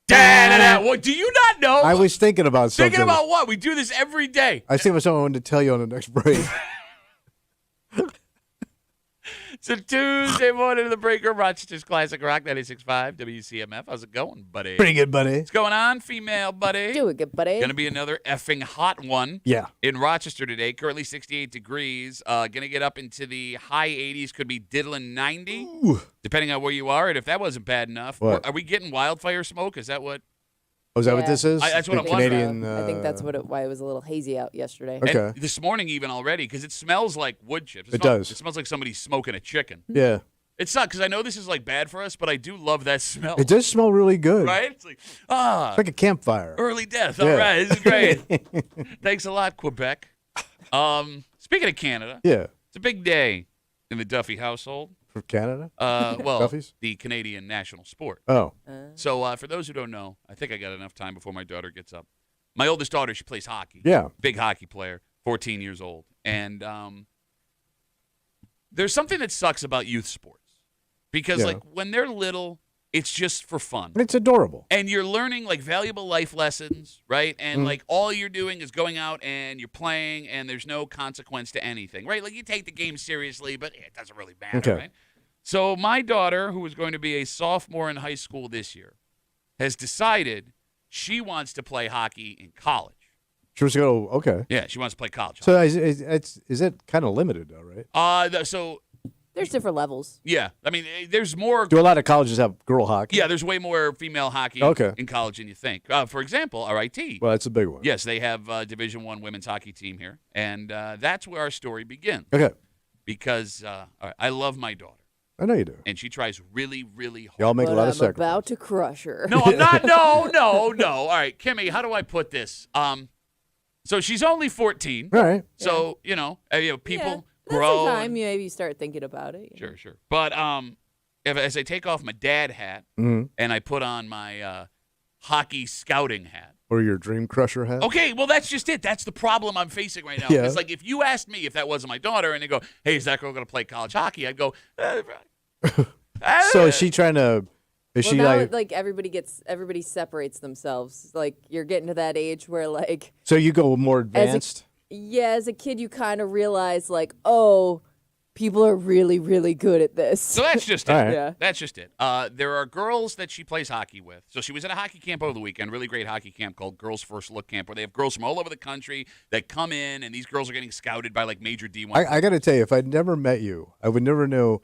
Da-da-da. What, do you not know? I was thinking about something. Thinking about what? We do this every day. I think it was something I wanted to tell you on the next break. It's a Tuesday morning in the break room, Rochester's Classic Rock 96.5 WCMF. How's it going, buddy? Pretty good, buddy. What's going on, female buddy? Doing good, buddy. Going to be another effing hot one. Yeah. In Rochester today, currently 68 degrees. Going to get up into the high 80s, could be diddling 90, depending on where you are. And if that wasn't bad enough, what? Are we getting wildfire smoke? Is that what? Oh, is that what this is? That's what the I'm wondering. Canadian. I think that's why it was a little hazy out yesterday. Okay. And this morning even already, because it smells like wood chips. It does. It smells like somebody's smoking a chicken. Yeah. It sucks, because I know this is like bad for us, but I do love that smell. It does smell really good. Right? It's like, It's like a campfire. early death. Yeah. All right, this is great. Thanks a lot, Quebec. Speaking of Canada, Yeah. it's a big day in the Duffy household. For Canada? Well, Duffy's? the Canadian national sport. Oh. So for those who don't know, I think I got enough time before my daughter gets up. My oldest daughter, she plays hockey. Yeah. Big hockey player, 14 years old. And there's something that sucks about youth sports. Because, like, when they're little, it's just for fun. It's adorable. And you're learning, like, valuable life lessons, right? And, like, all you're doing is going out and you're playing and there's no consequence to anything, right? Like, you take the game seriously, but it doesn't really matter, right? So my daughter, who is going to be a sophomore in high school this year, has decided she wants to play hockey in college. She was going to go, okay. Yeah, she wants to play college So hockey. is it kind of limited, though, right? So, There's different levels. yeah, I mean, there's more. Do a lot of colleges have girl hockey? Yeah, there's way more female hockey in college than you think. For example, RIT. Well, that's a big one. Yes, they have a Division I women's hockey team here, and that's where our story begins. Okay. Because I love my daughter, I know you do. and she tries really, really hard. Y'all make But a lot I'm of sacrifices. about to crush her. No, I'm not. No. All right, Kimmy, how do I put this? So she's only 14. All right. So, people That's grow. the time you maybe start thinking about it. Sure. But as I take off my dad hat and I put on my hockey scouting hat. Or your dream crusher hat? Okay, well, that's just it. That's the problem I'm facing right now. Yeah. It's like if you asked me if that wasn't my daughter and they go, hey, is that girl going to play college hockey? I'd go, So is she trying to... Is Well, she now, like... everybody separates themselves. Like, you're getting to that age where, like... So you go more advanced? As a kid, you kind of realize, like, oh, people are really, really good at this. So that's just it. All right. Yeah. That's just it. There are girls that she plays hockey with. So she was at a hockey camp over the weekend, really great hockey camp called Girls First Look Camp, where they have girls from all over the country that come in, and these girls are getting scouted by, like, major D1. I got to tell you, if I'd never met you, I would never know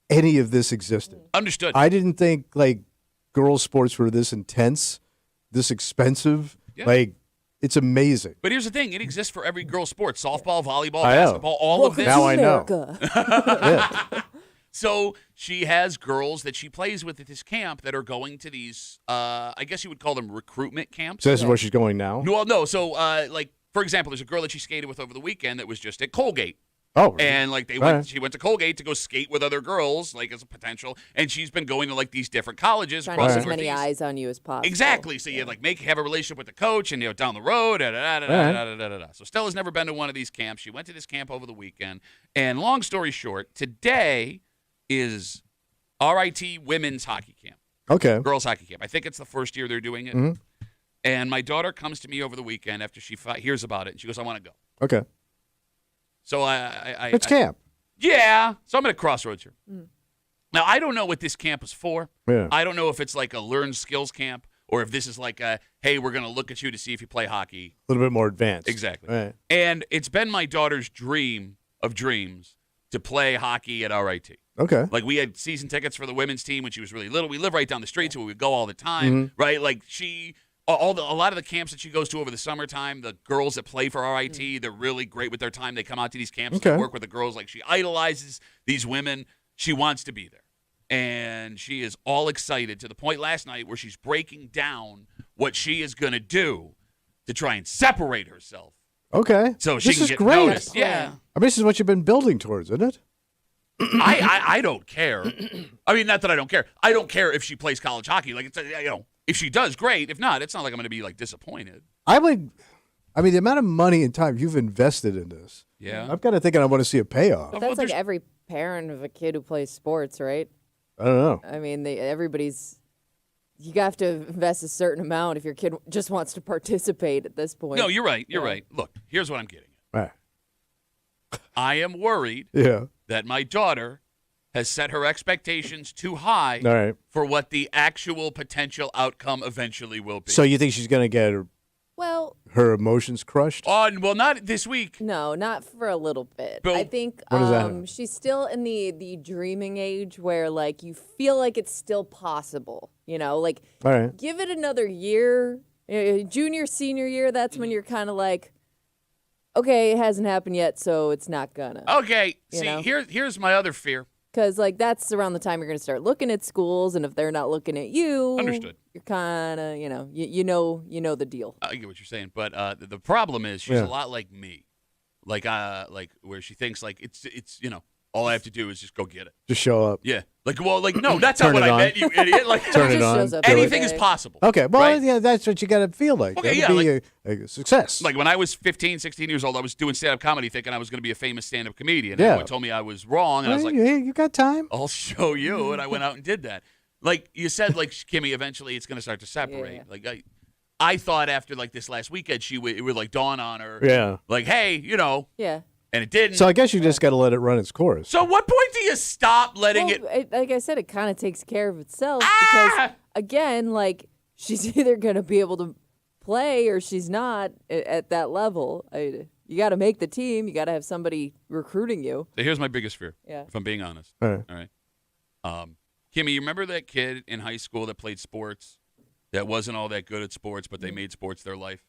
any of this existed. Understood. I didn't think, like, girls' sports were this intense, this expensive. Yeah. Like, it's amazing. But here's the thing. It exists for every girl sport. Softball, volleyball, I know. basketball, all of Welcome this. to Now I know. America. Yeah. So she has girls that she plays with at this camp that are going to these, I guess you would call them recruitment camps. So this is where she's going now? Well, no. So, like, for example, there's a girl that she skated with over the weekend that was just at Colgate. Oh, really? And, like, she went to Colgate to go skate with other girls, like, as a potential. And she's been going to, like, these different colleges Trying to across get the as many Northeast. eyes on you as possible. Exactly. So you have a relationship with the coach, and down the road. So Stella's never been to one of these camps. She went to this camp over the weekend, and long story short, today is RIT women's hockey camp, Okay. girls hockey camp. I think it's the first year they're doing it. Mhm. And my daughter comes to me over the weekend after she hears about it, and she goes, "I want to go." Okay. So It's camp. Yeah. So I'm at a crossroads here. Now I don't know what this camp is for. Yeah. I don't know if it's like a learn skills camp or if this is like a, hey, we're going to look at you to see if you play hockey. A little bit more advanced. Exactly. Right. And it's been my daughter's dream of dreams to play hockey at RIT. Okay. Like, we had season tickets for the women's team when she was really little. We live right down the street, so we would go all the time, right? Like, a lot of the camps that she goes to over the summertime, the girls that play for RIT, they're really great with their time. They come out to these camps to work with the girls. Like, she idolizes these women. She wants to be there. And she is all excited to the point last night where she's breaking down what she is going to do to try and separate herself. Okay. So she this can is get great. noticed. Yeah. I mean, this is what you've been building towards, isn't it? I don't care. I mean, not that I don't care. I don't care if she plays college hockey. Like, it's if she does, great. If not, it's not like I'm going to be like disappointed. I mean, the amount of money and time you've invested in this. Yeah. I'm kind of thinking I want to see a payoff. But Well, that's like there's- every parent of a kid who plays sports, right? I don't know. I mean, everybody's you have to invest a certain amount if your kid just wants to participate at this point. No, you're right. You're right. Look, here's what I'm getting at. Right. I am worried that my daughter has set her expectations too high for what the actual potential outcome eventually will be. So you think she's going to get her emotions crushed? Well, not this week. No, not for a little bit. But I think what does that she's still in the dreaming age where, like, you feel like it's still possible. You know, like, give it another year, junior, senior year, that's when you're kind of like, okay, it hasn't happened yet, so it's not gonna. Okay, see, here's my other fear. Because, like, that's around the time you're going to start looking at schools, and if they're not looking at you, Understood. You're kind of, you know the deal. I get what you're saying, but the problem is she's a lot like me, like where she thinks like it's all I have to do is just go get it, just show up. Yeah, no, that's not what I meant, you idiot. Like turn it on. Anything is possible. Okay, well, right? that's what you got to feel like. Okay, be a success. Like when I was 15, 16 years old, I was doing stand-up comedy thinking I was going to be a famous stand-up comedian. Yeah. Everyone told me I was wrong, and I was like, hey, you got time? I'll show you, and I went out and did that. Like you said, like Kimmy, eventually it's going to start to separate. Yeah. Like I thought after like this last weekend, it would like dawn on her. Like, hey, Yeah. And it didn't. So I guess you just got to let it run its course. So what point do you stop letting it? Like I said, it kind of takes care of itself because, again, like she's either going to be able to play or she's not at that level. You got to make the team. You got to have somebody recruiting you. So here's my biggest fear, if I'm being honest. All right. Kimmy, you remember that kid in high school that played sports that wasn't all that good at sports, but they made sports their life?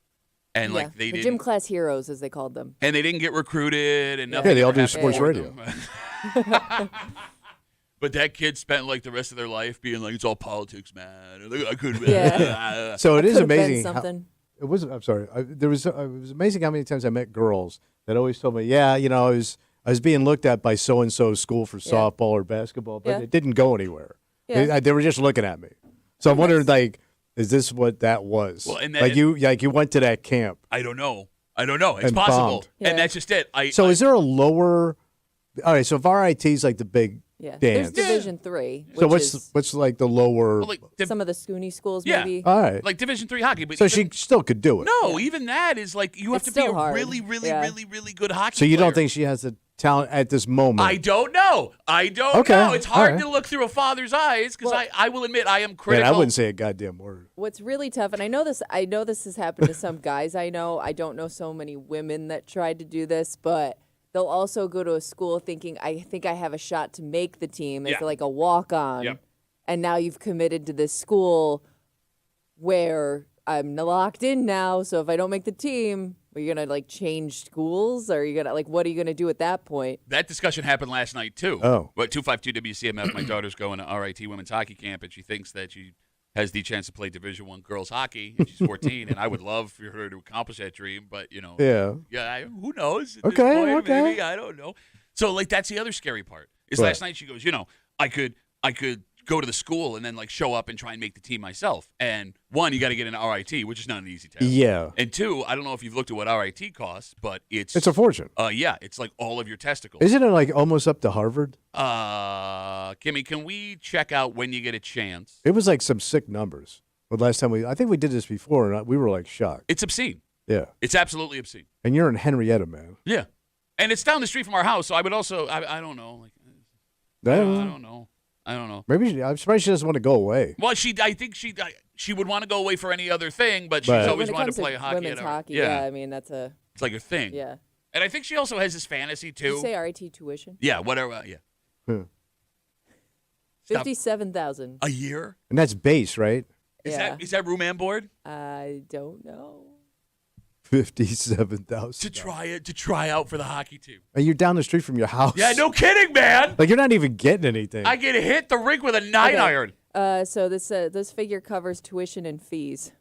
And like they the didn't, gym class heroes, as they called them. And they didn't get recruited and nothing. Yeah, they all do happened sports for radio. them. But that kid spent like the rest of their life being like, it's all politics, man. I couldn't. Yeah. So it is amazing. Something. I'm sorry. It was amazing how many times I met girls that always told me, I was being looked at by so and so's school for softball or basketball, but it didn't go anywhere. Yeah. They were just looking at me. So I'm wondering, like, is this what that was? Well, and you went to that camp. I don't know. It's and possible, bombed. and that's just it. Is there a lower? All right, so if RIT is like the big dance, there's Division III. So what's like the lower? Well, like some of the Scooney schools, maybe. All right, like Division III hockey. But so she still could do it. No, even that is like you have to be a hard. really, really, really, really good hockey. So you player. don't think she has the talent at this moment? I don't know. Okay. It's hard All to look through a father's eyes because I will admit I am critical. Man, I wouldn't say a goddamn word. What's really tough, and I know this has happened to some guys I know. I don't know so many women that tried to do this, but they'll also go to a school thinking, I think I have a shot to make the team as like a walk-on. Yep. And now you've committed to this school where I'm locked in now, so if I don't make the team, are you going to, like, change schools? Or are you going to, like, what are you going to do at that point? That discussion happened last night, too. Oh. But 252 WCMF, my daughter's going to RIT women's hockey camp, and she thinks that she has the chance to play Division I girls hockey, and she's 14, and I would love for her to accomplish that dream, but, who knows? At this point, maybe, I don't know. So, like, that's the other scary part. Is last night she goes, I could go to the school and then like show up and try and make the team myself. And one, you got to get an RIT, which is not an easy task. Yeah. And two, I don't know if you've looked at what RIT costs, but it's a fortune. Yeah, it's like all of your testicles. Isn't it like almost up to Harvard? Kimmy, can we check out when you get a chance? It was like some sick numbers. But last time I think we did this before, and we were like shocked. It's obscene. Yeah. It's absolutely obscene. And you're in Henrietta, man. Yeah. And it's down the street from our house, so I would also, I don't know. Like, I don't know. Maybe I'm surprised she doesn't want to go away. Well, I think she would want to go away for any other thing, but she's always wanted to play hockey. Women's hockey, yeah. I mean, it's like a thing. Yeah. And I think she also has this fantasy too. Did you say RIT tuition? Yeah, whatever. Yeah. 57,000 a year, and that's base, right? Is that room and board? I don't know. 57,000 to try out for the hockey team. And you're down the street from your house. Yeah, no kidding, man. Like you're not even getting anything. I get hit the rink with a 9-iron. So this figure covers tuition and fees.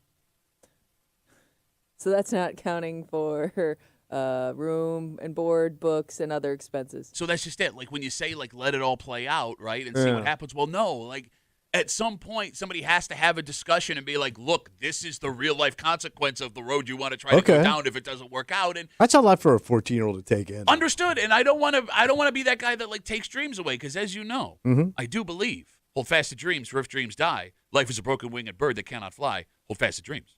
So that's not counting for room and board, books, and other expenses. So that's just it. Like when you say like let it all play out, right, and see what happens. Well, no, like. At some point, somebody has to have a discussion and be like, look, this is the real-life consequence of the road you want to try to go down if it doesn't work out. And that's a lot for a 14-year-old to take in. Understood. And I don't want to be that guy that, like, takes dreams away because, as you know, I do believe Hold fast to dreams, for if dreams die, life is a broken winged bird that cannot fly. Hold fast to dreams.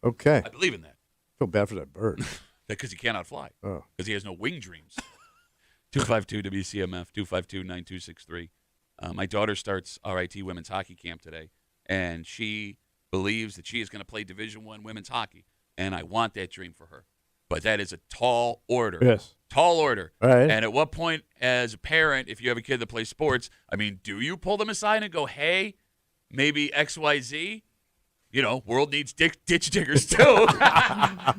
Okay. I believe in that. Feel bad for that bird. Because he cannot fly. Oh. Because he has no wing dreams. 252 WCMF, 252-9263. My daughter starts RIT women's hockey camp today, and she believes that she is going to play Division I women's hockey, and I want that dream for her. But that is a tall order. Yes. Tall order. All right. And at what point, as a parent, if you have a kid that plays sports, I mean, do you pull them aside and go, hey, maybe XYZ? You know, world needs ditch diggers, too. That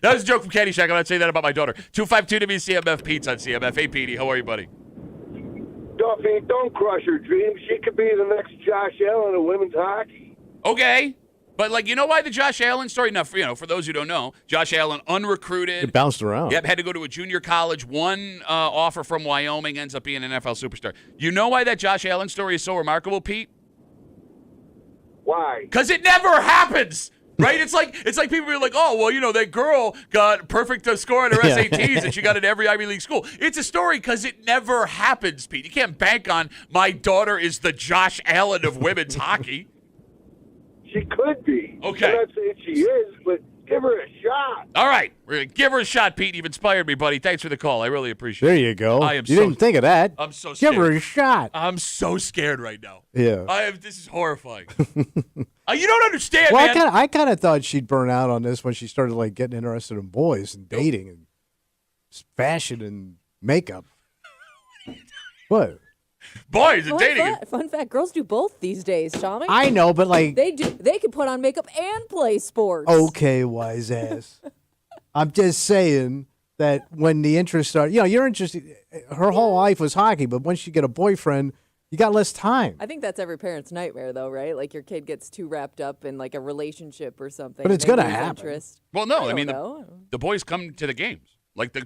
was a joke from Caddyshack. I'm not saying that about my daughter. 252 WCMF, Pete's on CMF. Hey, Petey, how are you, buddy? Duffy, don't crush her dreams. She could be the next Josh Allen of women's hockey. Okay. But, like, you know why the Josh Allen story? Now, for those who don't know, Josh Allen, unrecruited. It bounced around. Yep, had to go to a junior college. One offer from Wyoming, ends up being an NFL superstar. You know why that Josh Allen story is so remarkable, Pete? Why? Because it never happens. Right? It's like people are like, oh, well, you know, that girl got perfect score on her SATs and she got into every Ivy League school. It's a story because it never happens, Pete. You can't bank on my daughter is the Josh Allen of women's hockey. She could be. Okay. I'm not saying she is, but give her a shot. All right. We're going to give her a shot, Pete. You've inspired me, buddy. Thanks for the call. I really appreciate There it. you go. I am you so- didn't think of that. I'm so scared. Give her a shot. I'm so scared right now. Yeah. This is horrifying. You don't understand, Well, man. I kind of thought she'd burn out on this when she started like getting interested in boys and dating and fashion and makeup. What? Boys and dating. Fun fact: girls do both these days, Tommy. I know, but like, They do. They can put on makeup and play sports. okay, wise ass. I'm just saying that when the interest started, you're interested. Her whole life was hockey, but once you get a boyfriend, you got less time. I think that's every parent's nightmare, though, right? Like your kid gets too wrapped up in like a relationship or something. But it's and they gonna lose happen. interest. Well, no, I mean, don't know. the boys come to the games. Like the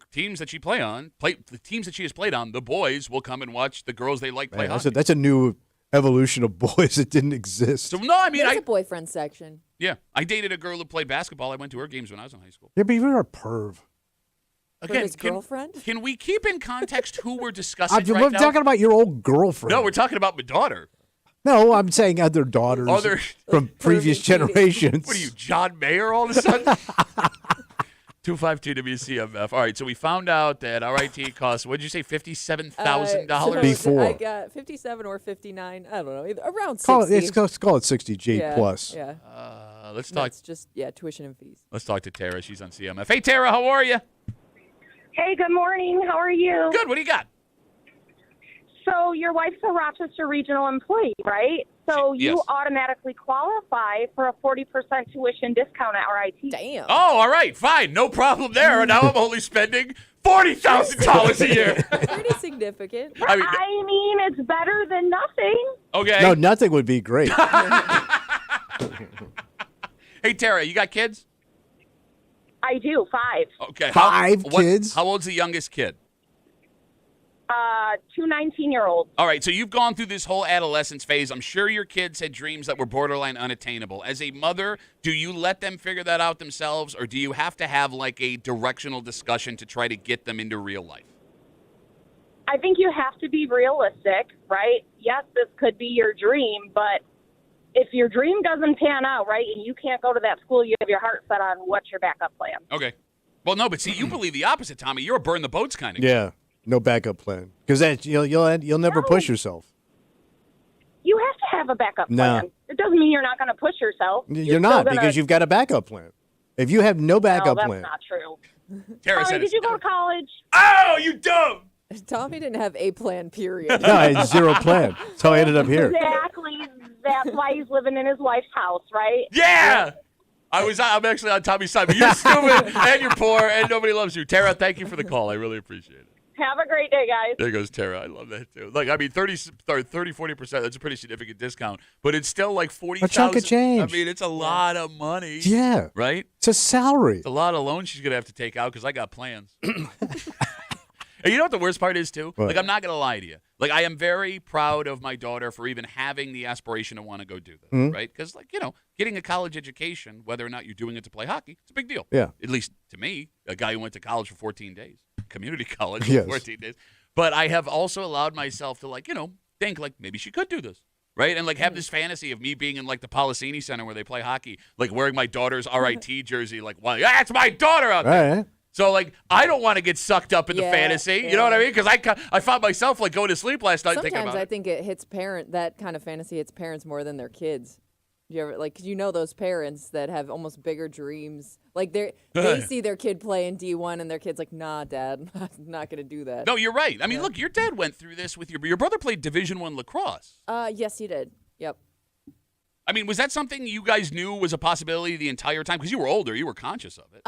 teams that she the teams that she has played on, the boys will come and watch the girls they like play Man, hockey. that's a new evolution of boys that didn't exist. So, no, I mean, There's a boyfriend section. I dated a girl who played basketball. I went to her games when I was in high school. Yeah, but you're a perv. For his girlfriend? Can we keep in context who we're discussing We're right now? talking about your old girlfriend. No, we're talking about my daughter. No, I'm saying other daughters from previous Pervy generations. What are you, John Mayer, all of a sudden? 252 WCMF. All right, so we found out that RIT costs, what did you say, $57,000? Before. I got 57 or 59. I don't know. Around 60. Call it 60G plus. Yeah. Let's talk. That's just, tuition and fees. Let's talk to Tara. She's on CMF. Hey, Tara, how are you? Hey, good morning. How are you? Good. What do you got? So your wife's a Rochester regional employee, right? So you Yes. automatically qualify for a 40% tuition discount at RIT. Damn. Oh, all right, fine, no problem there. Now I'm only spending $40,000 a year. Pretty significant. I mean, I mean, it's better than nothing. okay. No, nothing would be great. Hey, Tara, you got kids? I do, 5. Okay. Five kids? How old's the youngest kid? 2 19-year-olds. All right, so you've gone through this whole adolescence phase. I'm sure your kids had dreams that were borderline unattainable. As a mother, do you let them figure that out themselves, or do you have to have like a directional discussion to try to get them into real life? I think you have to be realistic, right? Yes, this could be your dream, but if your dream doesn't pan out, right, and you can't go to that school, you have your heart set on what's your backup plan. Okay. Well, no, but see, you believe the opposite, Tommy. You're a burn the boats kind of guy. Yeah, no backup plan. Because that you'll never push yourself. You have to have a backup No. plan. It doesn't mean you're not going to push yourself. You're not, because you've got a backup plan. If you have no backup that's plan, not true. Tara Tommy, said did you go to college? Oh, you dumb! Tommy didn't have a plan, period. no, I had zero plan. That's how I ended up here. Exactly. That's why he's living in his wife's house, right? Yeah! I'm actually on Tommy's side, but you're stupid, and you're poor, and nobody loves you. Tara, thank you for the call. I really appreciate it. Have a great day, guys. There goes Tara. I love that, too. Like, I mean, 40%, that's a pretty significant discount, but it's still like $40,000. A chunk of change. I mean, it's a lot of money. Yeah. Right? It's a salary. It's a lot of loans she's going to have to take out because I got plans. And you know what the worst part is, too? What? Like, I'm not going to lie to you. Like, I am very proud of my daughter for even having the aspiration to want to go do this, right? Because, like, getting a college education, whether or not you're doing it to play hockey, it's a big deal. Yeah. At least to me, a guy who went to college for 14 days, community college Yes. for 14 days. But I have also allowed myself to, like, think like maybe she could do this. Right? And like have this fantasy of me being in like the Policini Center where they play hockey, like wearing my daughter's RIT jersey, like, well, yeah, it's my daughter out there. Right. So like I don't want to get sucked up in the fantasy. You know what I mean? Because I found myself like going to sleep last night thinking about it. Sometimes I think it hits that kind of fantasy hits parents more than their kids. You ever like, 'cause you know those parents that have almost bigger dreams. Like they see their kid play in D1 and their kid's like, nah, Dad, I'm not gonna do that. No, you're right. I mean, look, your dad went through this with your brother played Division I lacrosse. Yes, he did. Yep. I mean, was that something you guys knew was a possibility the entire time? Because you were older, you were conscious of it.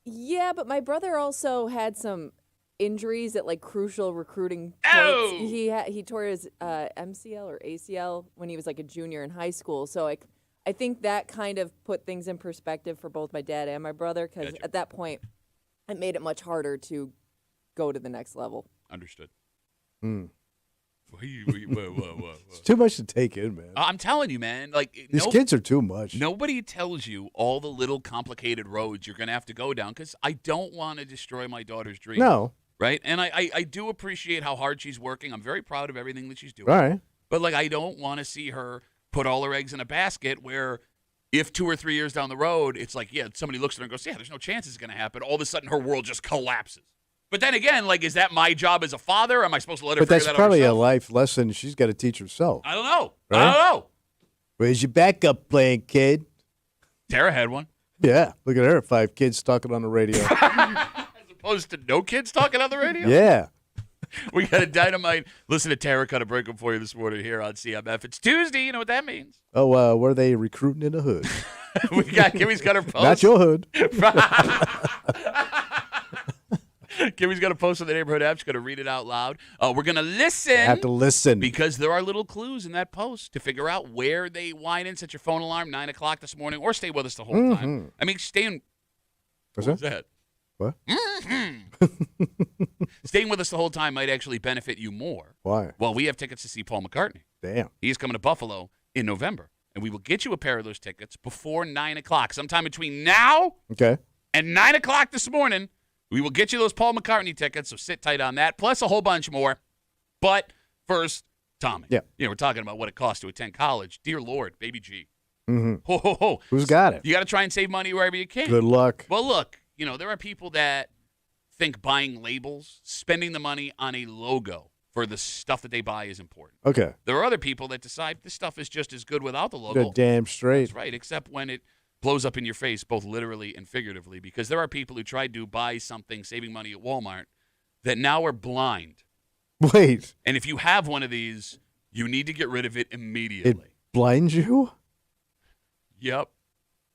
Yeah, but my brother also had some injuries at like crucial recruiting points. Oh! He tore his MCL or ACL when he was like a junior in high school. So I think that kind of put things in perspective for both my dad and my brother, because at that point it made it much harder to go to the next level. Understood. Hmm. Whoa. It's too much to take in, man. I'm telling you, man. Like These kids are too much. Nobody tells you all the little complicated roads you're going to have to go down, because I don't want to destroy my daughter's dreams. No. Right? And I do appreciate how hard she's working. I'm very proud of everything that she's doing. All right. But, like, I don't want to see her put all her eggs in a basket where if 2 or 3 years down the road, it's like, yeah, somebody looks at her and goes, yeah, there's no chance it's going to happen. All of a sudden, her world just collapses. But then again, like, is that my job as a father? Or am I supposed to let her figure that out herself? But that's probably a life lesson she's got to teach herself. I don't know. Right? I don't know. Where's your backup plan, kid? Tara had one. Yeah. Look at her. 5 kids talking on the radio. As opposed to no kids talking on the radio? Yeah. We got a dynamite. Listen to Tara cut a break up for you this morning here on CMF. It's Tuesday. You know what that means. Oh, were they recruiting in the hood? We got Kimmy's got her post. Not your hood. Kimmy's got a post on the neighborhood app. She's going to read it out loud. We're going to listen. Have to listen. Because there are little clues in that post to figure out where they whine in. Set your phone alarm, 9 o'clock this morning, or stay with us the whole time. I mean, staying. What's What was that? What? Staying with us the whole time might actually benefit you more. Why? Well, we have tickets to see Paul McCartney. Damn. He's coming to Buffalo in November, and we will get you a pair of those tickets before 9 o'clock. Sometime between now and 9 o'clock this morning, we will get you those Paul McCartney tickets, so sit tight on that, plus a whole bunch more. But first, Tommy. Yeah. You know, we're talking about what it costs to attend college. Dear Lord, baby G. Mm-hmm. Ho, ho, ho. Who's got it? You got to try and save money wherever you can. Good luck. Well, look, you know, there are people that think buying labels, spending the money on a logo for the stuff that they buy is important. Okay. There are other people that decide this stuff is just as good without the logo. You're damn straight. That's right, except when it blows up in your face, both literally and figuratively, because there are people who tried to buy something saving money at Walmart that now are blind. Wait. And if you have one of these, you need to get rid of it immediately. It blinds you? Yep.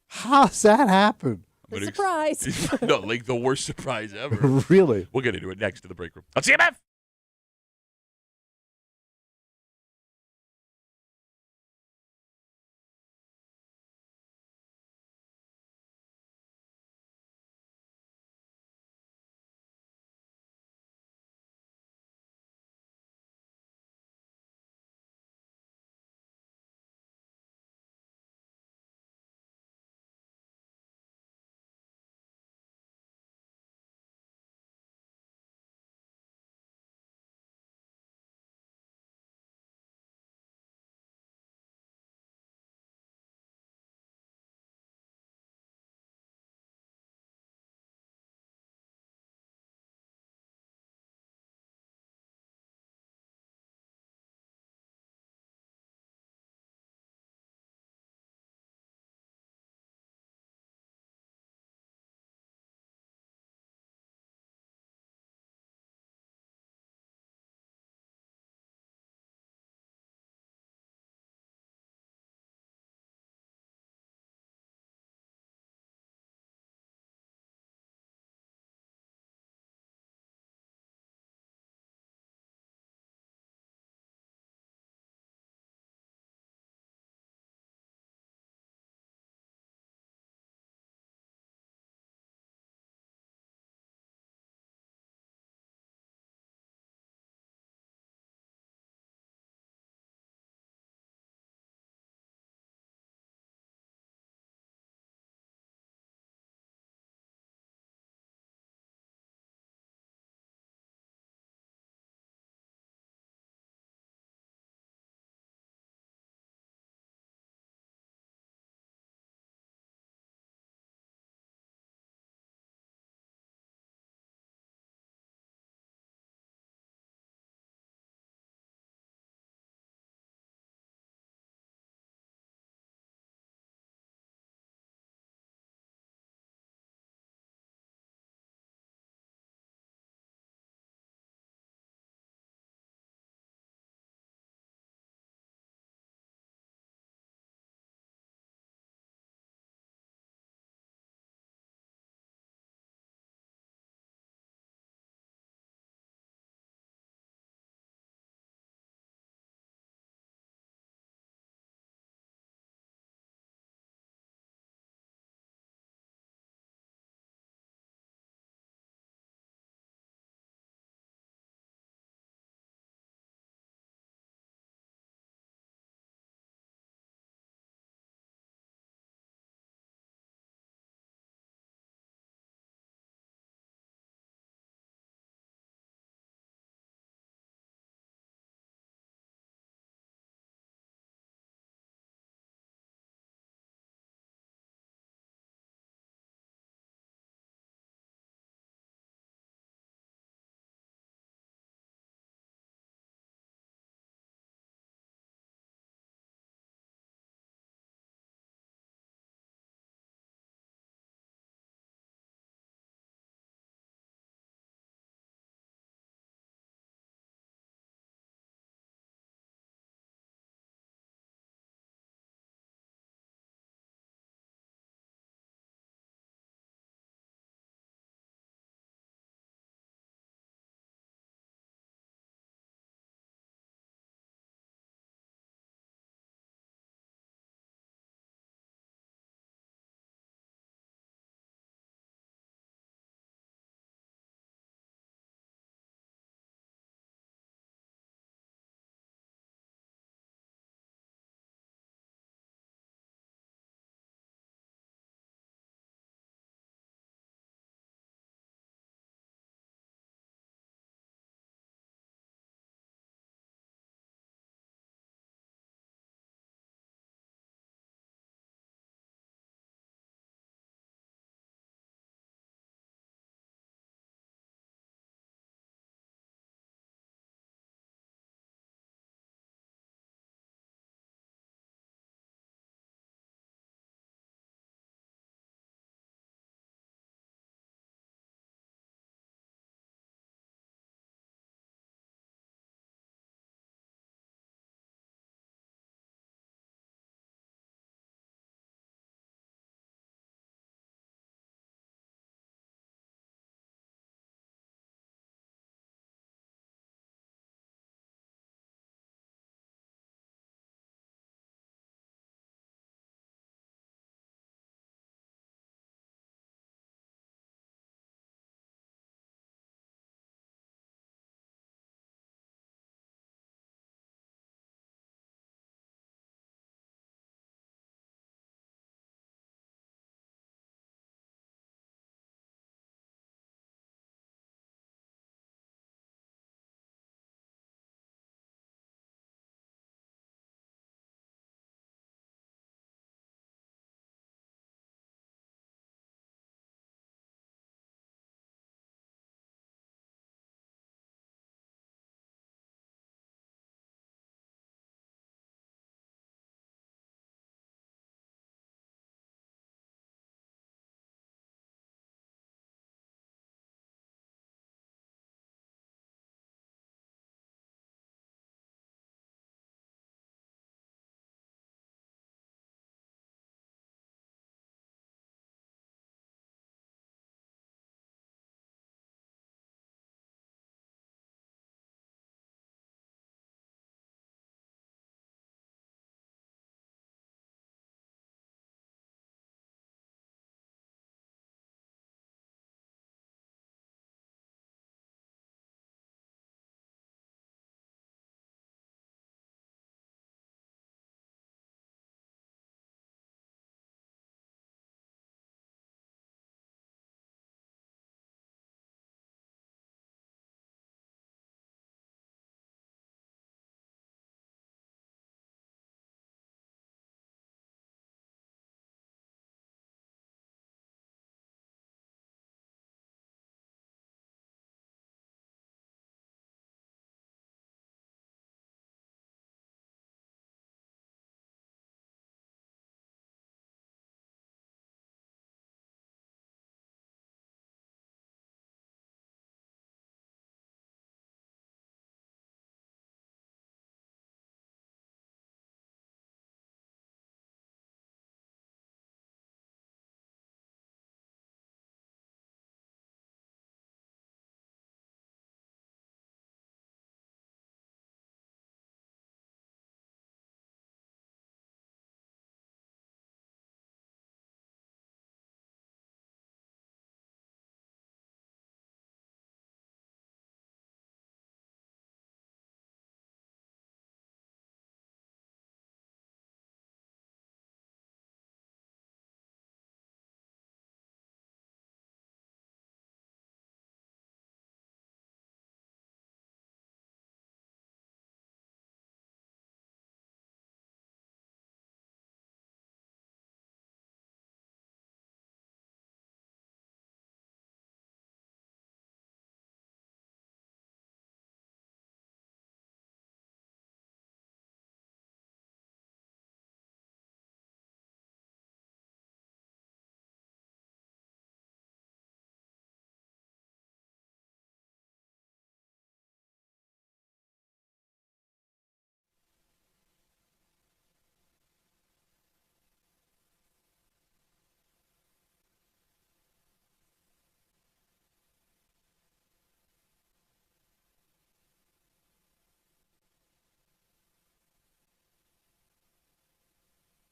How's that happen? Surprise. No, like the worst surprise ever. Really? We'll get into it next to the break room. On CMF.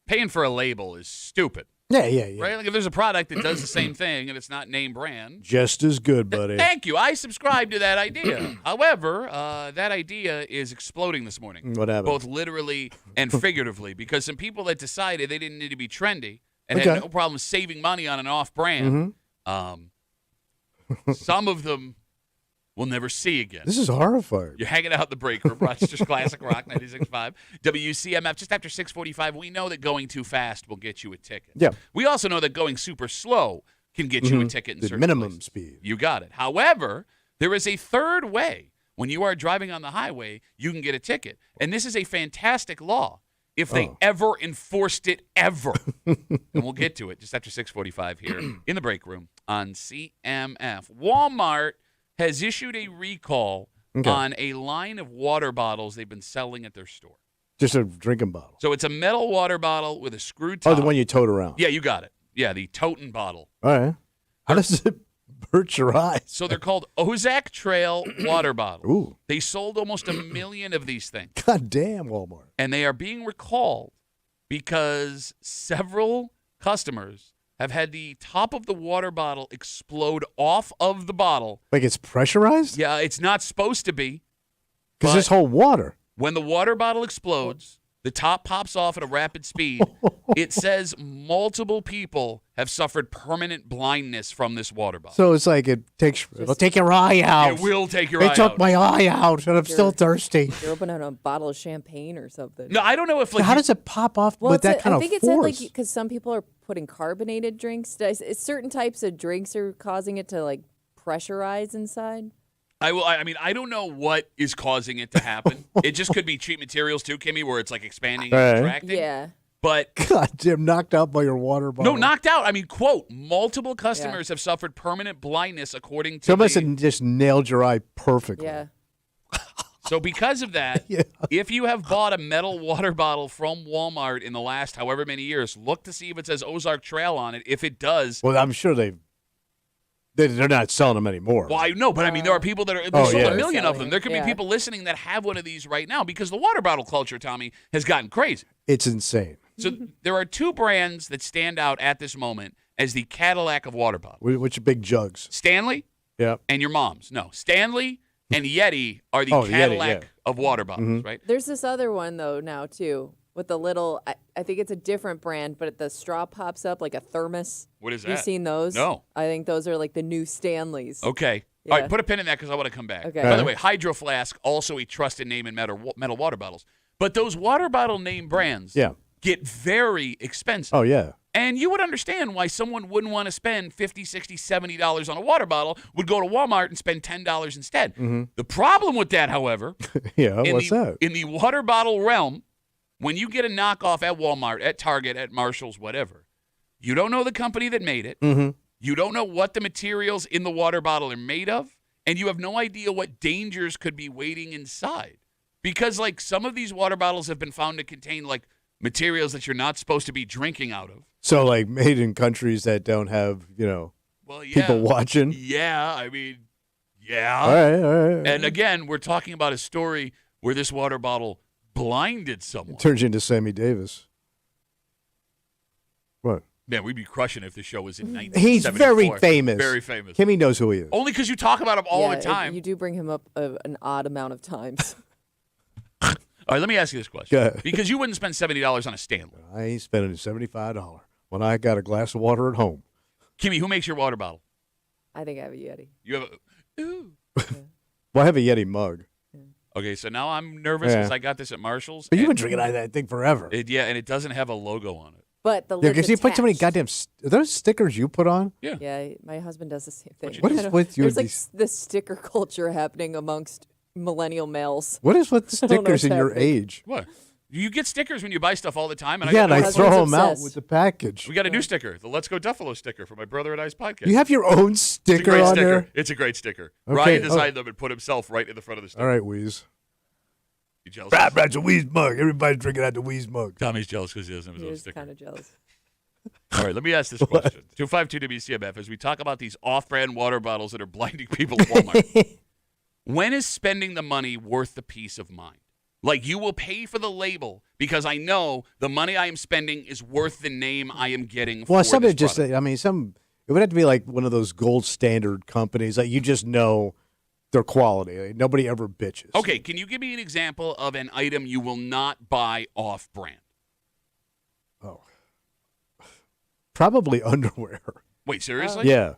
paying for a label is stupid. Yeah. Right? Like if there's a product that does the same thing and it's not name brand. Just as good, buddy. Thank you. I subscribe to that idea. However, that idea is exploding this morning. What happened? Both literally and figuratively, because some people that decided they didn't need to be trendy and had no problem saving money on an off-brand, some of them we'll never see again. This is horrifying. You're hanging out in the break room, Rochester's Classic Rock 96.5, WCMF. Just after 6:45, we know that going too fast will get you a ticket. Yeah. We also know that going super slow can get you a ticket in The certain minimum places. speed. You got it. However, there is a third way. When you are driving on the highway, you can get a ticket. And this is a fantastic law if they ever enforced it ever. And we'll get to it just after 6:45 here in the break room on CMF. Walmart has issued a recall on a line of water bottles they've been selling at their store. Just a drinking bottle. So it's a metal water bottle with a screw top. Oh, the one you tote around. Yeah, you got it. Yeah, the totin' bottle. All right. How does it hurt your eyes? So they're called Ozark Trail water bottles. Ooh. They sold almost 1 million of these things. God damn, Walmart. And they are being recalled because several customers have had the top of the water bottle explode off of the bottle. Like it's pressurized? Yeah, it's not supposed to be. Because this whole water. When the water bottle explodes, the top pops off at a rapid speed. It says multiple people have suffered permanent blindness from this water bottle. So it's like it'll take your eye out. It will take your eye It took out. my eye out, and I'm still thirsty. You're opening a bottle of champagne or something. No, I don't know if So like how does it pop off Well, with that kind I of think it force? said like because some people are putting carbonated drinks. Certain types of drinks are causing it to like pressurize inside. I mean, I don't know what is causing it to happen. It just could be cheap materials too, Kimmy, where it's like expanding and contracting. Yeah. But God damn, knocked out by your water bottle. no, knocked out. I mean, quote, multiple customers have suffered permanent blindness according to Somebody must have just nailed your eye perfectly. Yeah. So because of that, if you have bought a metal water bottle from Walmart in the last however many years, look to see if it says Ozark Trail on it. If it does, Well, I'm sure they're not selling them anymore. well, I know, but I mean, there are people that are sold yeah. 1 million of them. Selling, There could be people listening that have one of these right now because the water bottle culture, Tommy, has gotten crazy. It's insane. So there are two brands that stand out at this moment as the Cadillac of water bottles. Which big jugs? Stanley Yeah. and your mom's. No, Stanley and Yeti are the Oh, the Yeti, Cadillac yeah. of water bottles, right? There's this other one though now too with the little. I think it's a different brand, but the straw pops up like a thermos. What is that? You've seen those? No. I think those are like the new Stanleys. Okay. Yeah. All right, put a pin in that because I want to come back. Okay. By the way, Hydro Flask, also a trusted name in metal water bottles. But those water bottle name brands get very expensive. Oh, yeah. And you would understand why someone wouldn't want to spend $50, $60, $70 on a water bottle, would go to Walmart and spend $10 instead. Mm-hmm. The problem with that, however, Yeah, in what's that? In the water bottle realm, when you get a knockoff at Walmart, at Target, at Marshall's, whatever, you don't know the company that made it. Mm-hmm. You don't know what the materials in the water bottle are made of, and you have no idea what dangers could be waiting inside. Because, like, some of these water bottles have been found to contain, like, materials that you're not supposed to be drinking out of. So, like, made in countries that don't have, Well, yeah. people watching. Yeah, I mean, yeah. All right. And again, we're talking about a story where this water bottle blinded someone. Turns you into Sammy Davis. What? Man, we'd be crushing if the show was in 1974. He's very famous. Very famous. Kimmy knows who he is. Only because you talk about him all the time. You do bring him up an odd amount of times. All right, let me ask you this Go question. ahead. Because you wouldn't spend $70 on a Stanley. I ain't spending $75 when I got a glass of water at home. Kimmy, who makes your water bottle? I think I have a Yeti. You have a... Ooh. Well, I have a Yeti mug. Okay, so now I'm nervous because I got this at Marshall's. But you've been and drinking out of that thing forever. and it doesn't have a logo on it. But the Yeah, lid's because you put so many attached. goddamn. Are those stickers you put on? Yeah, my husband does the same thing. What is with you There's and like these- this sticker culture happening amongst millennial males. What is with I don't know stickers in what's your happening. age? What? You get stickers when you buy stuff all the time. And Yeah, I and got I new My throw husband's them out obsessed. with the package. We got a new sticker, the Let's Go Duffalo sticker for my brother and I's podcast. You have your own it's a sticker great on sticker. there? It's a great sticker. Okay, Ryan designed them and put himself right in the front of the sticker. All right, Wheeze. You jealous? That's a Wheeze mug. Everybody's drinking out the Wheeze mug. Tommy's jealous because he doesn't have his He own is sticker. kind of jealous. All right, let me ask this question. 252 WCMF, as we talk about these off-brand water bottles that are blinding people at Walmart. When is spending the money worth the peace of mind? Like, you will pay for the label because I know the money I am spending is worth the name I am getting for some this it just, product. I mean, it would have to be like one of those gold standard companies that you just know their quality. Like, nobody ever bitches. Okay, can you give me an example of an item you will not buy off-brand? Oh. Probably underwear. Wait, seriously? Yeah.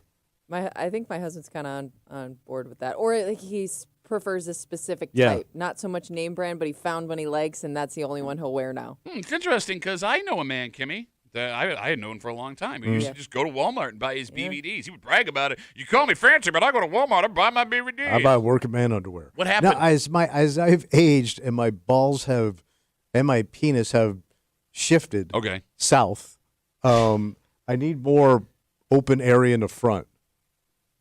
I think my husband's kind of on board with that, or like he prefers a specific Yeah. type, not so much name brand, but he found one he likes, and that's the only one he'll wear now. It's interesting because I know a man, Kimmy, that I had known for a long time. He used to just go to Walmart and buy his BVDs. He would brag about it. You call me fancy, but I go to Walmart and buy my BVDs. I buy working man underwear. What happened? Now, as I've aged and my balls have and my penis have shifted south, I need more open area in the front.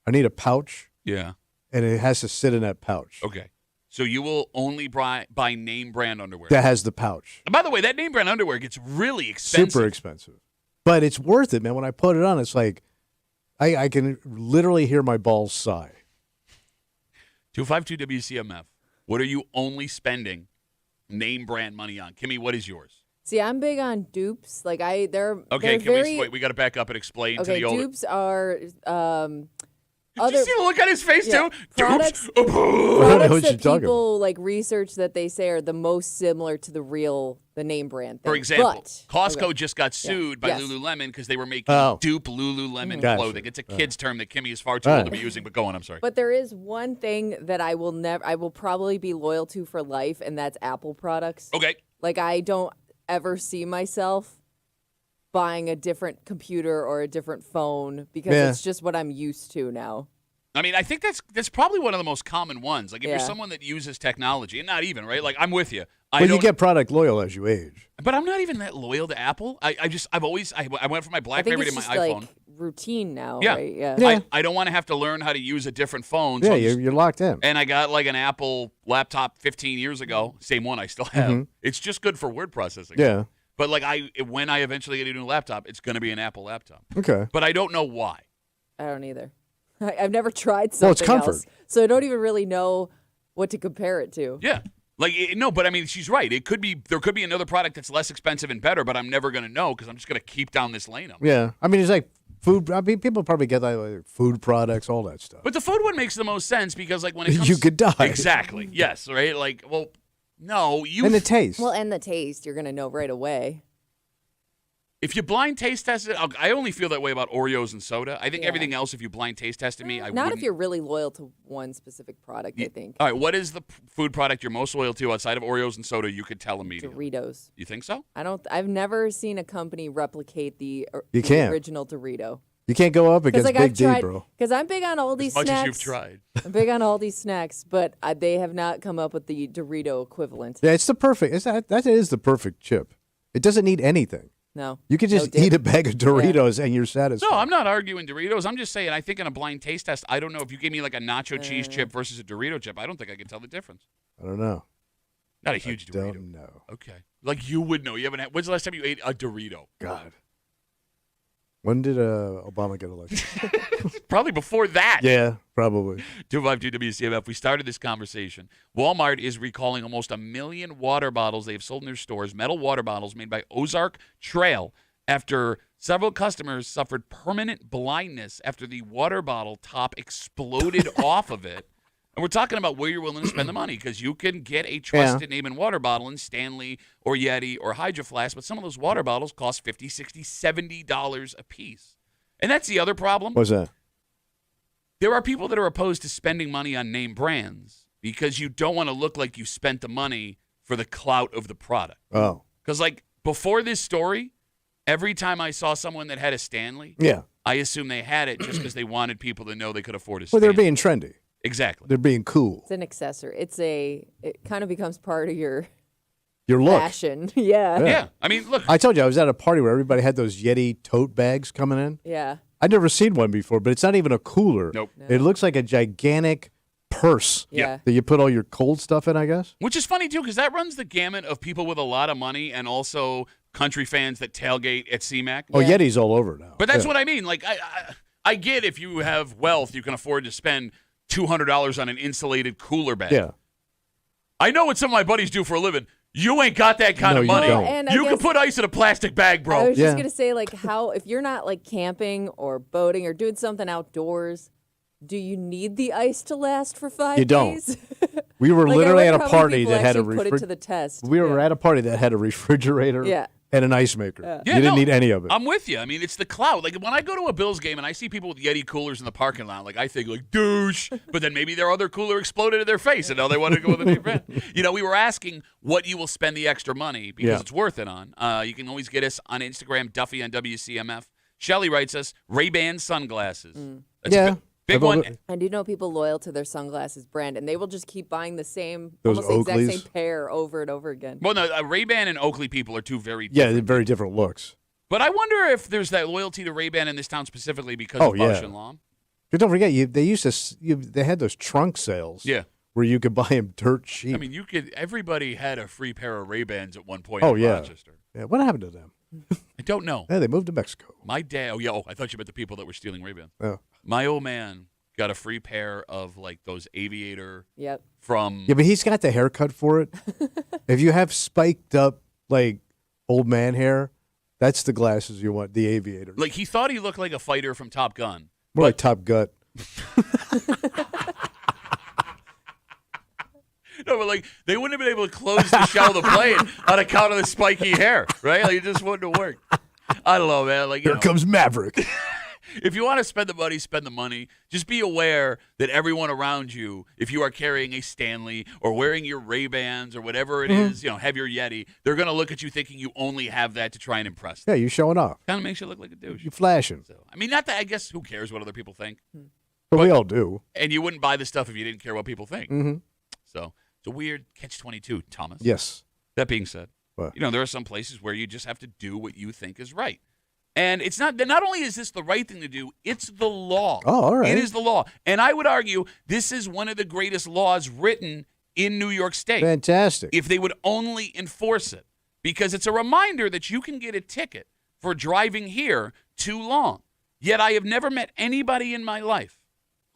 I need a pouch. Yeah. And it has to sit in that pouch. Okay. So you will only buy name brand underwear. That has the pouch. And by the way, that name brand underwear gets really expensive. Super expensive. But it's worth it, man. When I put it on, it's like I can literally hear my balls sigh. 252 WCMF. What are you only spending name brand money on? Kimmy, what is yours? See, I'm big on dupes. Like they're Okay, they're wait, we got to back up and explain to okay, the older. dupes are Did you see the look on his face too? products, Dupes. products what you're that talking people like research that they say are the most similar to the name brand thing. For example, But, Costco just got sued by Yes. Lululemon because they were making dupe Lululemon Gotcha. clothing. It's a kid's term that Kimmy is far too old to be using, but go on, I'm sorry. But there is one thing that I will probably be loyal to for life, and that's Apple products. Okay. Like I don't ever see myself buying a different computer or a different phone because it's just what I'm used to now. I mean, I think that's probably one of the most common ones. Like if you're someone that uses technology, and not even, right? Like I'm with you. Well, you get product loyal as you age. But I'm not even that loyal to Apple. I went from my BlackBerry to my iPhone. Like routine now, Yeah. right? Yeah. I don't want to have to learn how to use a different phone. Yeah, So you're locked in. and I got like an Apple laptop 15 years ago, same one I still have. It's just good for word processing. Yeah. But like when I eventually get a new laptop, it's going to be an Apple laptop. Okay. But I don't know why. I don't either. I've never tried something Well, it's comfort. else, so I don't even really know what to compare it to. Yeah. Like no, but I mean she's right. There could be another product that's less expensive and better, but I'm never going to know because I'm just going to keep down this lane. Yeah. I mean, it's like food. I mean, people probably get like food products, all that stuff. But the food one makes the most sense because like when it comes You could die. Exactly. Yes, right? Like, well, no, And the taste. Well, and the taste, you're gonna know right away. if you blind taste test it, I only feel that way about Oreos and soda. I think everything else, if you blind taste tested me, I Not wouldn't. if you're really loyal to one specific product, I think. All right, what is the food product you're most loyal to outside of Oreos and soda? You could tell immediately. Doritos. You think so? I've never seen a company replicate the can't. original Dorito. You can't go up against Like Big I've D, tried, bro. because I'm big on Aldi As much snacks. as you've tried. I'm big on Aldi snacks, but they have not come up with the Dorito equivalent. Yeah, it's the perfect. That is the perfect chip. It doesn't need anything. No. You could just No dip. eat a bag of Doritos and you're satisfied. No, I'm not arguing Doritos. I'm just saying I think in a blind taste test, I don't know if you gave me like a nacho cheese chip versus a Dorito chip. I don't think I can tell the difference. I don't know. Not a huge I Dorito. don't know. Okay. Like you would know. You haven't had. When's the last time you ate a Dorito? God. When did Obama get elected? Probably before that. Yeah, probably. 252 WCMF. We started this conversation. Walmart is recalling almost 1 million water bottles they have sold in their stores, metal water bottles made by Ozark Trail, after several customers suffered permanent blindness after the water bottle top exploded off of it. And we're talking about where you're willing to spend the money, because you can get a trusted name and water bottle in Stanley or Yeti or Hydro Flask, but some of those water bottles cost $50, $60, $70 a piece. And that's the other problem. What's that? There are people that are opposed to spending money on name brands because you don't want to look like you spent the money for the clout of the product. Oh. Because, like, before this story, every time I saw someone that had a Stanley, Yeah. I assumed they had it just because they wanted people to know they could afford a Well, Stanley. they're being trendy. Exactly. They're being cool. It's an accessory. It kind of becomes part of your Your look. fashion. Yeah. Yeah. I mean, look. I told you I was at a party where everybody had those Yeti tote bags coming in. Yeah. I'd never seen one before, but it's not even a cooler. Nope. It looks like a gigantic purse Yeah. that you put all your cold stuff in, I guess. Which is funny, too, because that runs the gamut of people with a lot of money and also country fans that tailgate at CMAC. Oh, Yeah. Yeti's all over now. But that's Yeah. what I mean. Like, I get if you have wealth, you can afford to spend $200 on an insulated cooler bag. Yeah. I know what some of my buddies do for a living. You ain't got that kind of money. You can put ice in a plastic bag, bro. I was just gonna say, like, how if you're not like camping or boating or doing something outdoors, do you need the ice to last for 5 days? You don't. We were literally at a party that had a put it to the test. We were at a party that had a refrigerator and an ice maker. You didn't need any of it. I'm with you. I mean, it's the clout. Like when I go to a Bills game and I see people with Yeti coolers in the parking lot, like I think like douche, but then maybe their other cooler exploded in their face and now they want to go with a new brand. You know, we were asking what you will spend the extra money because it's worth it on. You can always get us on Instagram, Duffy on WCMF. Shelly writes us Ray-Ban sunglasses. That's big one. I do know people loyal to their sunglasses brand, and they will just keep buying the same, Those almost the Oakleys? exact same pair over and over again. Well, no, Ray-Ban and Oakley people are two very different. Yeah, they're very different looks. But I wonder if there's that loyalty to Ray-Ban in this town specifically because of Bausch and Lomb. But don't forget, they had those trunk sales. Yeah. Where you could buy them dirt cheap. I mean, everybody had a free pair of Ray-Bans at one point in Rochester. Yeah, what happened to them? I don't know. Yeah, they moved to Mexico. My dad, I thought you meant the people that were stealing Ray-Bans. Oh. My old man got a free pair of like those aviator from. Yeah, but he's got the haircut for it. If you have spiked up like old man hair, that's the glasses you want, the aviator. Like he thought he looked like a fighter from Top Gun. More like Top Gut. No, but like they wouldn't have been able to close the shell of the plane on account of the spiky hair, right? Like it just wouldn't have worked. I don't know, man. Like here comes Maverick. If you want to spend the money, spend the money. Just be aware that everyone around you, if you are carrying a Stanley or wearing your Ray-Bans or whatever it is, have your Yeti, they're going to look at you thinking you only have that to try and impress them. Yeah, you're showing off. Kind of makes you look like a douche. You're flashing. So, I mean, not that I guess who cares what other people think. But we all do. And you wouldn't buy the stuff if you didn't care what people think. Mm-hmm. So it's a weird catch-22, Thomas. Yes. That being said, there are some places where you just have to do what you think is right. And it's not only is this the right thing to do, it's the law. Oh, all right. It is the law. And I would argue this is one of the greatest laws written in New York State. Fantastic. If they would only enforce it. Because it's a reminder that you can get a ticket for driving here too long. Yet I have never met anybody in my life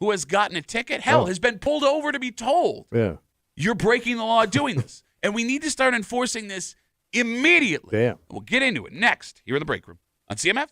who has gotten a ticket, has been pulled over to be told, you're breaking the law doing this. And we need to start enforcing this immediately. Damn. We'll get into it next here in the break room on CMF.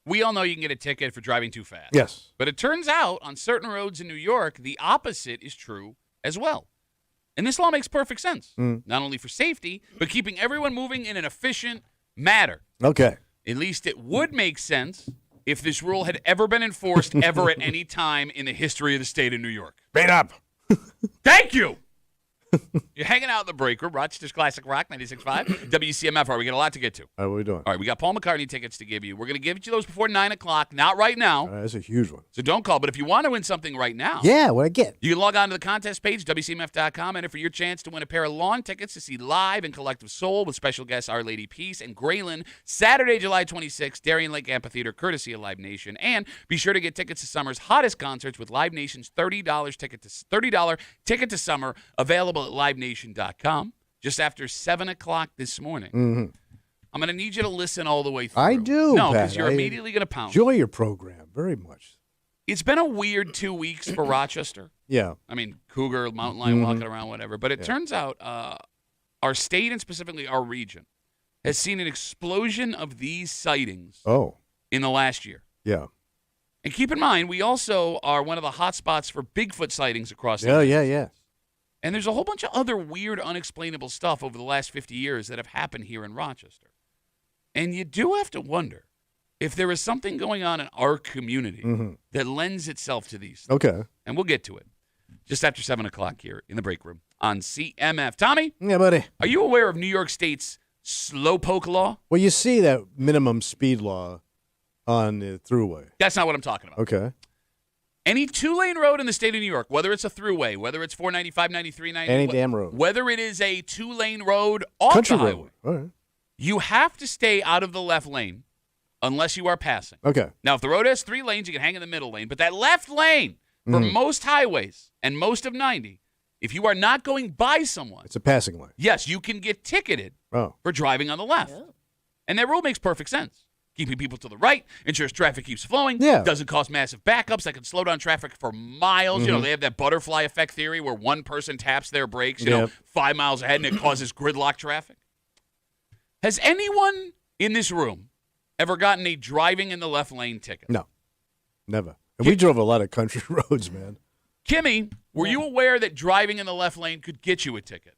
we all know you can get a ticket for driving too fast. Yes. But it turns out on certain roads in New York, the opposite is true as well. And this law makes perfect sense, not only for safety, but keeping everyone moving in an efficient manner. Okay. At least it would make sense if this rule had ever been enforced ever at any time in the history of the state of New York. Made up. Thank you. You're hanging out in the break room, Rochester's Classic Rock 96.5, WCMF. All right, we got a lot to get to. All right, what are we doing? All right, we got Paul McCartney tickets to give you. We're going to give you those before 9 o'clock, not right now. That's a huge one. So don't call. But if you want to win something right now, yeah, what I get? You can log on to the contest page, WCMF.com, enter for your chance to win a pair of lawn tickets to see Live and Collective Soul with special guests Our Lady Peace and Graylin, Saturday, July 26th, Darien Lake Amphitheater, courtesy of Live Nation. And be sure to get tickets to summer's hottest concerts with Live Nation's $30 ticket to summer, available at livenation.com. Just after 7 o'clock this morning. Mm-hmm. I'm going to need you to listen all the way through. I do, No, Pat. because you're immediately going to pounce. Enjoy your program very much. It's been a weird 2 weeks for Rochester. Yeah. I mean, cougar, mountain lion walking around, whatever. But it turns out our state and specifically our region has seen an explosion of these sightings in the last year. Yeah. And keep in mind, we also are one of the hot spots for Bigfoot sightings across the country. Yeah. And there's a whole bunch of other weird, unexplainable stuff over the last 50 years that have happened here in Rochester. And you do have to wonder if there is something going on in our community that lends itself to these things. Okay. And we'll get to it just after 7 o'clock here in the break room on CMF. Tommy? Yeah, buddy. Are you aware of New York State's slowpoke law? Well, you see that minimum speed law on the thruway. That's not what I'm talking about. Okay. Any two-lane road in the state of New York, whether it's a throughway, whether it's 495, 93, 90, any damn road, whether it is a two-lane road off country the highway, road. All right. You have to stay out of the left lane unless you are passing. Okay. Now, if the road has 3 lanes, you can hang in the middle lane. But that left lane for most highways and most of 90, if you are not going by someone, it's a passing lane. Yes, you can get ticketed for driving on the left. Yeah. And that rule makes perfect sense. Keeping people to the right ensures traffic keeps flowing. Yeah. Doesn't cause massive backups that can slow down traffic for miles. You know, they have that butterfly effect theory where one person taps their brakes, you know, 5 miles ahead and it causes gridlock traffic. Has anyone in this room ever gotten a driving in the left lane ticket? No, never. And we drove a lot of country roads, man. Kimmy, were you aware that driving in the left lane could get you a ticket?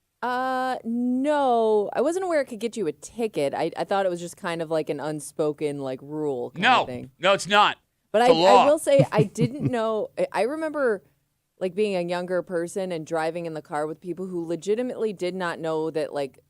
No. I wasn't aware it could get you a ticket. I thought it was just kind of like an unspoken like rule kind of thing. No, it's not. But it's I will say I didn't know. I remember like being a younger person and driving in the car with people who legitimately did not know that like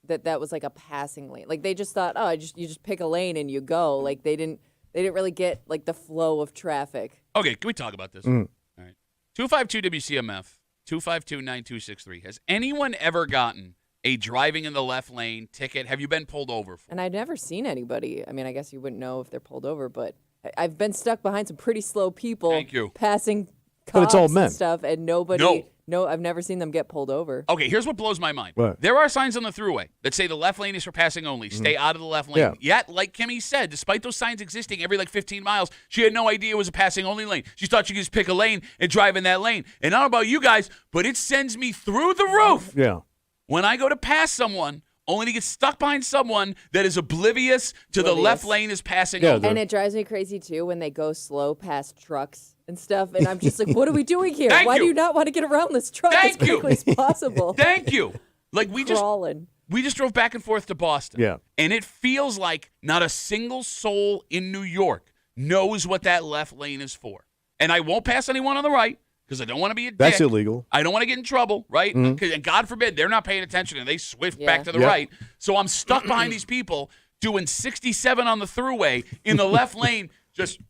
that was like a passing lane. Like they just thought, you just pick a lane and you go. Like they didn't really get like the flow of traffic. Okay, can we talk about this? All right. 252 WCMF. 252-9263. Has anyone ever gotten a driving in the left lane ticket? Have you been pulled over for? And I've never seen anybody. I mean, I guess you wouldn't know if they're pulled over, but I've been stuck behind some pretty slow people. Thank you. Passing cops but it's all men. And stuff, and nobody. No, I've never seen them get pulled over. Okay, here's what blows my mind. What? There are signs on the thruway that say the left lane is for passing only. Stay out of the left lane. Yeah. Yet, like Kimmy said, despite those signs existing every like 15 miles, she had no idea it was a passing only lane. She thought she could just pick a lane and drive in that lane. And I don't know about you guys, but it sends me through the roof. Yeah. When I go to pass someone, only to get stuck behind someone that is oblivious to the left lane is passing only. And it drives me crazy, too, when they go slow past trucks and stuff. And I'm just like, what are we doing here? Why do you not want to get around this truck as quickly as possible? Thank you. Like we Crawling. just drove back and forth to Boston. Yeah. And it feels like not a single soul in New York knows what that left lane is for. And I won't pass anyone on the right because I don't want to be a dick. That's illegal. I don't want to get in trouble, right? And God forbid they're not paying attention and they swift back to the right. So I'm stuck behind these people doing 67 on the throughway in the left lane, just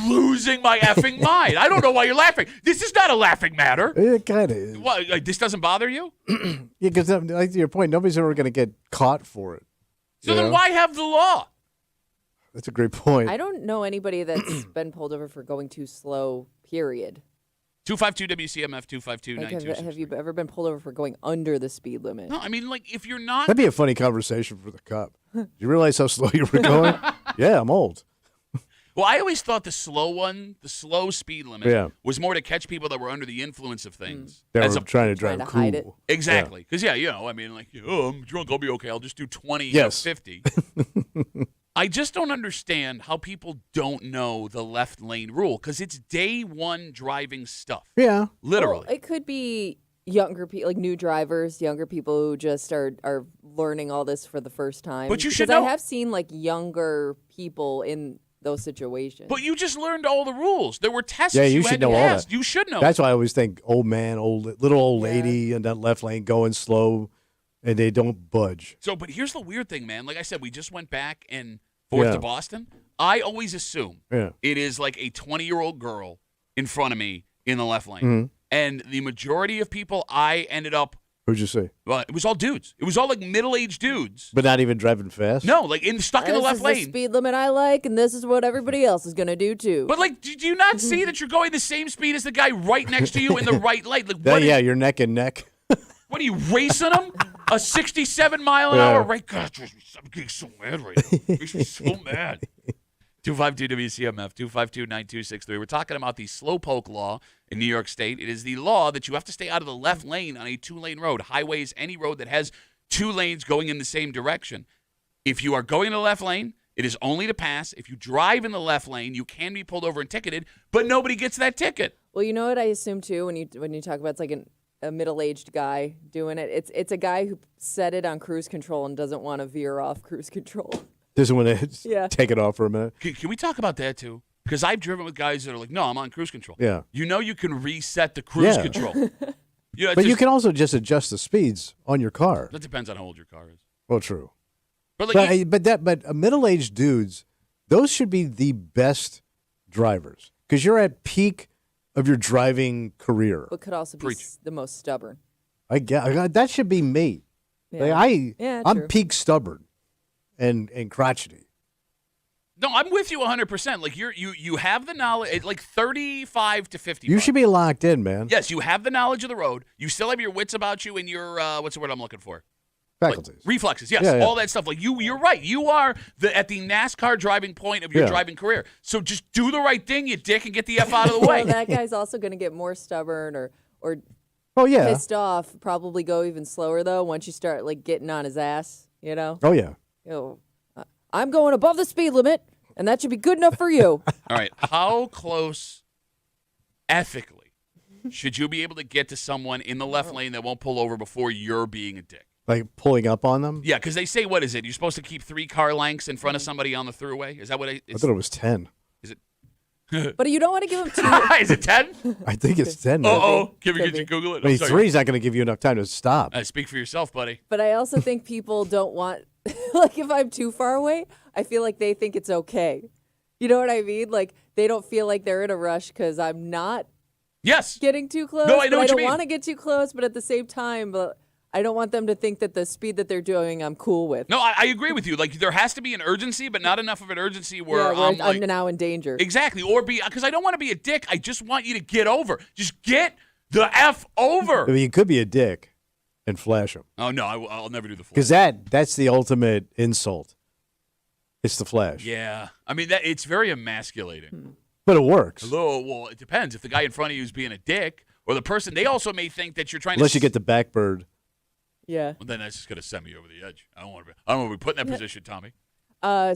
losing my effing mind. I don't know why you're laughing. This is not a laughing matter. It kind of is. What, like, this doesn't bother you? Yeah, because like to your point, nobody's ever going to get caught for it. So then why have the law? That's a great point. I don't know anybody that's been pulled over for going too slow, period. 252 WCMF 252 like, have you ever been pulled over for going under the speed limit? No, I mean, like, if you're not... That'd be a funny conversation for the cop. Do you realize how slow you were going? Yeah, I'm old. Well, I always thought the slow speed limit was more to catch people that were under the influence of things. They were trying to drive cool. Hide it. Exactly. Because, I'm drunk, I'll be okay. I'll just do 20, 50. I just don't understand how people don't know the left lane rule because it's day one driving stuff. Yeah. Literally. Well, it could be younger people, like new drivers, younger people who just are learning all this for the first time. But you should know. know. I have seen like younger people in those situations. But you just learned all the rules. There were tests you had should to know all pass. that. You should know. That's why I always think old man, little old lady in that left lane going slow, and they don't budge. So, but here's the weird thing, man. Like I said, we just went back and forth to Boston. I always assume it is like a 20-year-old girl in front of me in the left lane. Mm-hmm. And the majority of people I ended up. Who'd you see? Well, it was all dudes. It was all like middle-aged dudes. But not even driving fast? No, like stuck in the left lane. This is the speed limit I like, and this is what everybody else is going to do, too. But, like, do you not see that you're going the same speed as the guy right next to you in the right lane? Like, you're neck and neck. What are you, racing him? A 67-mile-an-hour rate? God, I'm getting so mad right now. It makes me so mad. 252 WCMF, 252-9263. We're talking about the slowpoke law in New York State. It is the law that you have to stay out of the left lane on a two-lane road. Highways, any road that has two lanes going in the same direction. If you are going in the left lane, it is only to pass. If you drive in the left lane, you can be pulled over and ticketed, but nobody gets that ticket. Well, you know what I assume, too, when you talk about it's like a middle-aged guy doing it. It's a guy who set it on cruise control and doesn't want to veer off cruise control. Doesn't want to take it off for a minute. Can we talk about that, too? Because I've driven with guys that are like, no, I'm on cruise control. Yeah. You know you can reset the cruise control. But you can also just adjust the speeds on your car. That depends on how old your car is. Well, true. But like, but middle-aged dudes, those should be the best drivers because you're at peak of your driving career. But could also be the most stubborn. I get that should be me. Yeah. Like I'm true. peak stubborn and crotchety. No, I'm with you 100%. Like you have the knowledge, like 35 to 50. You should be locked in, man. Yes, you have the knowledge of the road. You still have your wits about you and your what's the word I'm looking for? Faculties. Like, reflexes. Yes, Yeah. all that stuff. Like you're right. You are at the NASCAR driving point of your driving career. So just do the right thing, you dick, and get the F out of the way. Well, that guy's also going to get more stubborn or pissed off. Probably go even slower though once you start like getting on his ass. You know. Oh yeah. I'm going above the speed limit, and that should be good enough for you. All right. How close, ethically, should you be able to get to someone in the left lane that won't pull over before you're being a dick? Like pulling up on them? Yeah, because they say, what is it? You're supposed to keep 3 car lengths in front of somebody on the throughway? Is that what it is? I thought it was 10. Is it? But you don't want to give him too. Is it 10? I think it's 10. Can you Google it? I mean, 3's not going to give you enough time to stop. Speak for yourself, buddy. But I also think people don't want, like if I'm too far away, I feel like they think it's okay. You know what I mean? Like they don't feel like they're in a rush because I'm not getting too close. No, I know what you don't mean. want to get too close, but at the same time, I don't want them to think that the speed that they're doing, I'm cool with. No, I agree with you. Like there has to be an urgency, but not enough of an urgency where I'm now in danger. Exactly. Or because I don't want to be a dick. I just want you to get over. Just get the F over. I mean, you could be a dick and flash them. Oh, no, I'll never do the flash. Because that's the ultimate insult. It's the flash. Yeah. I mean, it's very emasculating. But it works. Well, it depends. If the guy in front of you is being a dick, or the person, they also may think that you're trying Unless to... you get the backbird. Yeah. Well, then that's just going to send me over the edge. I don't want to be put in that position, Tommy.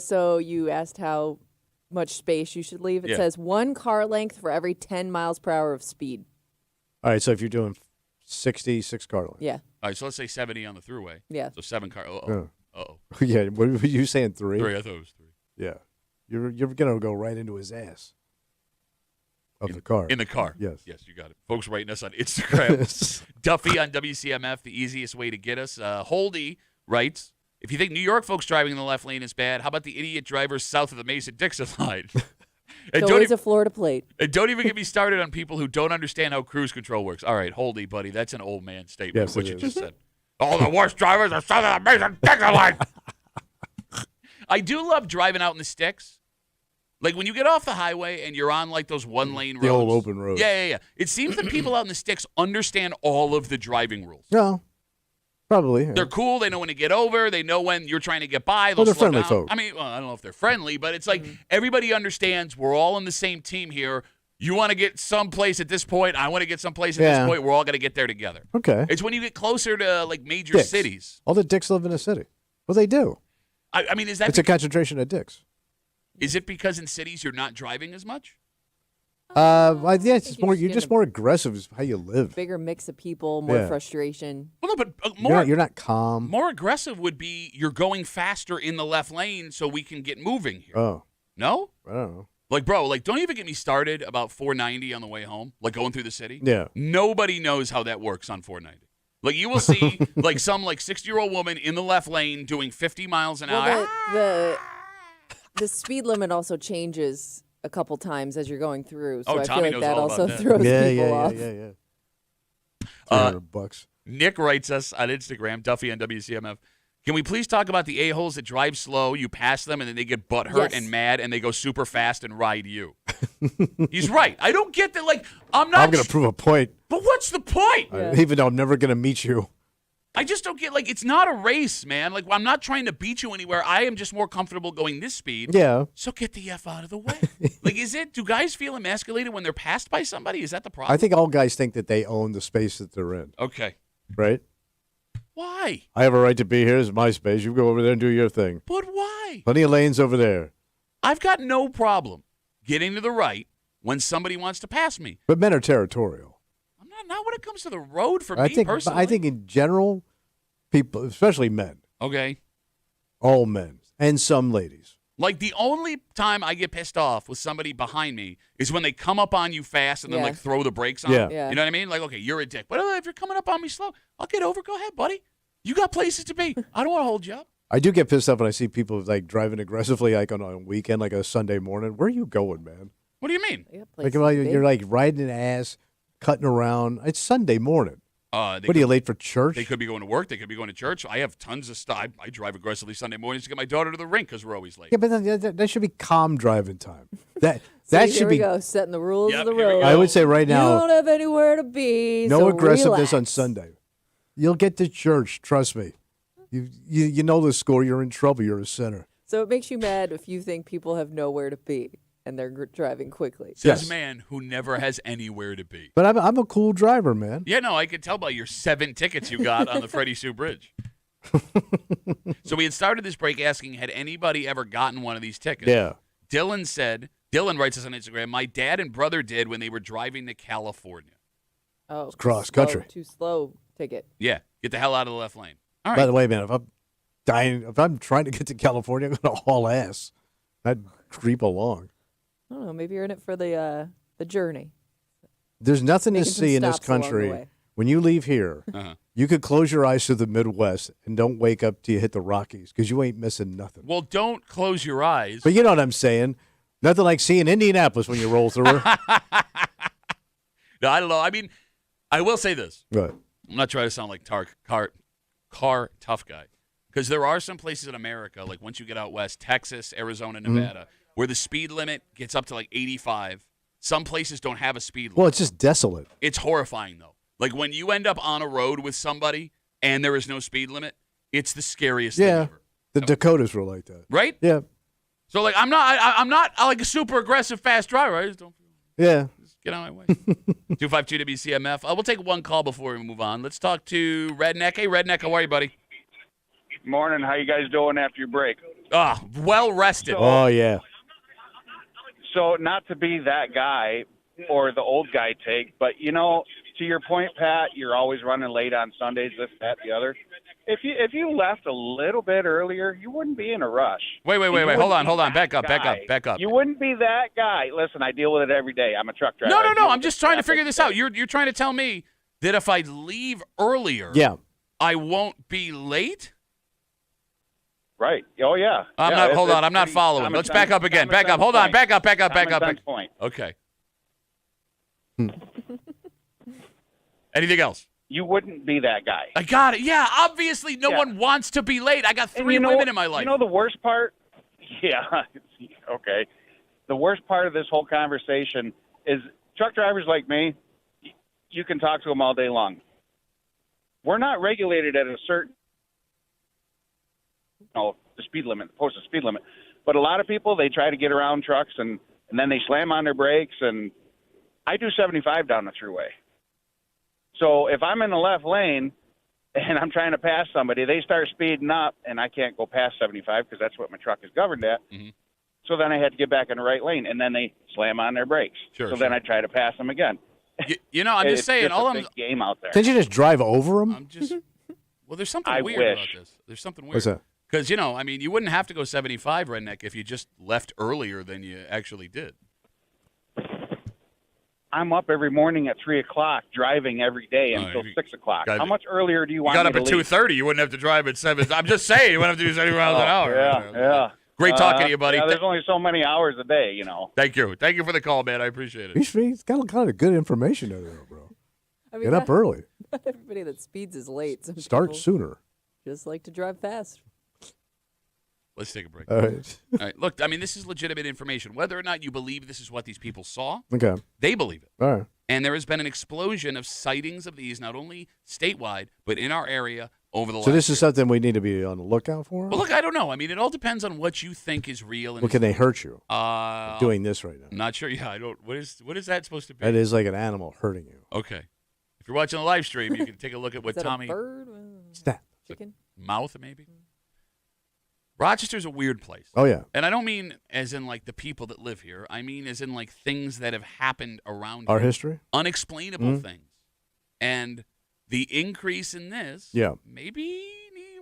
So you asked how much space you should leave. It says 1 car length for every 10 miles per hour of speed. All right, so if you're doing 66 car length. Yeah. All right, so let's say 70 on the throughway. Yeah. So 7 car. Uh-oh. Yeah, what were you saying, 3? 3, I thought it was 3. Yeah. You're going to go right into his ass. Of the car. In the car. Yes. Yes, you got it. Folks writing us on Instagram. Duffy on WCMF, the easiest way to get us. Holdy writes, if you think New York folks driving in the left lane is bad, how about the idiot drivers south of the Mason-Dixon line? It's always a Florida plate. And don't even get me started on people who don't understand how cruise control works. All right, Holdy, buddy, that's an old man statement, Yes, what it you is. just said. All the worst drivers are south of the Mason-Dixon line. I do love driving out in the sticks. Like when you get off the highway and you're on like those one-lane roads. The old open roads. Yeah. It seems that people out in the sticks understand all of the driving rules. No, probably. Yeah. They're cool. They know when to get over. They know when you're trying to get by. They're slow friendly down. folk. I mean, I don't know if they're friendly, but it's like everybody understands we're all on the same team here. You want to get someplace at this point. I want to get someplace at this point. We're all going to get there together. Okay. It's when you get closer to like major Dicks. cities. All the dicks live in a city. Well, they do. I mean, is that it's a concentration of dicks. Is it because in cities you're not driving as much? Yeah, it's just more. You're just more aggressive. Is how you live. Bigger mix of people, more frustration. Well, no, but more. You're not calm. More aggressive would be you're going faster in the left lane so we can get moving here. Oh, no, I don't know. Like, bro, like, don't even get me started about 490 on the way home, like going through the city. Yeah. Nobody knows how that works on 490. Like, you will see, like, some, like, 60-year-old woman in the left lane doing 50 miles an hour. The speed limit also changes a couple times as you're going through. So I Tommy feel like knows that all also about that. throws people off. Yeah. $200. Nick writes us on Instagram, Duffy on WCMF. Can we please talk about the a-holes that drive slow, you pass them, and then they get butthurt and mad, and they go super fast and ride you? He's right. I don't get that. Like, I'm going to prove a point. But what's the point? Even though I'm never going to meet you. I just don't get, like, it's not a race, man. Like, I'm not trying to beat you anywhere. I am just more comfortable going this speed. Yeah. So get the F out of the way. Like, do guys feel emasculated when they're passed by somebody? Is that the problem? I think all guys think that they own the space that they're in. Okay. Right? Why? I have a right to be here. It's my space. You go over there and do your thing. But why? Plenty of lanes over there. I've got no problem getting to the right when somebody wants to pass me. But men are territorial. I'm not when it comes to the road for me personally. I think in general, people, especially men. Okay. All men. And some ladies. Like, the only time I get pissed off with somebody behind me is when they come up on you fast and then, like, throw the brakes on. Yeah. You know what I mean? Like, okay, you're a dick. But if you're coming up on me slow, I'll get over. Go ahead, buddy. You got places to be. I don't want to hold you up. I do get pissed off when I see people, like, driving aggressively, like, on a weekend, like a Sunday morning. Where are you going, man? What do you mean? Like, you're, like, riding an ass, cutting around. It's Sunday morning. What are you, late for church? They could be going to work. They could be going to church. I have tons of stuff. I drive aggressively Sunday mornings to get my daughter to the rink because we're always late. Yeah, but that should be calm driving time. That Here should we be. go, setting the rules Yep, of the here we road. go. I would say right now. You don't have anywhere to be. No so aggressiveness on relax. Sunday. You'll get to church. Trust me. You know the score. You're in trouble. You're a sinner. So it makes you mad if you think people have nowhere to be and they're driving quickly. Says man who never has anywhere to be. But I'm a cool driver, man. Yeah, no, I could tell by your 7 tickets you got on the Freddie Sue Bridge. So we had started this break asking, had anybody ever gotten one of these tickets? Yeah. Dylan writes us on Instagram, my dad and brother did when they were driving to California. Oh, cross country. Too slow ticket. Yeah, get the hell out of the left lane. All right. By the way, man, if I'm trying to get to California, I'm going to haul ass. I'd creep along. I don't know. Maybe you're in it for the journey. There's nothing to Making some see in this stops along the country. way. When you leave here, you could close your eyes to the Midwest and don't wake up till you hit the Rockies because you ain't missing nothing. Well, don't close your eyes. But you know what I'm saying. Nothing like seeing Indianapolis when you roll through her. No, I don't know. I mean, I will say this. Right. I'm not trying to sound like car tough guy. Because there are some places in America, like once you get out west, Texas, Arizona, Nevada, where the speed limit gets up to like 85. Some places don't have a speed limit. Well, it's just desolate. It's horrifying, though. Like when you end up on a road with somebody and there is no speed limit, it's the scariest thing ever. The Dakotas were like that. Right? Yeah. So, like, I'm not like a super aggressive fast driver. I just don't. Yeah. Just get out of my way. 252 WCMF. We'll take one call before we move on. Let's talk to Redneck. Hey, Redneck, how are you, buddy? Morning. How you guys doing after your break? Well rested. Oh, yeah. So not to be that guy or the old guy take, but, you know, to your point, Pat, you're always running late on Sundays, this, that, the other. If you left a little bit earlier, you wouldn't be in a rush. Wait. Hold on. Back up. You wouldn't be that guy. Listen, I deal with it every day. I'm a truck driver. No. I'm just trying to figure this out. You're trying to tell me that if I leave earlier, I won't be late? Right. Oh, yeah. Hold on. I'm not following. Let's back up again. Back up. Hold on. Back up. Point. Okay. Anything else? You wouldn't be that guy. I got it. Yeah, obviously no one wants to be late. I got 3 women in my life. You know the worst part? Yeah. Okay. The worst part of this whole conversation is truck drivers like me, you can talk to them all day long. We're not regulated at a certain the speed limit, the posted speed limit. But a lot of people, they try to get around trucks and then they slam on their brakes. And I do 75 down the thruway. So if I'm in the left lane and I'm trying to pass somebody. They start speeding up, and I can't go past 75 because that's what my truck is governed at. Mm-hmm. So then I had to get back in the right lane, and then they slam on their brakes. Then I try to pass them again. I'm just saying, all I'm game out there. Didn't you just drive over them? I'm just well. There's something weird about this. There's something weird. What's that? Because you wouldn't have to go 75, redneck, if you just left earlier than you actually did. I'm up every morning at 3:00, driving every day until 6:00. How much earlier do you want? You got up at 2:30. You wouldn't have to drive at 7. I'm just saying, you wouldn't have to do 70 miles an hour. Yeah. Great talking to you, buddy. Yeah, there's only so many hours a day, Thank you. Thank you for the call, man. I appreciate it. He's got kind of good information out there, bro. Get up early. Not everybody that speeds is late. Some Start sooner. Just like to drive fast. Let's take a break. All right. All right. Look, this is legitimate information. Whether or not you believe this is what these people saw, they believe it. All right. And there has been an explosion of sightings of these, not only statewide, but in our area over the last So this is year. something we need to be on the lookout for? Well, look, I don't know. It all depends on what you think is real. And Well, can they hurt you? Doing this right now. I'm not sure. Yeah, I don't. What is that supposed to be? That is like an animal hurting you. Okay. If you're watching the live stream, you can take a look at what is that Tommy. A bird? Snap. Chicken? Mouth, maybe. Rochester's a weird place. Oh, yeah. And I don't mean as in like the people that live here. I mean as in like things that have happened around Our here. history? Unexplainable things. And the increase in this, maybe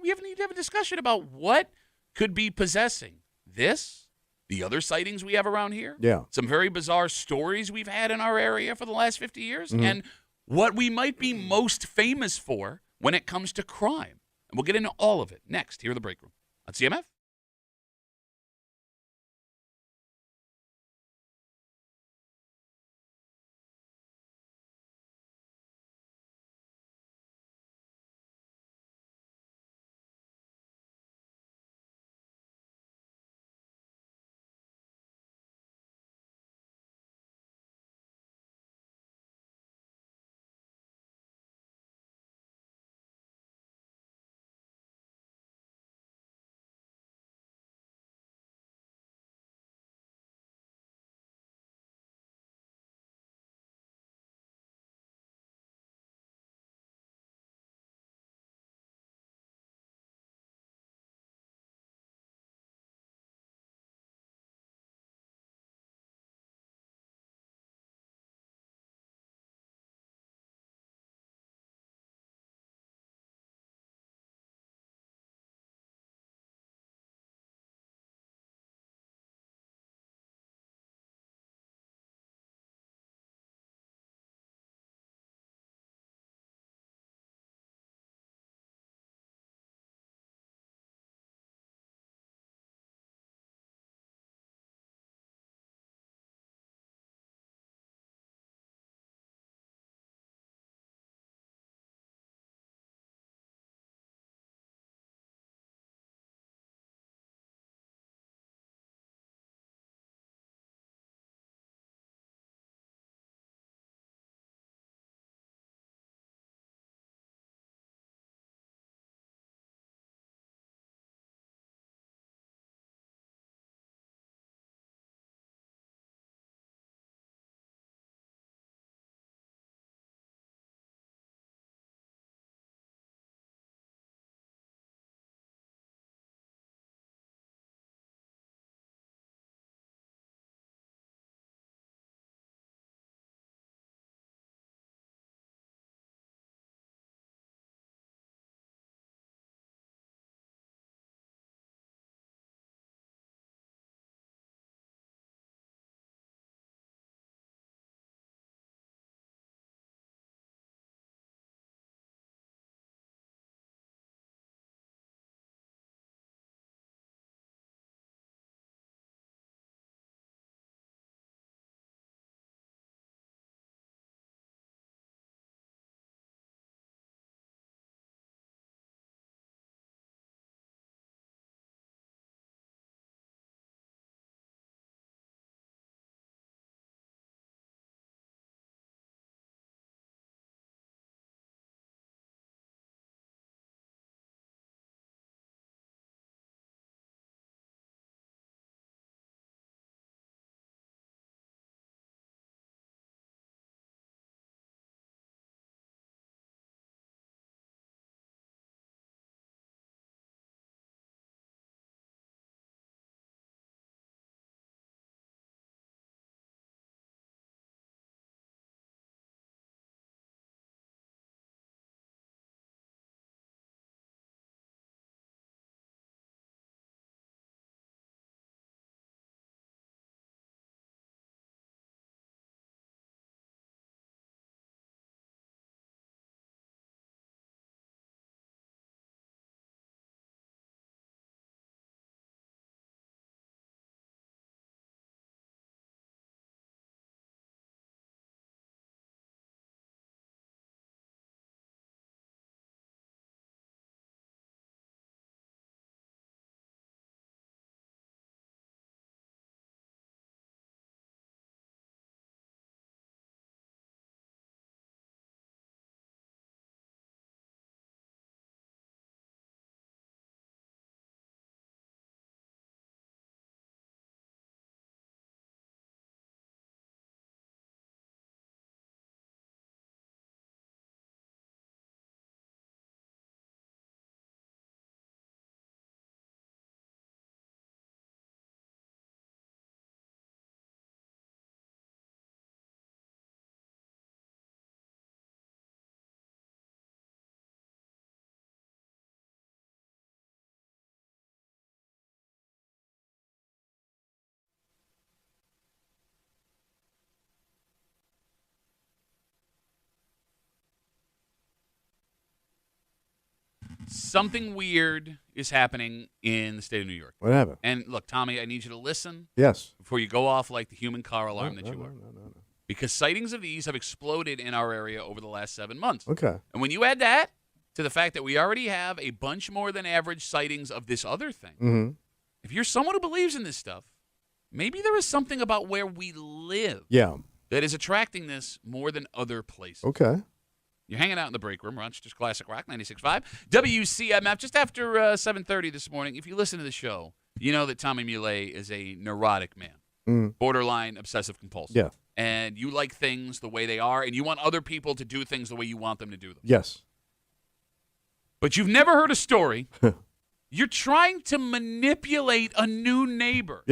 we need to have a discussion about what could be possessing this, the other sightings we have around here, some very bizarre stories we've had in our area for the last 50 years, and what we might be most famous for when it comes to crime. And we'll get into all of it next here in the break room on CMF. Something weird is happening in the state of New York. What happened? And look, Tommy, I need you to listen. Yes. Before you go off like the human car alarm that you are. No. Because sightings of these have exploded in our area over the last 7 months. Okay. And when you add that to the fact that we already have a bunch more than average sightings of this other thing, if you're someone who believes in this stuff, maybe there is something about where we live that is attracting this more than other places. Okay. You're hanging out in the break room, Rochester's Classic Rock 96.5, WCMF, just after 7:30 this morning. If you listen to the show, you know that Tommy Muley is a neurotic man, borderline obsessive compulsive. Yeah. And you like things the way they are, and you want other people to do things the way you want them to do them. Yes. But you've never heard a story. You're trying to manipulate a new neighbor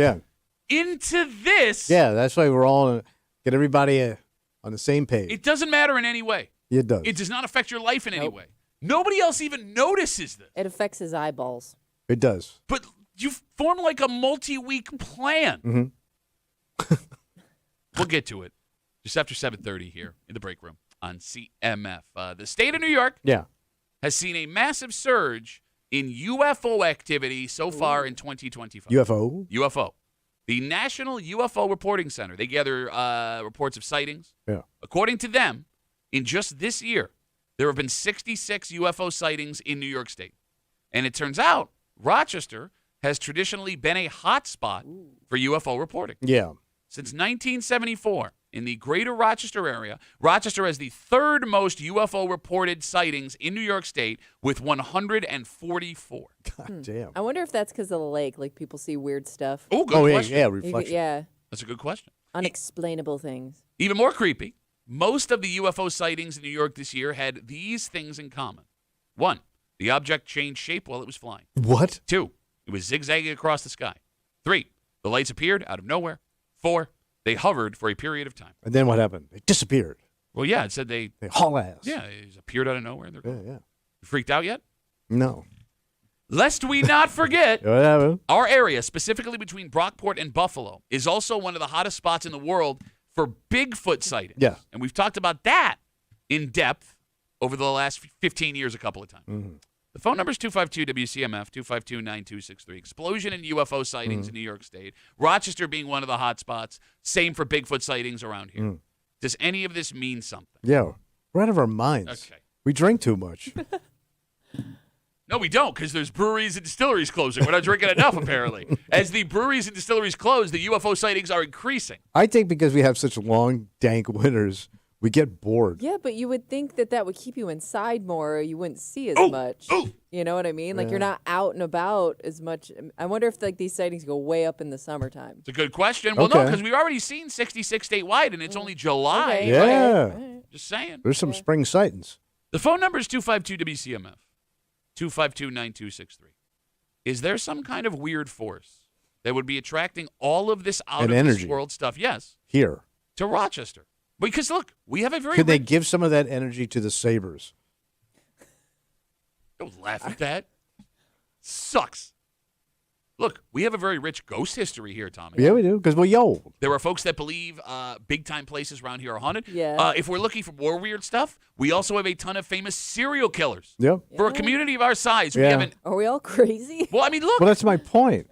into this. Yeah, that's why we're all get everybody on the same page. It doesn't matter in any way. It does. It does not affect your life in any way. Nobody else even notices this. It affects his eyeballs. It does. But you form like a multi-week plan. We'll get to it just after 7:30 here in the break room on CMF. The state of New York has seen a massive surge in UFO activity so far in 2025. UFO. The National UFO Reporting Center. They gather reports of sightings. Yeah. According to them, in just this year, there have been 66 UFO sightings in New York State. And it turns out Rochester has traditionally been a hot spot for UFO reporting. Yeah. Since 1974, in the greater Rochester area, Rochester has the third most UFO reported sightings in New York State with 144. God damn. I wonder if that's because of the lake. Like, people see weird stuff. Oh, good question. Yeah, reflection. Yeah. That's a good question. Unexplainable things. Even more creepy, most of the UFO sightings in New York this year had these things in common. 1, the object changed shape while it was flying. What? 2, it was zigzagging across the sky. 3, the lights appeared out of nowhere. 4, they hovered for a period of time. And then what happened? They disappeared. Well, yeah, it said they haul ass. Yeah, they just appeared out of nowhere. And they're gone. Yeah. You freaked out yet? No. Lest we not forget, What happened? our area, specifically between Brockport and Buffalo, is also one of the hottest spots in the world for Bigfoot sightings. Yeah. And we've talked about that in depth over the last 15 years a couple of times. The phone number is 252-WCMF, 252-9263. Explosion in UFO sightings in New York State. Rochester being one of the hot spots. Same for Bigfoot sightings around here. Does any of this mean something? Yeah. We're out of our minds. Okay. We drink too much. No, we don't, because there's breweries and distilleries closing. We're not drinking enough, apparently. As the breweries and distilleries close, the UFO sightings are increasing. I think because we have such long, dank winters, we get bored. Yeah, but you would think that would keep you inside more, or you wouldn't see as much. You know what I mean? Like, you're not out and about as much. I wonder if like these sightings go way up in the summertime. It's a good question. Well, no, because we've already seen 66 statewide, and it's only July. Okay. Yeah. Right. Just saying. There's some spring sightings. The phone number is 252-WCMF, 252-9263. Is there some kind of weird force that would be attracting all of this out of this world stuff? Yes. Here. To Rochester. Because, look, we have a very... Could they give some of that energy to the Sabres? Don't laugh at that. Sucks. Look, we have a very rich ghost history here, Tommy. Yeah, we do, because we're old. There are folks that believe big-time places around here are haunted. Yeah. If we're looking for more weird stuff, we also have a ton of famous serial killers. Yep. For a community of our size, we Yeah. haven't... Are we all crazy? Well, I mean, look. Well, that's my point.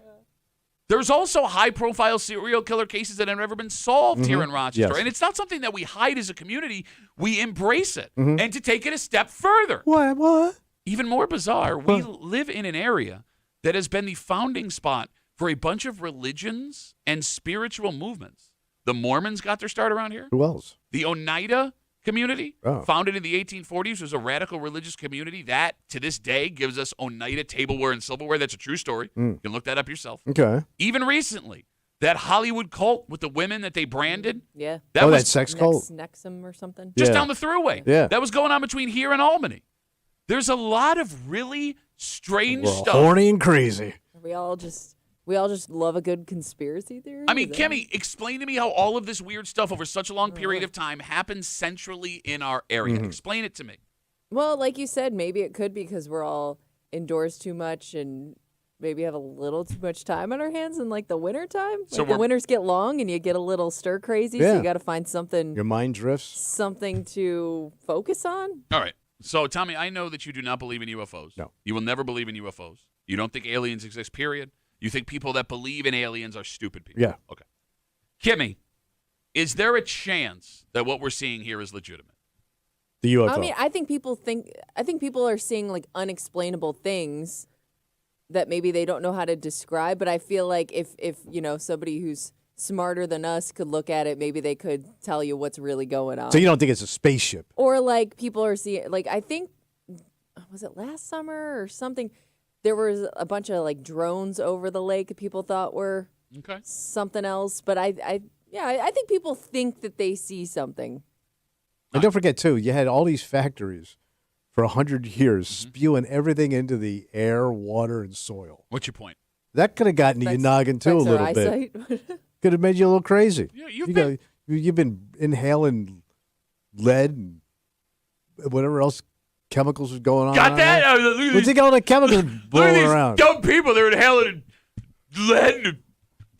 There's also high-profile serial killer cases that have never been solved here in Rochester. Yes. And it's not something that we hide as a community. We embrace it. And to take it a step further. What? Even more bizarre, we live in an area that has been the founding spot for a bunch of religions and spiritual movements. The Mormons got their start around here. Who else? The Oneida community, Oh. founded in the 1840s, was a radical religious community that, to this day, gives us Oneida tableware and silverware. That's a true story. You can look that up yourself. Okay. Even recently, that Hollywood cult with the women that they branded, Yeah. that was that sex cult? Nexum or something. just Yeah. down the throughway. Yeah. That was going on between here and Albany. There's a lot of really strange We're stuff. horny and crazy. We all just love a good conspiracy theory. I mean, Is that- Kemi, explain to me how all of this weird stuff over such a long period of time happens centrally in our area. Explain it to me. Well, like you said, maybe it could be because we're all indoors too much and maybe have a little too much time on our hands in like the winter time. So Like the winters get long and you get a little stir crazy, so Yeah. you got to find something Your mind drifts. to focus on. All right. So, Tommy, I know that you do not believe in UFOs. No. You will never believe in UFOs. You don't think aliens exist, period. You think people that believe in aliens are stupid people. Yeah. Okay. Kimmy, is there a chance that what we're seeing here is legitimate? The UFO. I mean, I think people are seeing like unexplainable things that maybe they don't know how to describe, but I feel like if somebody who's smarter than us could look at it, maybe they could tell you what's really going on. So you don't think it's a spaceship? Or like people are seeing, like I think, was it last summer or something? There was a bunch of like drones over the lake that people thought were something else. But I think people think that they see something. And don't forget, too, you had all these factories for 100 years spewing everything into the air, water, and soil. What's your point? That could have gotten to your noggin, too, a little bit. Could have made you a little crazy. Yeah, you've been inhaling lead and whatever else chemicals was going on. Got that? What's he got all the chemicals blowing around? Dumb people, they're inhaling lead and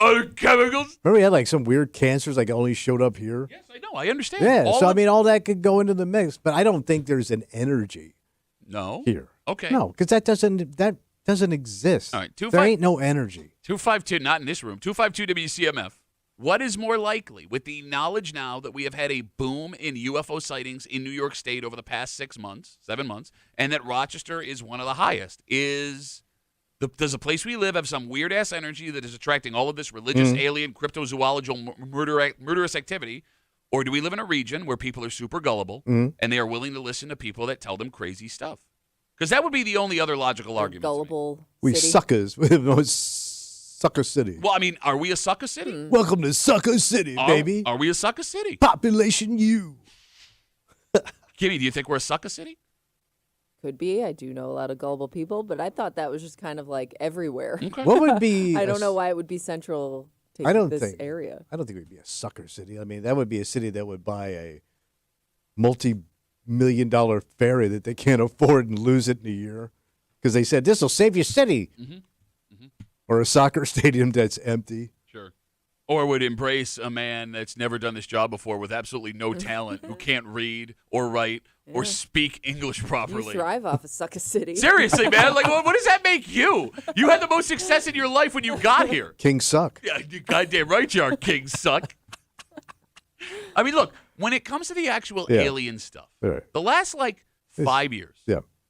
other chemicals. Remember he had like some weird cancers like only showed up here? Yes, I know. I understand. Yeah, I mean, all that could go into the mix, but I don't think there's an energy here. Okay. No, because that doesn't exist. All right, there ain't no energy. 252, not in this room, 252 WCMF. What is more likely, with the knowledge now that we have had a boom in UFO sightings in New York State over the past 7 months, and that Rochester is one of the highest? Does the place we live have some weird-ass energy that is attracting all of this religious, alien, cryptozoological, murderous activity? Or do we live in a region where people are super gullible and they are willing to listen to people that tell them crazy stuff? Because that would be the only other logical argument. Gullible We city. suckers. Sucker City. Well, I mean, are we a sucker city? Welcome to Sucker City, baby. Are we a sucker city? Population U. Kitty, do you think we're a sucker city? Could be. I do know a lot of gullible people, but I thought that was just kind of like everywhere. Okay. What would be? I don't know why it would be central to this area. I don't think it would be a sucker city. I mean, that would be a city that would buy a multi-million-dollar ferry that they can't afford and lose it in a year because they said this will save your city. Or a soccer stadium that's empty. Sure. Or would embrace a man that's never done this job before with absolutely no talent, who can't read or write or speak English properly. You thrive off of Sucker City. Seriously, man. Like, what does that make you? You had the most success in your life when you got here. King suck. Yeah, you goddamn right you are, king suck. I mean, look, when it comes to the actual alien stuff, the last, 5 years,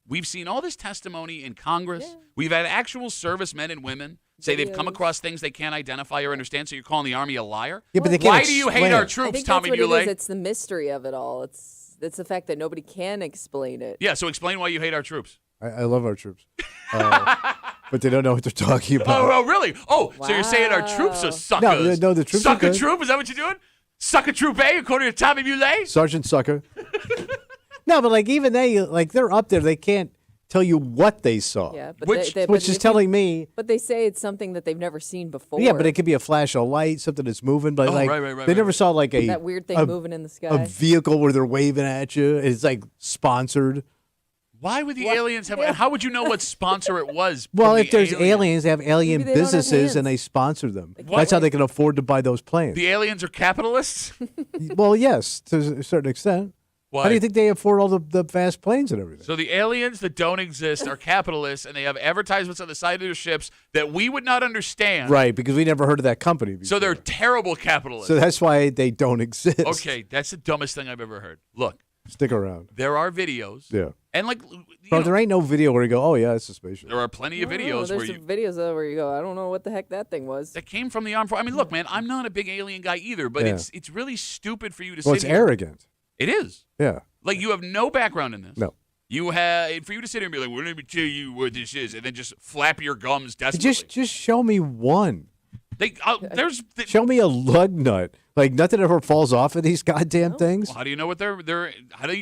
we've seen all this testimony in Congress. Yeah. We've had actual servicemen and women say they've come across things they can't identify or understand, so you're calling the Army a liar? Yeah, but they can't Why do you hate our troops, I think Tommy that's what Muley? it is. It's the mystery of it all. It's the fact that nobody can explain it. Yeah, so explain why you hate our troops. I love our troops. But they don't know what they're talking about. Oh, really? Oh, wow. So you're saying our troops are suckers. No, the troops Sucker are good. troop? Is that what you're doing? Sucker troop A, according to Tommy Muley? Sergeant Sucker. No, but even they're up there. They can't tell you what they saw. Yeah, but which is telling me. But they say it's something that they've never seen before. Yeah, but it could be a flash of light, something that's moving. But they never saw that weird thing moving in the sky. A vehicle where they're waving at you. It's sponsored. Why would the aliens have? How would you know what sponsor it was? Well, if there's aliens, they have alien businesses and they sponsor them. That's how they can afford to buy those planes. The aliens are capitalists? Well, yes, to a certain extent. Why? How do you think they afford all the fast planes and everything? So the aliens that don't exist are capitalists, and they have advertisements on the side of their ships that we would not understand. Right, because we never heard of that company before. So they're terrible capitalists. So that's why they don't exist. Okay, that's the dumbest thing I've ever heard. Look. Stick around. There are videos. Yeah. And there ain't no video where you go, oh, yeah, it's a spaceship. There are plenty of videos there's some videos where you go, I don't know what the heck that thing was. That came from the armed forces. I mean, look, man, I'm not a big alien guy either, but it's really stupid for you to Well, sit it's here. arrogant. It is. Yeah. Like, you have no background in this. No. For you to sit here and be like, well, let me tell you what this is, and then just flap your gums desperately. Just show me one. Show me a lug nut. Like, nothing ever falls off of these goddamn things. Well, how do you know what they're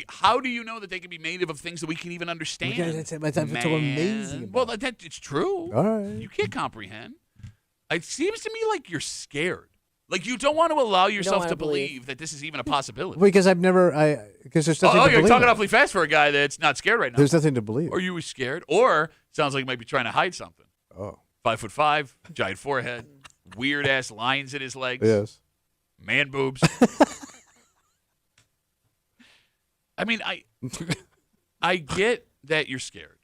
how do you know that they can be made of things that we can even understand? That's so amazing. Well, it's true. All right. You can't comprehend. It seems to me like you're scared. Like, you don't want to allow yourself to believe that this is even a possibility. Because there's nothing to believe. You're talking awfully fast for a guy that's not scared right now. There's nothing to believe. Or you were scared. Or sounds like he might be trying to hide something. Oh. 5'5", giant forehead, weird-ass lines in his legs. Yes. Man boobs. I mean, I get that you're scared.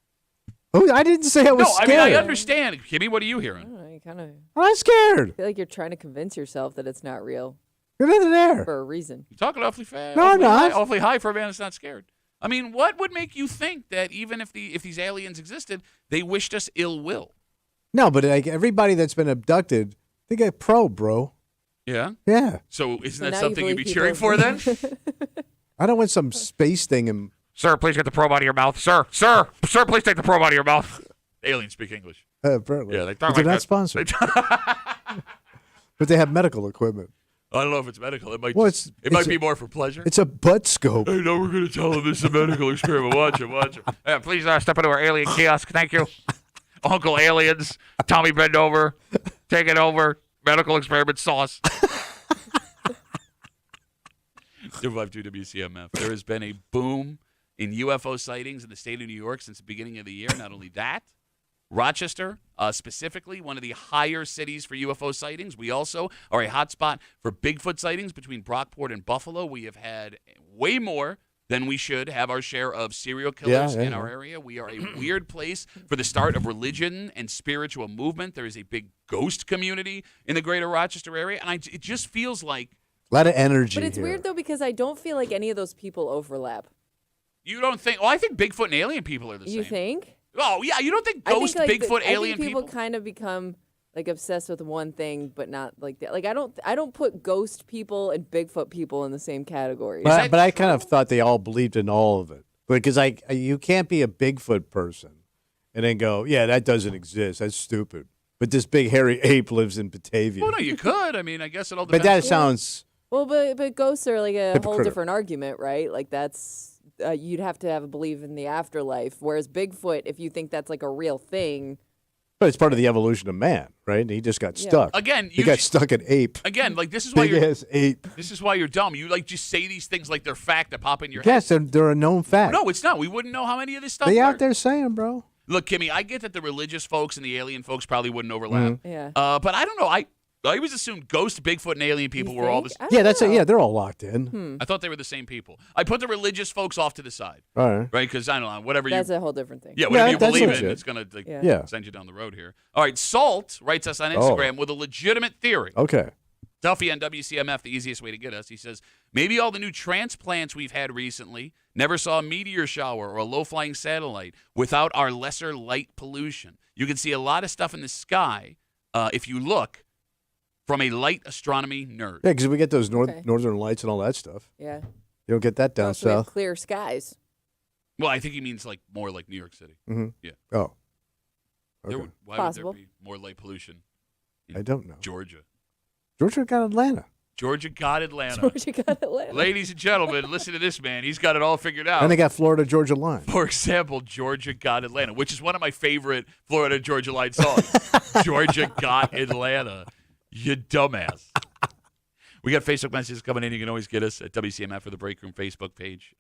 Oh, I didn't say I was scared. No, I mean, I understand. Kimmy, what are you hearing? I don't know, you kind of I'm scared. feel like you're trying to convince yourself that it's not real Get in there. for a reason. You're talking awfully fast. No, I'm not. Awfully high for a man that's not scared. I mean, what would make you think that even if these aliens existed, they wished us ill will? No, but like everybody that's been abducted, they get probed, bro. Yeah? Yeah. So isn't that now something you you'd be believe cheering people- for then? I don't want some space thing and Sir, please get the probe out of your mouth. Sir, please take the probe out of your mouth. Aliens speak English. apparently. Yeah, they But talk they're like not that. sponsored. But they have medical equipment. I don't know if it's medical. It might. Well, it might be more for pleasure. It's a butt scope. I know we're going to tell them this is a medical experiment. Watch it. Yeah, please step into our alien kiosk. Thank you. Uncle Aliens. Tommy, bend over. Take it over. Medical experiment sauce. 252 WCMF. There has been a boom in UFO sightings in the state of New York since the beginning of the year. Not only that, Rochester, specifically, one of the higher cities for UFO sightings. We also are a hotspot for Bigfoot sightings between Brockport and Buffalo. We have had way more than we should have our share of serial killers in our area. We are a weird place for the start of religion and spiritual movement. There is a big ghost community in the greater Rochester area, and it just feels like a lot of energy. But it's weird, though, because I don't feel like any of those people overlap. You don't think? Oh, I think Bigfoot and alien people are the same. You think? Oh, yeah. You don't think ghost, Bigfoot, alien I think people people? kind of become like obsessed with one thing, but not like that. Like I don't put ghost people and Bigfoot people in the same category. But I kind of thought they all believed in all of it. Because you can't be a Bigfoot person and then go, yeah, that doesn't exist. That's stupid. But this big hairy ape lives in Batavia. Well, no, you could. I mean, I guess it all But depends. that sounds... Well, but ghosts are like a whole hypocritical. different argument, right? Like that's you'd have to have a belief in the afterlife. Whereas Bigfoot, if you think that's like a real thing, But it's part of the evolution of man, right? And he just got stuck. Again, he got stuck at ape. Again, like this is why Big ass ape. This is why you're dumb. You like just say these things like they're fact that pop in your head. Yes, they're a known fact. No, it's not. We wouldn't know how many of this stuff. They were. out there saying, bro. Look, Kimmy, I get that the religious folks and the alien folks probably wouldn't overlap. Mm-hmm. Yeah. But I don't know. I always assumed ghost, Bigfoot, and alien people were all the same. Yeah, they're all locked in. I thought they were the same people. I put the religious folks off to the side. All right. Right? Because I don't know. Whatever that's you. a whole different thing. Yeah, whatever you that's believe in, legit. it's going to Yeah. send you down the road here. All right. Salt writes us on Instagram with a legitimate theory. Okay. Duffy on WCMF, the easiest way to get us. He says, maybe all the new transplants we've had recently never saw a meteor shower or a low-flying satellite without our lesser light pollution. You can see a lot of stuff in the sky if you look from a light astronomy nerd. Yeah, because we get those northern lights and all that stuff. Yeah. You don't get that down Also, we have south. clear skies. Well, I think he means like more like New York City. Mm-hmm. Yeah. Oh. There Okay. would- why Possible. would there be more light pollution in I don't know. Georgia? Georgia got Atlanta. Georgia got Atlanta. Georgia got Atlanta. Ladies and gentlemen, listen to this man. He's got it all figured out. And they got Florida-Georgia line. For example, Georgia Got Atlanta, which is one of my favorite Florida Georgia Line songs. Georgia Got Atlanta. You dumbass. We got Facebook messages coming in. You can always get us at WCMF for the Break Room Facebook page.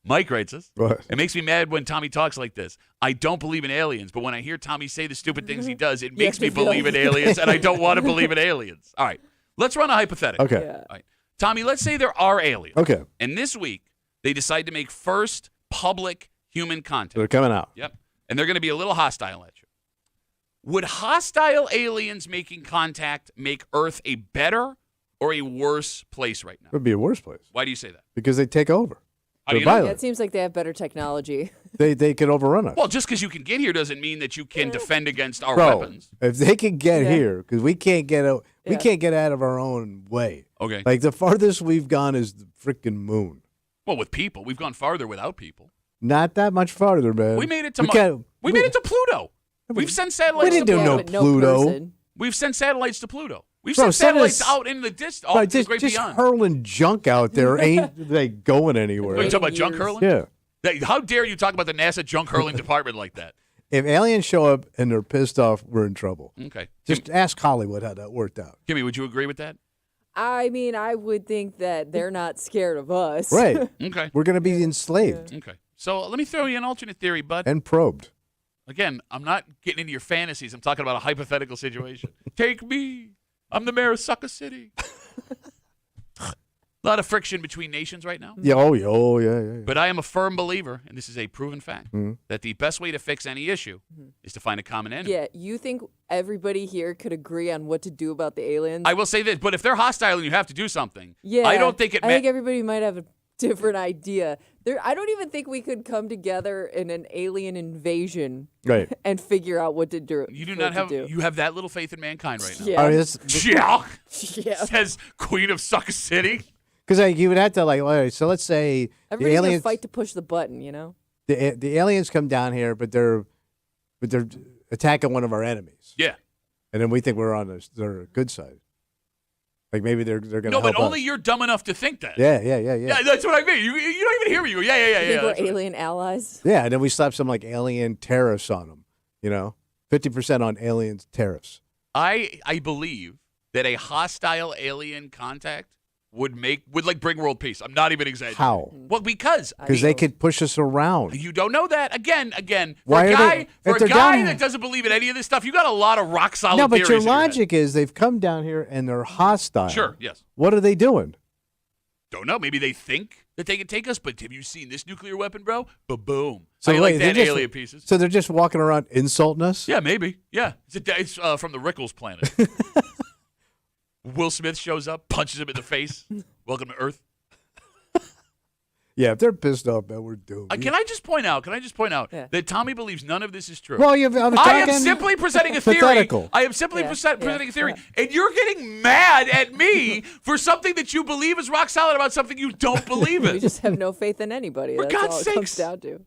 Mike writes us. What? It makes me mad when Tommy talks like this. I don't believe in aliens, but when I hear Tommy say the stupid things he does, it makes me have to believe in aliens, and I don't want to believe in aliens. All right. Let's run a hypothetical. Okay. Yeah. All right. Tommy, let's say there are aliens. Okay. And this week, they decide to make first public human contact. They're coming out. Yep. And they're going to be a little hostile at you. Would hostile aliens making contact make Earth a better or a worse place right now? It would be a worse place Why do you say that? because they take over. How do They're you know? violent. Yeah, it seems like they have better technology. They could overrun us. Well, just because you can get here doesn't mean that you can defend against our Bro, weapons. if they can get Yeah. here, because we can't get out, we Yeah. can't get out of our own way. Okay. Like the farthest we've gone is the freaking moon. Well, with people, we've gone farther without people. Not that much farther, man. We made it to We Mars. can't- We made it to Pluto. We've sent satellites. we didn't to do Pluto. no but Pluto. person. We've sent satellites to Pluto. We've Bro, sent send satellites us- out into the distance, Bro, the great just beyond. hurling junk out there ain't they going anywhere. What, you talking about junk Years. hurling? Yeah. How dare you talk about the NASA junk hurling department like that? If aliens show up and they're pissed off, we're in trouble. Okay. Just ask Hollywood how that worked out. Kimmy, would you agree with that? I mean, I would think that they're not scared of us. Right. Okay. We're going to be enslaved Okay. So let me throw you an alternate theory, bud. and probed. Again, I'm not getting into your fantasies. I'm talking about a hypothetical situation. Take me. I'm the mayor of Sucker City. A lot of friction between nations right now. Yeah. Oh, yeah. But I am a firm believer, and this is a proven fact, that the best way to fix any issue is to find a common enemy. Yeah, you think everybody here could agree on what to do about the aliens? I will say this, but if they're hostile and you have to do something, yeah, I don't think I think everybody might have a different idea. I don't even think we could come together in an alien invasion and figure out what to do. You do not have. You have that little faith in mankind right now. Yeah. Says Queen of Sucker City. Because you would have to all right, so let's say everybody's the aliens gonna fight to push the button, you know. The aliens come down here, but they're attacking one of our enemies. Yeah. And then we think we're on their good side. Like maybe they're going to help us. No, but only you're dumb enough to think that. Yeah. Yeah, that's what I mean. You don't even hear me. You go, yeah. You think we're alien allies? Yeah, and then we slap some alien tariffs on them, 50% on aliens tariffs. I believe that a hostile alien contact would bring world peace. I'm not even exaggerating. How? Well, because they could push us around. You don't know that. Again, for Why a guy down that doesn't believe in any of this stuff, you got a lot of rock solid No, but theories your in logic is they've come down here and they're hostile. Sure, yes. What are they doing? Don't know. Maybe they think that they can take us, but have you seen this nuclear weapon, bro? Ba-boom. So like that alien pieces. So they're just walking around insulting us? Yeah, maybe. Yeah. It's from the Rickles planet. Will Smith shows up, punches him in the face. Welcome to Earth. Yeah, if they're pissed off, man, we're doomed. Can I just point out that Tommy believes none of this is true? Well, I am simply presenting a theory. Pathetical. I am simply presenting a theory, and you're getting mad at me for something that you believe is rock solid about something you don't believe in. We just have no faith in anybody. For That's God's all it comes down to.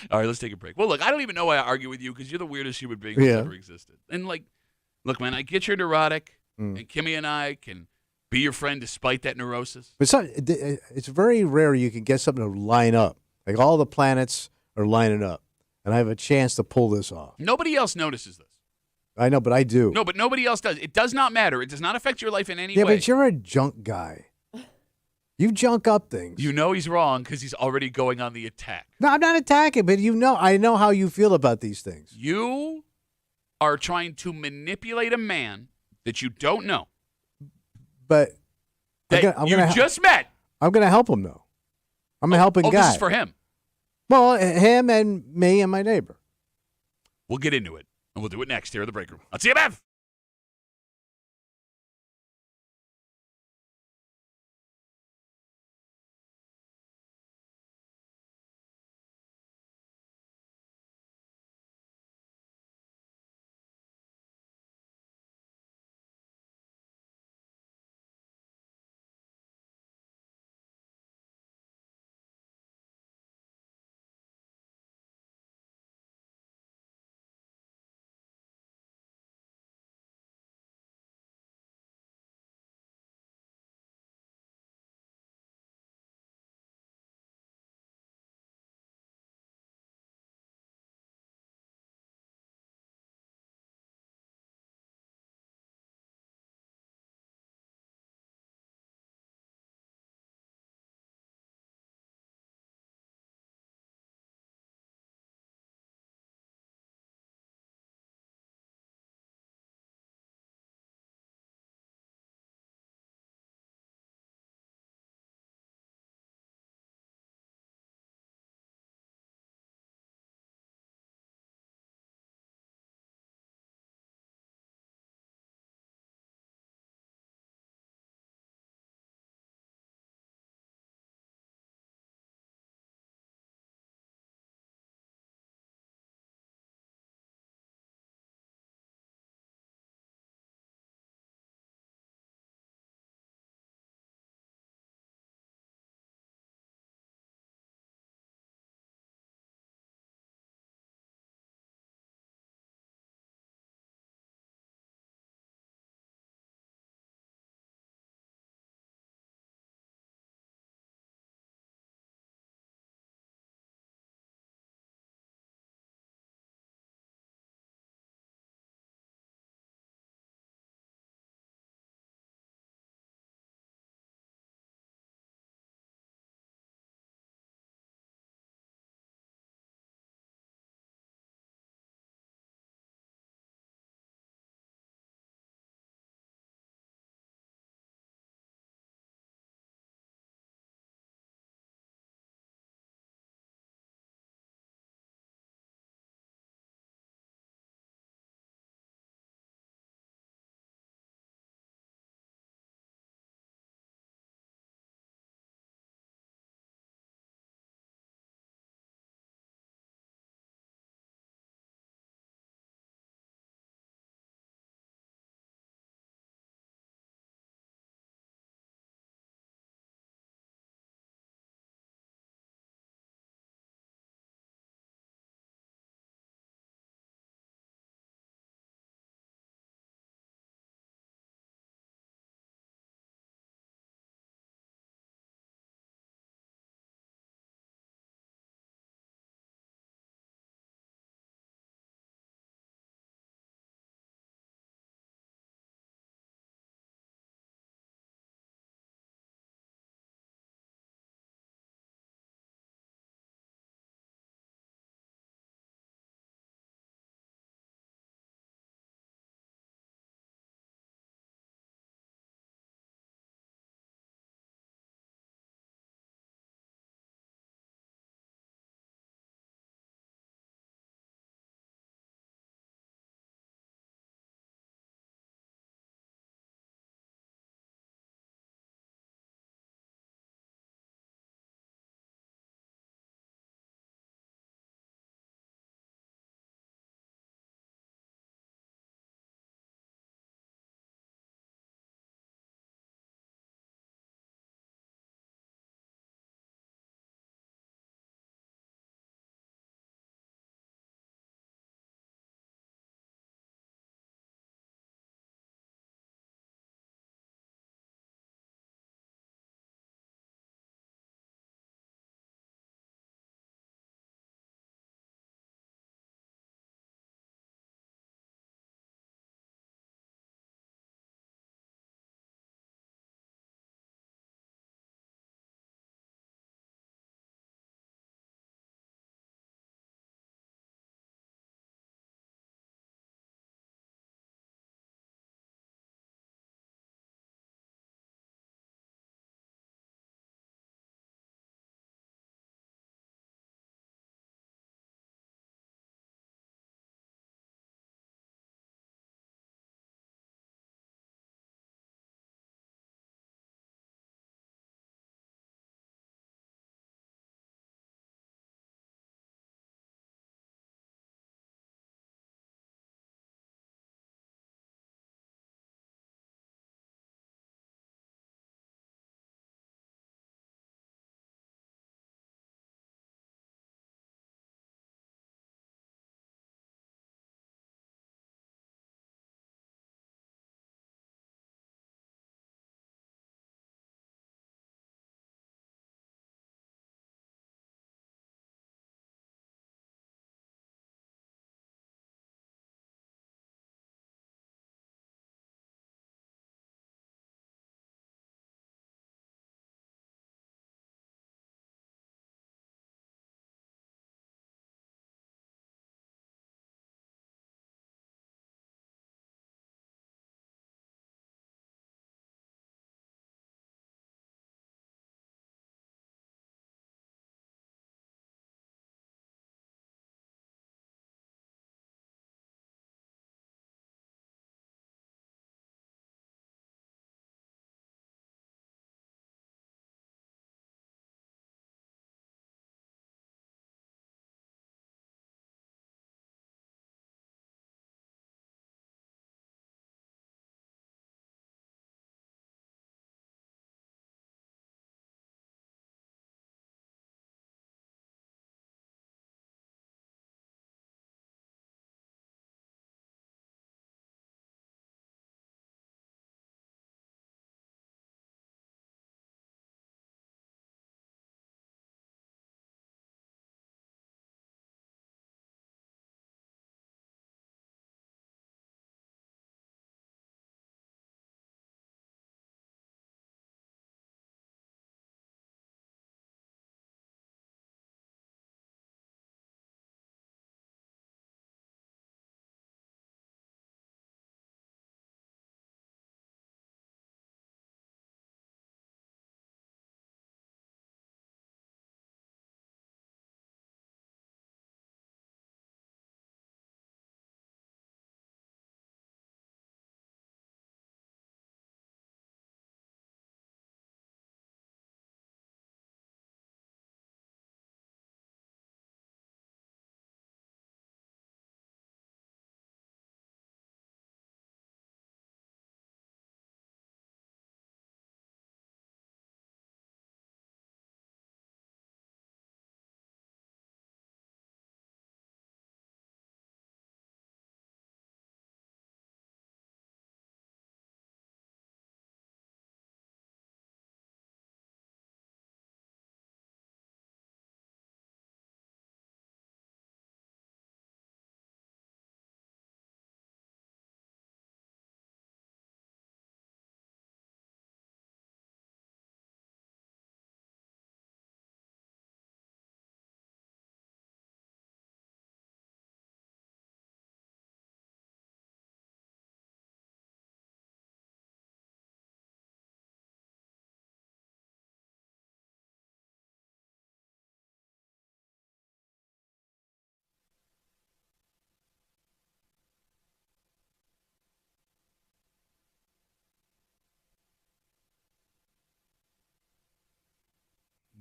All right, let's take a break. Well, look, I don't even know why I argue with you because you're the weirdest human being who's ever existed. And look, man, I get you're neurotic, and Kimmy and I can be your friend despite that neurosis. But it's very rare you can get something to line up. Like all the planets are lining up, and I have a chance to pull this off. Nobody else notices this. I know, but I do. No, but nobody else does. It does not matter. It does not affect your life in any way. Yeah, but you're a junk guy. You junk up things. You know he's wrong because he's already going on the attack. No, I'm not attacking, but I know how you feel about these things. You are trying to manipulate a man that you don't know. But you just met. I'm going to help him, though. I'm a helping guy. This is for him. Well, him and me and my neighbor. We'll get into it, and we'll do it next here at the Break Room on WCMF.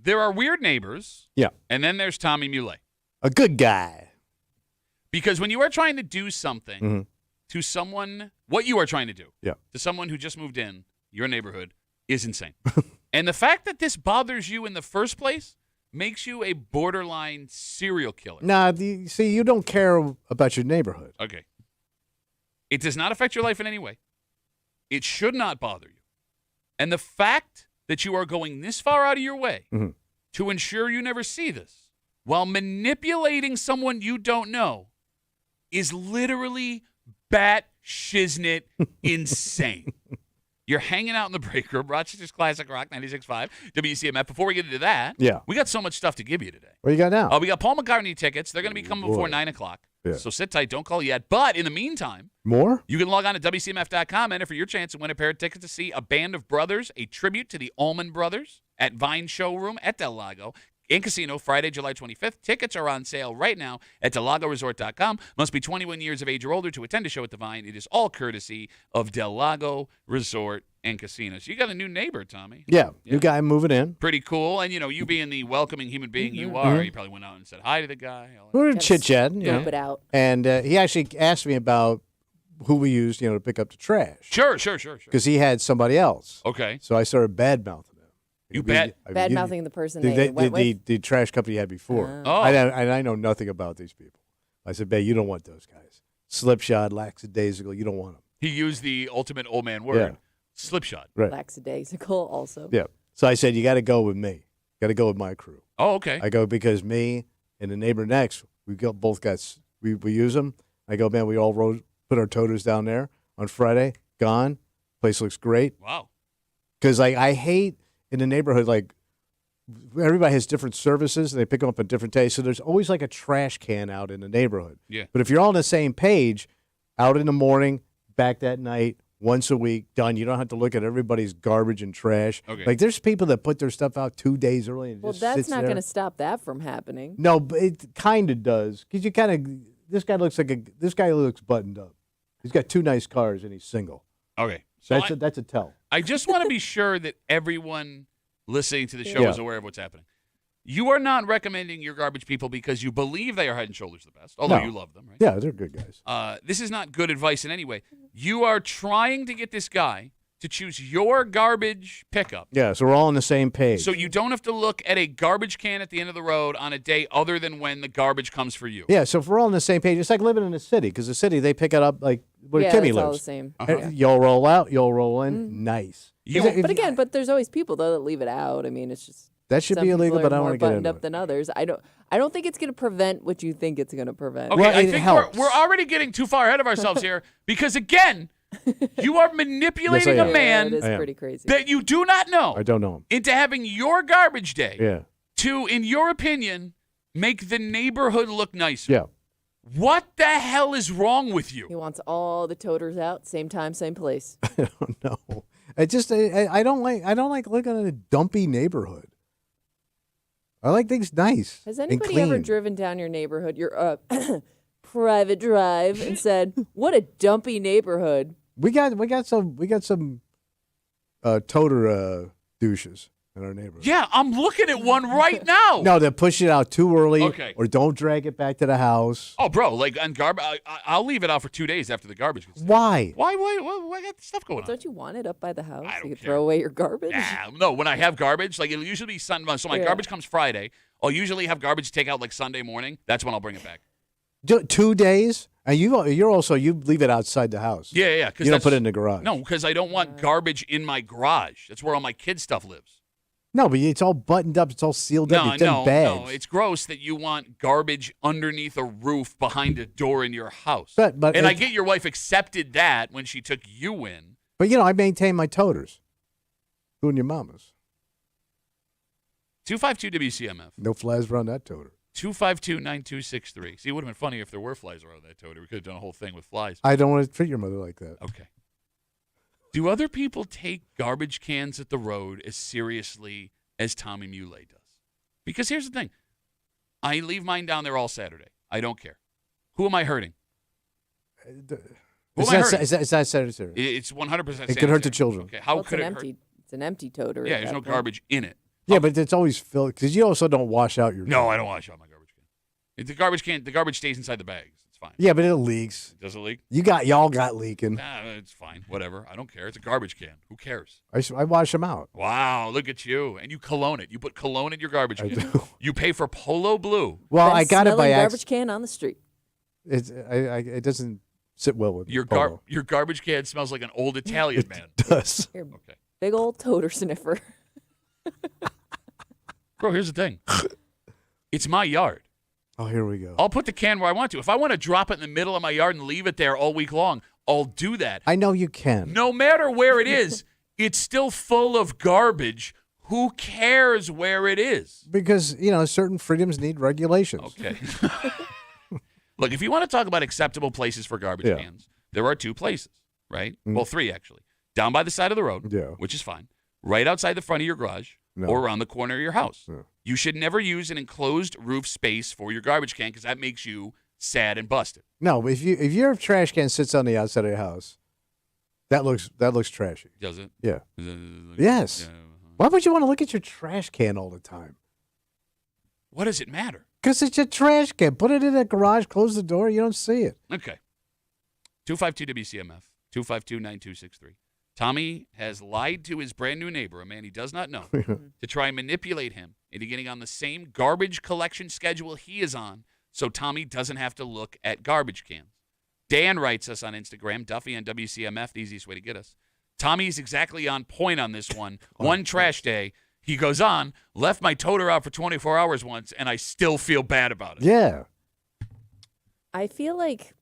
there are weird neighbors. Yeah. And then there's Tommy Muley. A good guy. Because when you are trying to do something to someone, what you are trying to do to someone who just moved in your neighborhood is insane. And the fact that this bothers you in the first place makes you a borderline serial killer. Nah, see, you don't care about your neighborhood. Okay. It does not affect your life in any way. It should not bother you. And the fact that you are going this far out of your way to ensure you never see this while manipulating someone you don't know is literally bat shiznit insane. You're hanging out in the break room, Rochester's Classic Rock 96.5, WCMF. Before we get into that, we got so much stuff to give you today. What you got now? We got Paul McCartney tickets. They're going to be coming before 9 o'clock. Yeah. So sit tight. Don't call yet. But in the meantime, more? You can log on to WCMF.com, enter for your chance to win a pair of tickets to see a band of brothers, a tribute to the Allman Brothers at Vine Showroom at Del Lago in Casino, Friday, July 25th. Tickets are on sale right now at DelLagoResort.com. Must be 21 years of age or older to attend a show at the Vine. It is all courtesy of Del Lago Resort and Casino. So you got a new neighbor, Tommy. Yeah, new guy moving in. Pretty cool. And, you being the welcoming human being you are, you probably went out and said hi to the guy. We were chit-chatting. It out. And he actually asked me about who we used, to pick up the trash. Sure. Because he had somebody else. Okay. So I started bad-mouthing him. Bad-mouthing the person they went with? The trash company you had before. Oh. I know nothing about these people. I said, babe, you don't want those guys. Slipshod, lackadaisical, you don't want them. He used the ultimate old man word. Yeah. Slipshod. Right. Lackadaisical also. Yeah. So I said, you got to go with me. Got to go with my crew. Oh, okay. I go because me and the neighbor next, we use them. I go, man, we all put our toters down there on Friday. Gone. Place looks great. Wow. Because I hate in the neighborhood, like, everybody has different services, and they pick them up at different days. So there's always, like, a trash can out in the neighborhood. Yeah. But if you're all on the same page, out in the morning, back that night, once a week, done. You don't have to look at everybody's garbage and trash. Okay. Like, there's people that put their stuff out 2 days early and just that's not going to stop that from happening. No, but it kind of does. Because you kind of – this guy looks buttoned up. He's got 2 nice cars, and he's single. Okay. So that's a tell. I just want to be sure that everyone listening to the show is aware of what's happening. You are not recommending your garbage people because you believe they are Head and Shoulders the best, although you love them, right? Yeah, they're good guys. This is not good advice in any way. You are trying to get this guy to choose your garbage pickup. Yeah, so we're all on the same page. So you don't have to look at a garbage can at the end of the road on a day other than when the garbage comes for you. Yeah, so if we're all on the same page, it's like living in a city, because the city, they pick it up like where Timmy lives. Yeah, it's all the same. You'll roll out, you'll roll in. Nice. But there's always people, though, that leave it out. I mean, it's just... That should be illegal, but I don't want to get into it. More buttoned up than others. I don't think it's going to prevent what you think it's going to prevent. Okay, I think we're already getting too far ahead of ourselves here because, again, you are manipulating a man that is pretty crazy. that you do not know. I don't know him. Into having your garbage day to, in your opinion, make the neighborhood look nicer. Yeah. What the hell is wrong with you? He wants all the toters out, same time, same place. I don't know. I don't like looking at a dumpy neighborhood. I like things nice. Has anybody ever driven down your neighborhood, your private drive, and said, "What a dumpy neighborhood"? We got some toter douches in our neighborhood. Yeah, I'm looking at one right now. No, they push it out too early, or don't drag it back to the house. Oh, bro, like on garbage, I'll leave it out for 2 days after the garbage gets there. Why? Why got stuff going on? Don't you want it up by the house? I don't You could care. throw away your garbage. No, when I have garbage, like it'll usually be Sunday. So my garbage comes Friday. I'll usually have garbage take out like Sunday morning. That's when I'll bring it back. 2 days? And you leave it outside the house. Yeah. You don't put it in the garage. No, because I don't want garbage in my garage. That's where all my kids' stuff lives. No, but it's all buttoned up. It's all sealed up. It's in bags. No. It's gross that you want garbage underneath a roof behind a door in your house. But I get your wife accepted that when she took you in. But, I maintain my toters. Who and your mamas? 252 WCMF. No flies around that toter. 252-9263. See, it would have been funny if there were flies around that toter. We could have done a whole thing with flies. I don't want to treat your mother like that. Okay. Do other people take garbage cans at the road as seriously as Tommy Muley does? Because here's the thing. I leave mine down there all Saturday. I don't care. Who am I hurting? It's not sanitary. It's 100% sanitary. It could hurt the children. Okay. How could it hurt? It's an empty toter. Yeah, there's no garbage in it. Yeah, but it's always filled because you also don't wash out your. No, I don't wash out my garbage can. The garbage stays inside the bags. It's fine. Yeah, but it leaks. Does it leak? Y'all got leaking. Nah, it's fine. Whatever. I don't care. It's a garbage can. Who cares? I wash them out. Wow, look at you. And you cologne it. You put cologne in your garbage can. I do. You pay for Polo Blue. Well, I got it by garbage can on the street. It doesn't sit well with your garbage can smells like an old Italian man. It does. Here, Okay. big old toter sniffer. Bro, here's the thing. It's my yard. Oh, here we go. I'll put the can where I want to. If I want to drop it in the middle of my yard and leave it there all week long, I'll do that. I know you can. No matter where it is, it's still full of garbage. Who cares where it is? Because, certain freedoms need regulations. Okay. Look, if you want to talk about acceptable places for garbage cans, there are 2 places, right? Well, 3 actually. Down by the side of the road, which is fine. Right outside the front of your garage or around the corner of your house. No. You should never use an enclosed roof space for your garbage can because that makes you sad and busted. No, if your trash can sits on the outside of your house, that looks trashy. Does it? Yeah. Yes. Yeah. Why would you want to look at your trash can all the time? What does it matter? Because it's your trash can. Put it in a garage, close the door, you don't see it. Okay. 252-WCMF, 252-9263. Tommy has lied to his brand new neighbor, a man he does not know, to try and manipulate him into getting on the same garbage collection schedule he is on so Tommy doesn't have to look at garbage cans. Dan writes us on Instagram, Duffy on WCMF, the easiest way to get us. Tommy's exactly on point on this one. One trash day, he goes on, left my toter out for 24 hours once, and I still feel bad about it. Yeah. I feel like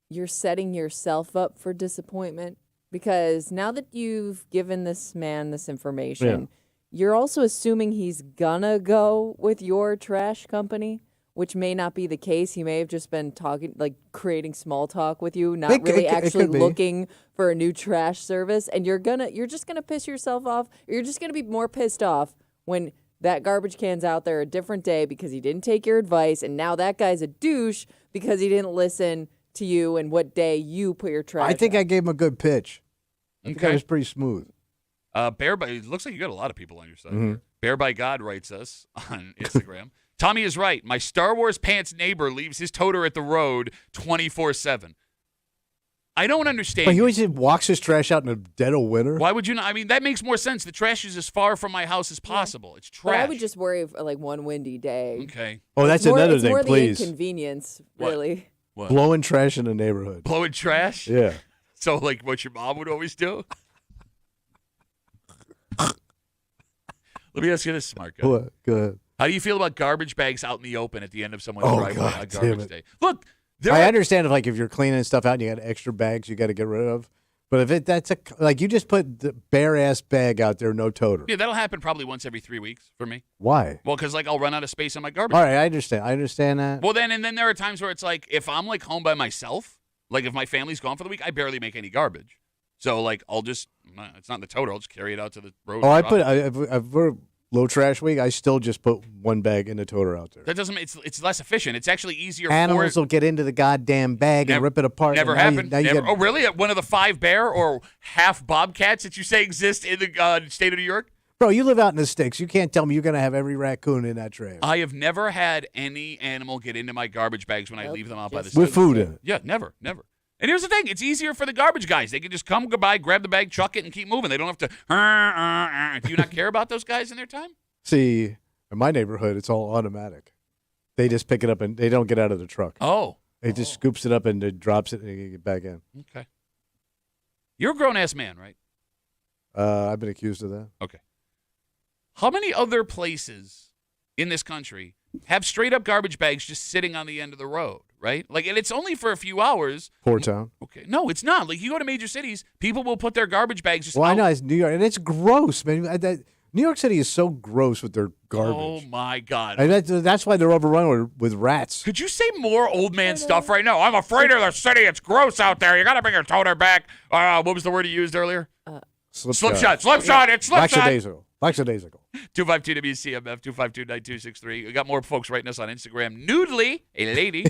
you're setting yourself up for disappointment because now that you've given this man this information, you're also assuming he's gonna go with your trash company, which may not be the case. He may have just been creating small talk with you, not really actually looking for a new trash service. And you're just gonna piss yourself off. Or you're just gonna be more pissed off when that garbage can's out there a different day because he didn't take your advice, and now that guy's a douche because he didn't listen to you and what day you put your trash. I think out. I gave him a good pitch. I think I was pretty smooth. It looks like you got a lot of people on your side here. Bear by God writes us on Instagram. Tommy is right. My Star Wars pants neighbor leaves his toter at the road 24/7. I don't understand. But he always walks his trash out in the dead of winter? Why would you not? I mean, that makes more sense. The trash is as far from my house as possible. It's trash. Well, I would just worry for one windy day. Okay. Oh, that's another thing, please. It's more the inconvenience, really. What? Blowing trash in the neighborhood. Blowing trash? Yeah. So, what your mom would always do? Let me ask you this, smart guy. What? Go ahead. How do you feel about garbage bags out in the open at the end of someone's driveway on garbage day? Look, I understand if you're cleaning stuff out and you got extra bags you got to get rid of. But if you just put the bare ass bag out there, no toter. Yeah, that'll happen probably once every 3 weeks for me. Why? Well, because I'll run out of space on my garbage. All right, I understand that. Well, then there are times where it's if I'm home by myself, if my family's gone for the week, I barely make any garbage. So I'll just it's not in the toter. I'll just carry it out to the road. Oh, for low trash week, I still just put one bag in the toter out there. That doesn't. It's less efficient. It's actually easier. Animals will get into the goddamn bag and rip it apart. Never happened. Oh, really? One of the 5 bear or half bobcats that you say exist in the state of New York? Bro, you live out in the sticks. You can't tell me you're going to have every raccoon in that trash. I have never had any animal get into my garbage bags when I leave them out by the with food in it. Yeah, never. And here's the thing. It's easier for the garbage guys. They can just come, goodbye, grab the bag, chuck it, and keep moving. They don't have to. Do you not care about those guys in their time? See, in my neighborhood, it's all automatic. They just pick it up and they don't get out of the truck. Oh. They just scoops it up and it drops it and they get back in. Okay. You're a grown-ass man, right? I've been accused of that. Okay. How many other places in this country have straight-up garbage bags just sitting on the end of the road, right? And it's only for a few hours. Poor town. Okay. No, it's not. You go to major cities, people will put their garbage bags just out. I know. It's New York, and it's gross, man. New York City is so gross with their garbage. Oh, my God. And that's why they're overrun with rats. Could you say more old man stuff right now? I'm afraid of the city. It's gross out there. You got to bring your toter back. What was the word you used earlier? Slipshod. Slipshod. It's slipshod. Lackadaisical. 252-WCMF, 252-9263. We got more folks writing us on Instagram. Noodly, a lady,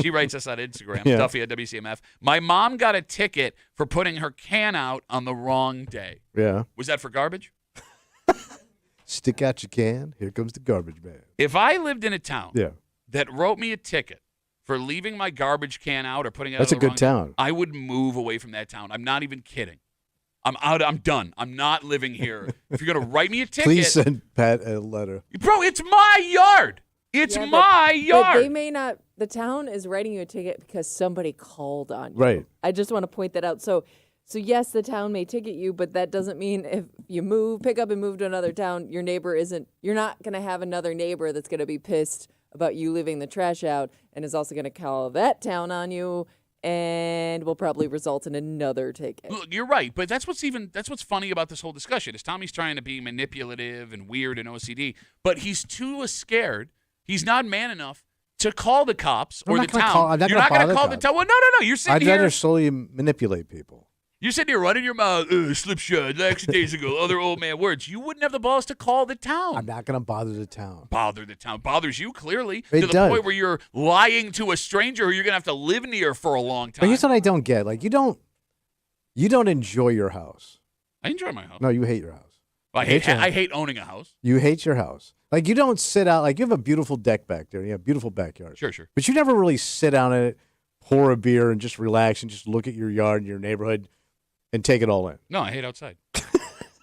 she writes us on Instagram, Duffy at WCMF. My mom got a ticket for putting her can out on the wrong day. Yeah. Was that for garbage? Stick out your can. Here comes the garbage man. If I lived in a town that wrote me a ticket for leaving my garbage can out or putting it out, that's a good town. I would move away from that town. I'm not even kidding. I'm out. I'm done. I'm not living here. If you're gonna write me a ticket, please send Pat a letter. Bro, it's my yard. It's my yard. But they may not. The town is writing you a ticket because somebody called on you. Right. I just want to point that out. So yes, the town may ticket you, but that doesn't mean if you pick up and move to another town, your neighbor isn't. You're not gonna have another neighbor that's gonna be pissed about you leaving the trash out and is also gonna call that town on you. And will probably result in another ticket. Look, you're right, but that's what's funny about this whole discussion is Tommy's trying to be manipulative and weird and OCD, but he's too scared. He's not man enough to call the cops or the town. You're not going to call the town. Well, no. You're sitting here. I'd rather slowly manipulate people. You're sitting here running your mouth, slipshod, lackadaisical, other old man words. You wouldn't have the balls to call the town. I'm not going to bother the town. Bother the town. Bothers you, clearly. It to the does. point where you're lying to a stranger who you're going to have to live near for a long time. But here's what I don't get. Like, you don't enjoy your house. I enjoy my house. No, you hate your house. I hate owning a house. You hate your house. Like, you don't sit out. Like, you have a beautiful deck back there. You have a beautiful backyard. Sure. But you never really sit down in it, pour a beer, and just relax and just look at your yard and your neighborhood and take it all in. No, I hate outside.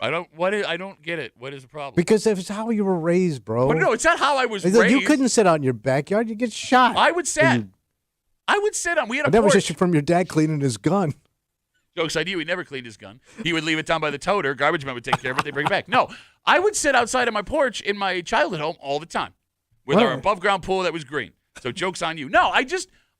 I don't get it. What is the problem? Because it's how you were raised, bro. Well, no, it's not how I was raised. You couldn't sit out in your backyard. You get shot. I would sit on. We had a that porch. was just from your dad cleaning his gun. Jokes on you. He never cleaned his gun. He would leave it down by the toter. Garbage man would take care of it. They bring it back. No, I would sit outside on my porch in my childhood home all the time with our above ground pool that was green. So jokes on you. No,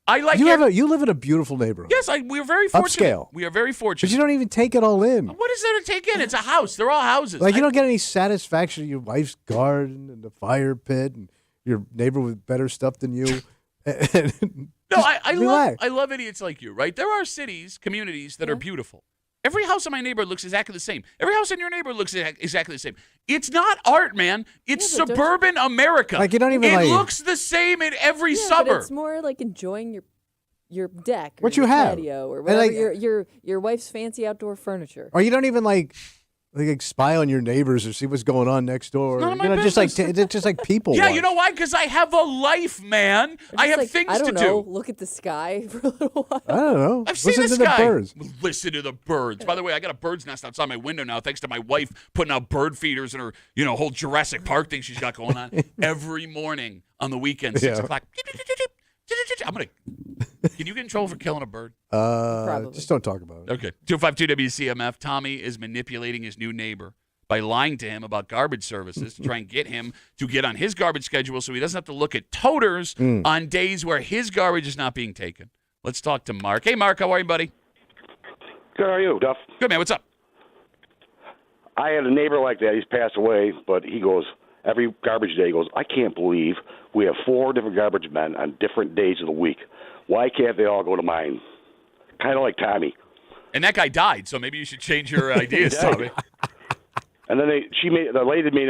I like you live in a beautiful neighborhood. Yes, we're very fortunate. Upscale. We are very fortunate. But you don't even take it all in. What is there to take in? It's a house. They're all houses. Like, you don't get any satisfaction in your wife's garden and the fire pit and your neighbor with better stuff than you. No, I love idiots like you, right? There are cities, communities that are beautiful. Every house in my neighborhood looks exactly the same. Every house in your neighborhood looks exactly the same. It's not art, man. It's suburban America. Like, you don't even It looks the same in every suburb. But it's more like enjoying your deck, or what you have, patio, or whatever, your wife's fancy outdoor furniture. Or you don't even like spy on your neighbors or see what's going on next door. None of my just like people. Yeah, watch. you know why? Because I have a life, man. I have things to do. Look at the sky for a little while. I don't know. I've seen Listen this to guy. the birds. Listen to the birds. By the way, I got a bird's nest outside my window now, thanks to my wife putting out bird feeders and her, whole Jurassic Park thing she's got going on every morning on the weekend, 6 o'clock. Can you get in trouble for killing a bird? Probably. Just don't talk about it. Okay. 252 WCMF. Tommy is manipulating his new neighbor by lying to him about garbage services to try and get him to get on his garbage schedule so he doesn't have to look at toters on days where his garbage is not being taken. Let's talk to Mark. Hey, Mark, how are you, buddy? Good, how are you, Duff? Good, man. What's up? I had a neighbor like that. He's passed away, but he goes, every garbage day, he goes, I can't believe we have 4 different garbage men on different days of the week. Why can't they all go to mine? Kind of like Tommy. And that guy died, so maybe you should change your ideas, Tommy. And then the lady made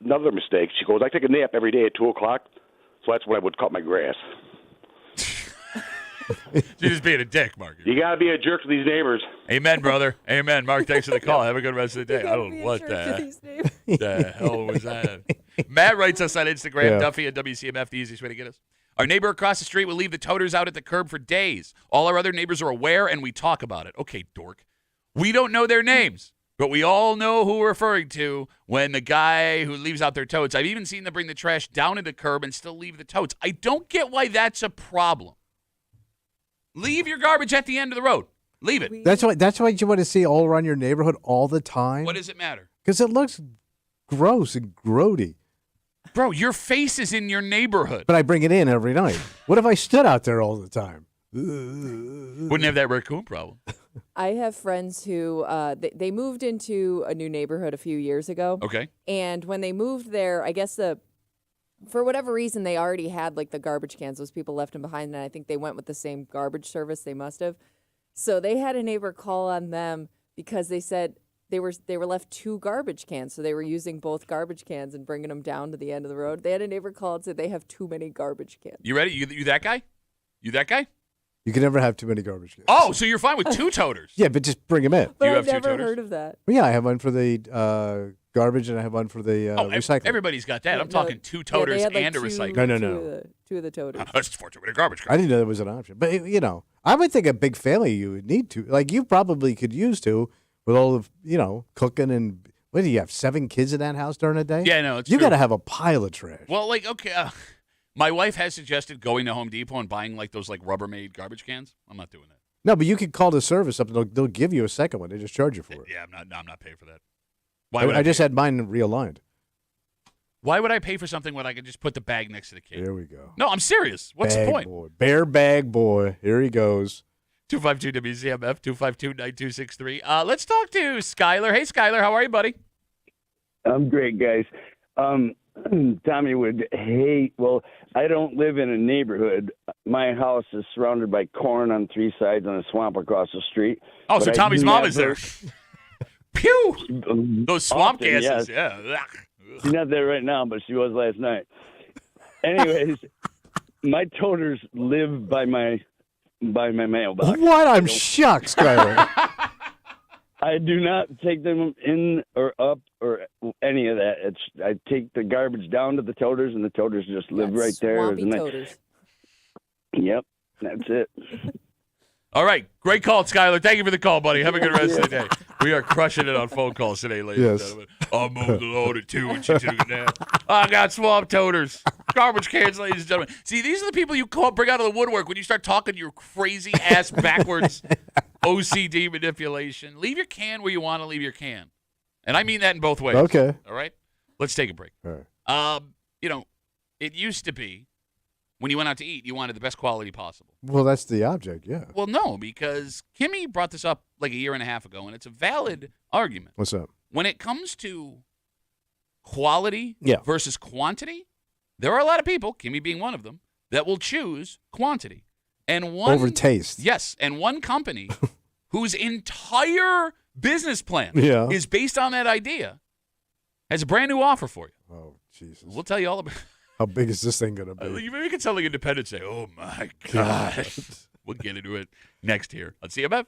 another mistake. She goes, I take a nap every day at 2 o'clock, so that's when I would cut my grass. You're just being a dick, Mark. You got to be a jerk to these neighbors. Amen, brother. Amen. Mark, thanks for the call. Have a good rest of the day. I don't know what the hell was that. Matt writes us on Instagram, Duffy at WCMF, the easiest way to get us. Our neighbor across the street will leave the toters out at the curb for days. All our other neighbors are aware, and we talk about it. Okay, dork. We don't know their names, but we all know who we're referring to when the guy who leaves out their totes. I've even seen them bring the trash down to the curb and still leave the totes. I don't get why that's a problem. Leave your garbage at the end of the road. Leave it. That's what you want to see all around your neighborhood all the time. What does it matter? Because it looks gross and grody. Bro, your face is in your neighborhood. But I bring it in every night. What if I stood out there all the time? Wouldn't have that raccoon problem. I have friends who they moved into a new neighborhood a few years ago. Okay. And when they moved there, I guess for whatever reason, they already had like the garbage cans. Those people left them behind, and I think they went with the same garbage service. They must have. So they had a neighbor call on them because they said they were left 2 garbage cans. So they were using both garbage cans and bringing them down to the end of the road. They had a neighbor call and said they have too many garbage cans. You ready? You that guy? You that guy? You can never have too many garbage cans. Oh, so you're fine with 2 toters? Yeah, but just bring them in. But you I've have 2 never toters? heard of that. Yeah, I have one for the garbage and I have one for the recycling. Everybody's got that. Yeah, I'm talking 2 toters they had, like, and a two- recycler. No. Two of the toters. That's 4 too many garbage I cans. didn't know that was an option. But, I would think a big family you would need to. Like, you probably could use 2 with all of, cooking and, what do you have, 7 kids in that house during the day? Yeah, no, it's You true. got to have a pile of trash. Well, okay, my wife has suggested going to Home Depot and buying like those like Rubbermaid garbage cans. I'm not doing that. No, but you could call the service up and they'll give you a second one. They just charge you for it. Yeah, I'm not paying for that. Why would I just had mine realigned. Why would I pay for something when I could just put the bag next to the kid? Here we go. No, I'm serious. What's bag the point? Boy. Bear bag boy. Here he goes. 252 WCMF 252-9263. Let's talk to Skylar. Hey, Skylar, how are you, buddy? I'm great, guys. Tommy would hate. Well, I don't live in a neighborhood. My house is surrounded by corn on 3 sides and a swamp across the street. Oh, so Tommy's mom is there. Pew! Those swamp Often, gases. yes. Yeah. She's not there right now, but she was last night. Anyways, my toters live by my mailbox. What? I'm shocked, Skylar. I do not take them in or up or any of that. I take the garbage down to the toters, and the toters just live right there. Swampy toters. Yep, that's it. All right. Great call, Skylar. Thank you for the call, buddy. Have a good rest of the day. We are crushing it on phone calls today, ladies and gentlemen. I'll move the load at 2 when she took a nap. I got swamp toters. Garbage cans, ladies and gentlemen. See, these are the people you bring out of the woodwork when you start talking your crazy ass backwards OCD manipulation. Leave your can where you want to leave your can. And I mean that in both ways. Okay. All right? Let's take a break. All right. It used to be when you went out to eat, you wanted the best quality possible. Well, that's the object, yeah. Well, no, because Kimmy brought this up like a year and a half ago, and it's a valid argument. What's up? When it comes to quality Yeah. versus quantity, there are a lot of people, Kimmy being one of them, that will choose quantity. And Over taste. Yes, and one company whose entire business plan Yeah. is based on that idea has a brand new offer for you. Oh, Jesus. We'll tell you all about it. How big is this thing going to be? You maybe can sound like Independence Day. Oh, my God. We'll get into it next here on CMF.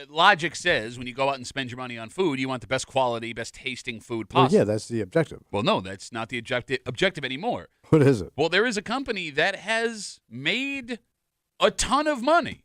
Logic says when you go out and spend your money on food, you want the best quality, best tasting food possible. Well, yeah, that's the objective. Well, no, that's not the objective anymore. What is it? Well, there is a company that has made a ton of money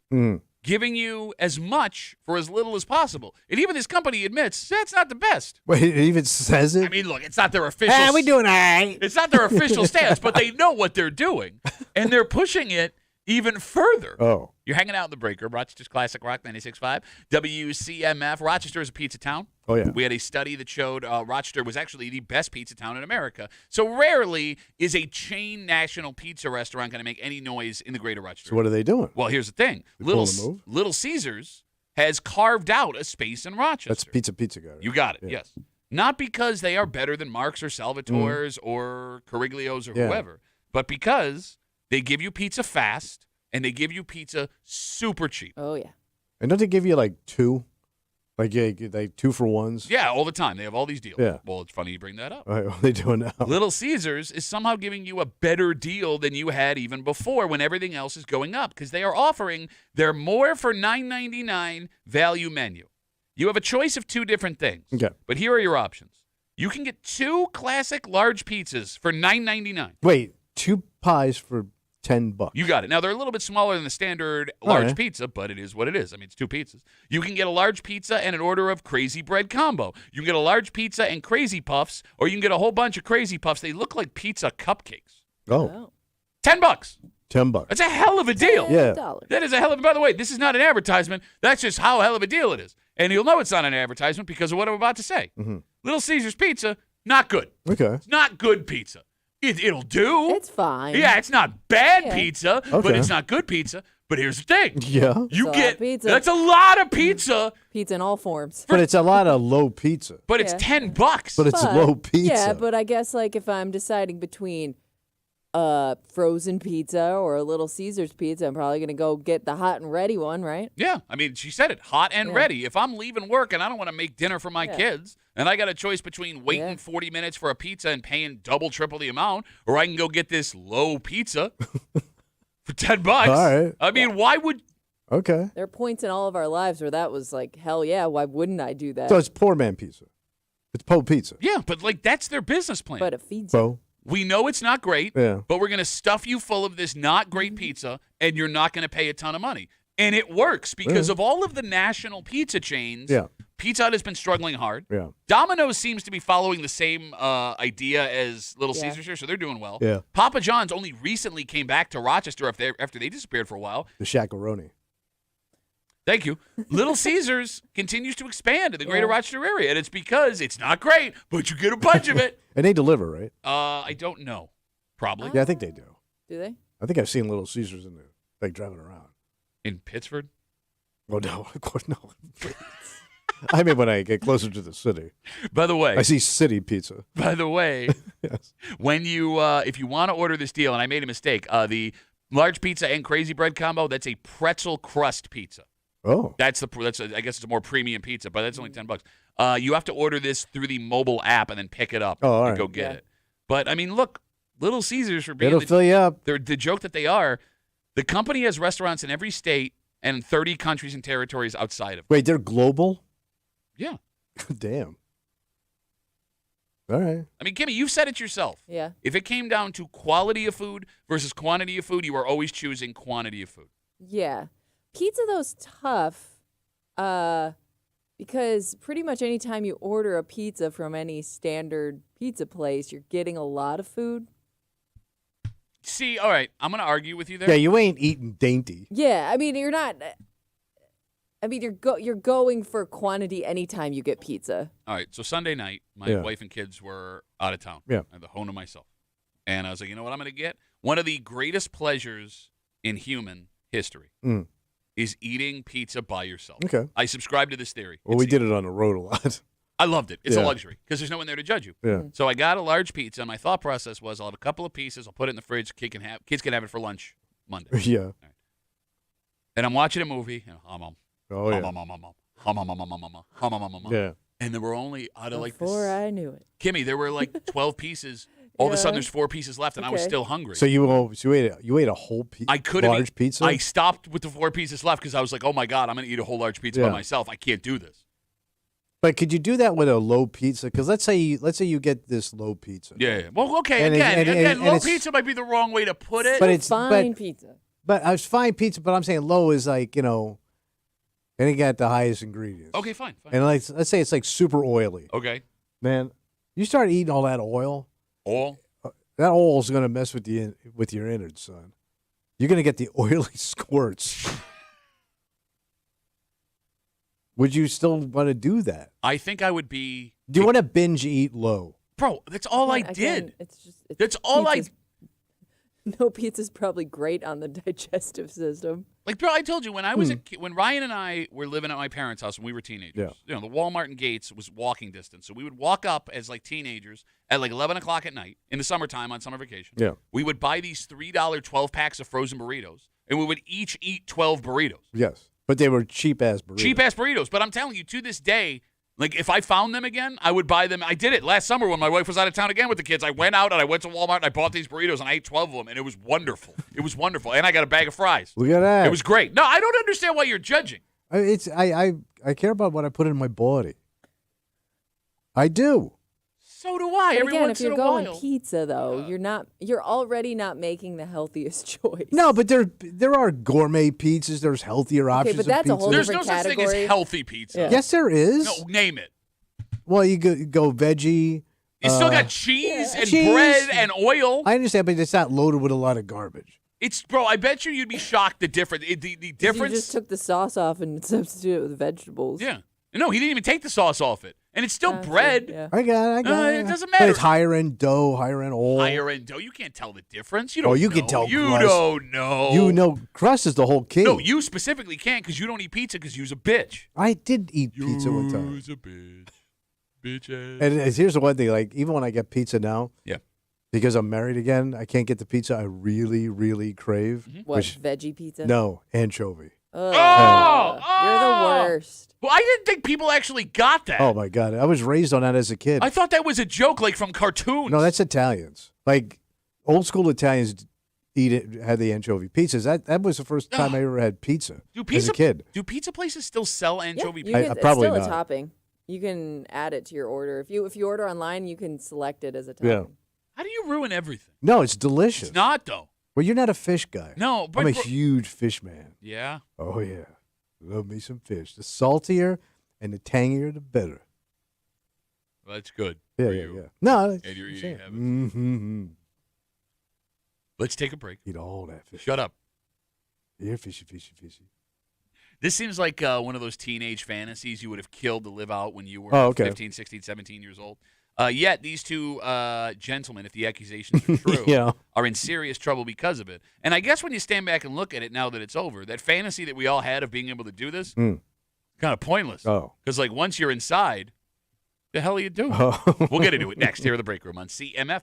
giving you as much for as little as possible. And even this company admits that's not the best. Wait, it even says it? I mean, look, it's not their official. we doing all right. It's not their official stance, but they know what they're doing, and they're pushing it even further. Oh. You're hanging out in the breaker, Rochester's Classic Rock 96.5. WCMF. Rochester is a pizza town. Oh, yeah. We had a study that showed Rochester was actually the best pizza town in America. So rarely is a chain national pizza restaurant going to make any noise in the greater Rochester. So what are they doing? Well, here's the thing. Little Caesars has carved out a space in Rochester. That's pizza guy. Right? You got it, yes. Not because they are better than Mark's or Salvatore's or Cariglio's or whoever, but because they give you pizza fast and they give you pizza super cheap. Oh, yeah. And don't they give you like two? Like 2 for ones? Yeah, all the time. They have all these deals. Yeah. Well, it's funny you bring that up. All right, what are they doing now? Little Caesars is somehow giving you a better deal than you had even before when everything else is going up because they are offering their more for $9.99 value menu. You have a choice of 2 different things. Okay. But here are your options. You can get 2 classic large pizzas for $9.99. Wait, 2 pies for $10. You got it. Now, they're a little bit smaller than the standard large pizza, but it is what it is. I mean, it's 2 pizzas. You can get a large pizza and an order of Crazy Bread combo. You can get a large pizza and Crazy Puffs, or you can get a whole bunch of Crazy Puffs. They look like pizza cupcakes. Oh. $10. $10. That's a hell of a deal. Yeah. That is a hell of a, by the way, this is not an advertisement. That's just how hell of a deal it is. And you'll know it's not an advertisement because of what I'm about to say. Mm-hmm. Little Caesars Pizza, not good. Okay. It's not good pizza. It'll do. It's fine. Yeah, it's not bad pizza, but Okay. it's not good pizza. But here's the thing. Yeah. You It's a lot get of pizza. that's a lot of pizza, Pizza in all forms. But it's a lot of low pizza. but it's Yeah. $10. But it's low pizza. Yeah, but I guess like if I'm deciding between frozen pizza or a Little Caesars pizza, I'm probably going to go get the hot and ready one, right? Yeah, I mean, she said it, hot and ready. If I'm leaving work and I don't want to make dinner for my kids, and I got a choice between waiting 40 minutes for a pizza and paying double, triple the amount, or I can go get this low pizza for $10. All right. I mean, why would? Okay. There are points in all of our lives where that was like, hell yeah, why wouldn't I do that? So it's poor man pizza. It's po pizza. Yeah, but like that's their business plan. But it feeds you. Po. We know it's not great, Yeah. but we're going to stuff you full of this not great pizza, and you're not going to pay a ton of money. And it works because of all of the national pizza chains. Yeah. Pizza Hut has been struggling hard. Yeah. Domino's seems to be following the same idea as Little Caesars here, so they're doing well. Yeah. Papa John's only recently came back to Rochester after they disappeared for a while. The Shakaroni. Thank you. Little Caesars continues to expand in the greater Rochester area, and it's because it's not great, but you get a bunch of it. And they deliver, right? I don't know. Probably. Yeah, I think they do. Do they? I think I've seen Little Caesars in there, like driving around. In Pittsford? Oh, no. Of course, no. I mean, when I get closer to the city. By the way. I see city pizza. By the way, Yes. when you if you want to order this deal, and I made a mistake, the large pizza and Crazy Bread combo, that's a pretzel crust pizza. Oh. I guess it's a more premium pizza, but that's only $10. You have to order this through the mobile app and then pick it up all and right. go get it. But I mean, look, Little Caesars for being It'll fill you up. they're the joke that they are. The company has restaurants in every state and 30 countries and territories outside of. Wait, they're global? Yeah. Damn. All right. I mean, Kimmy, you've said it yourself. Yeah. If it came down to quality of food versus quantity of food, you are always choosing quantity of food. Yeah. Pizza, though's tough because pretty much any time you order a pizza from any standard pizza place, you're getting a lot of food. See, all right, I'm going to argue with you there. Yeah, you ain't eating dainty. Yeah, I mean, you're not. I mean, you're going for quantity anytime you get pizza. All right, so Sunday night, my wife and kids were out of town. Yeah. I had the home to myself. And I was like, you know what I'm going to get? One of the greatest pleasures in human history is eating pizza by yourself. Okay. I subscribe to this theory. Well, we did it on the road a lot. I loved it. It's a Yeah. luxury because there's no one there to judge you. Yeah. So I got a large pizza, and my thought process was I'll have a couple of pieces, I'll put it in the fridge, kids can have it for lunch Monday. Yeah. And I'm watching a movie, and Oh, yeah. yeah. And there were only, out of like Before I knew it. Kimmy, there were like 12 pieces All of a sudden, there's 4 pieces left, and I was still hungry. So you ate a whole large pizza? I stopped with the 4 pieces left because I was like, oh, my God, I'm going to eat a whole large pizza by myself. I can't do this. But could you do that with a low pizza? Because let's say you get this low pizza. Yeah. Well, okay. Again, low pizza might be the wrong way to put it. But it's fine pizza. But I was fine pizza. But I'm saying low is like and it got the highest ingredients. Okay, fine. And let's say it's like super oily. Okay. Man, you start eating all that oil. Oil. That oil is gonna mess with your innards, son. You're gonna get the oily squirts. Would you still want to do that? I think I would be. Do you want to binge eat low? Bro, that's all I did. That's all I. No pizza's probably great on the digestive system. Like, bro, I told you when I was when Ryan and I were living at my parents' house when we were teenagers. Yeah. The Walmart and Gates was walking distance, so we would walk up as like teenagers at like 11 o'clock at night in the summertime on summer vacation. Yeah. We would buy these $3 12 packs of frozen burritos, and we would each eat 12 burritos. Yes. But they were cheap-ass burritos. Cheap-ass burritos. But I'm telling you, to this day, like, if I found them again, I would buy them. I did it last summer when my wife was out of town again with the kids. I went out and I went to Walmart and I bought these burritos and I ate 12 of them, and it was wonderful. It was wonderful. And I got a bag of fries. Look at that. It was great. No, I don't understand why you're judging. I care about what I put in my body. I do. So do I. But Every again, once if you're in a going while. pizza, though, you're already not making the healthiest choice. No, but there are gourmet pizzas. There's healthier options. Okay, but that's of a whole pizza. There's no different such category. thing as healthy pizza. Yeah. Yes, there is. No, name it. Well, you go veggie. You still got cheese and cheese. bread and oil. I understand, but it's not loaded with a lot of garbage. Bro, I bet you'd be shocked the difference. The difference. You just took the sauce off and substituted it with vegetables. Yeah. No, he didn't even take the sauce off it. And it's still bread. Yeah. I got it. It doesn't But matter. it's higher end dough, higher end oil. Higher end dough. You can't tell the difference. You don't you know. can tell You crust. don't know. You know, crust is the whole key. No, you specifically can't because you don't eat pizza because you's a bitch. I did eat pizza one time. You's a bitch. Bitch ass. And here's the one thing, like, even when I get pizza now, Yeah. because I'm married again, I can't get the pizza I really, really crave. What, veggie pizza? No, anchovy. Ugh. Oh! You're the worst. Well, I didn't think people actually got that. Oh, my God. I was raised on that as a kid. I thought that was a joke, like from cartoons. No, that's Italians. Like, old school Italians had the anchovy pizzas. That was the first time I ever had pizza as a kid. Do pizza places still sell anchovy Yeah, pizza? it's probably still not. a topping. You can add it to your order. If you order online, you can select it as a topping. Yeah. How do you ruin everything? No, it's delicious. It's not, though. Well, you're not a fish guy. No, but I'm a huge fish man. Yeah. Oh, yeah. Love me some fish. The saltier and the tangier, the better. Well, that's good. Yeah, for yeah, you yeah. No, and your eating habits. Mm-hmm. Let's take a break. Eat all that fish. Shut up. You're fishy, fishy, fishy. This seems like one of those teenage fantasies you would have killed to live out when you were 15, 16, 17 years old. Yet these two gentlemen, if the accusations are true, are in serious trouble because of it. And I guess when you stand back and look at it now that it's over, that fantasy that we all had of being able to do this, kind of pointless. Oh. Because, like, once you're inside, the hell are you doing? We'll get into it next here at the Break Room on CMF.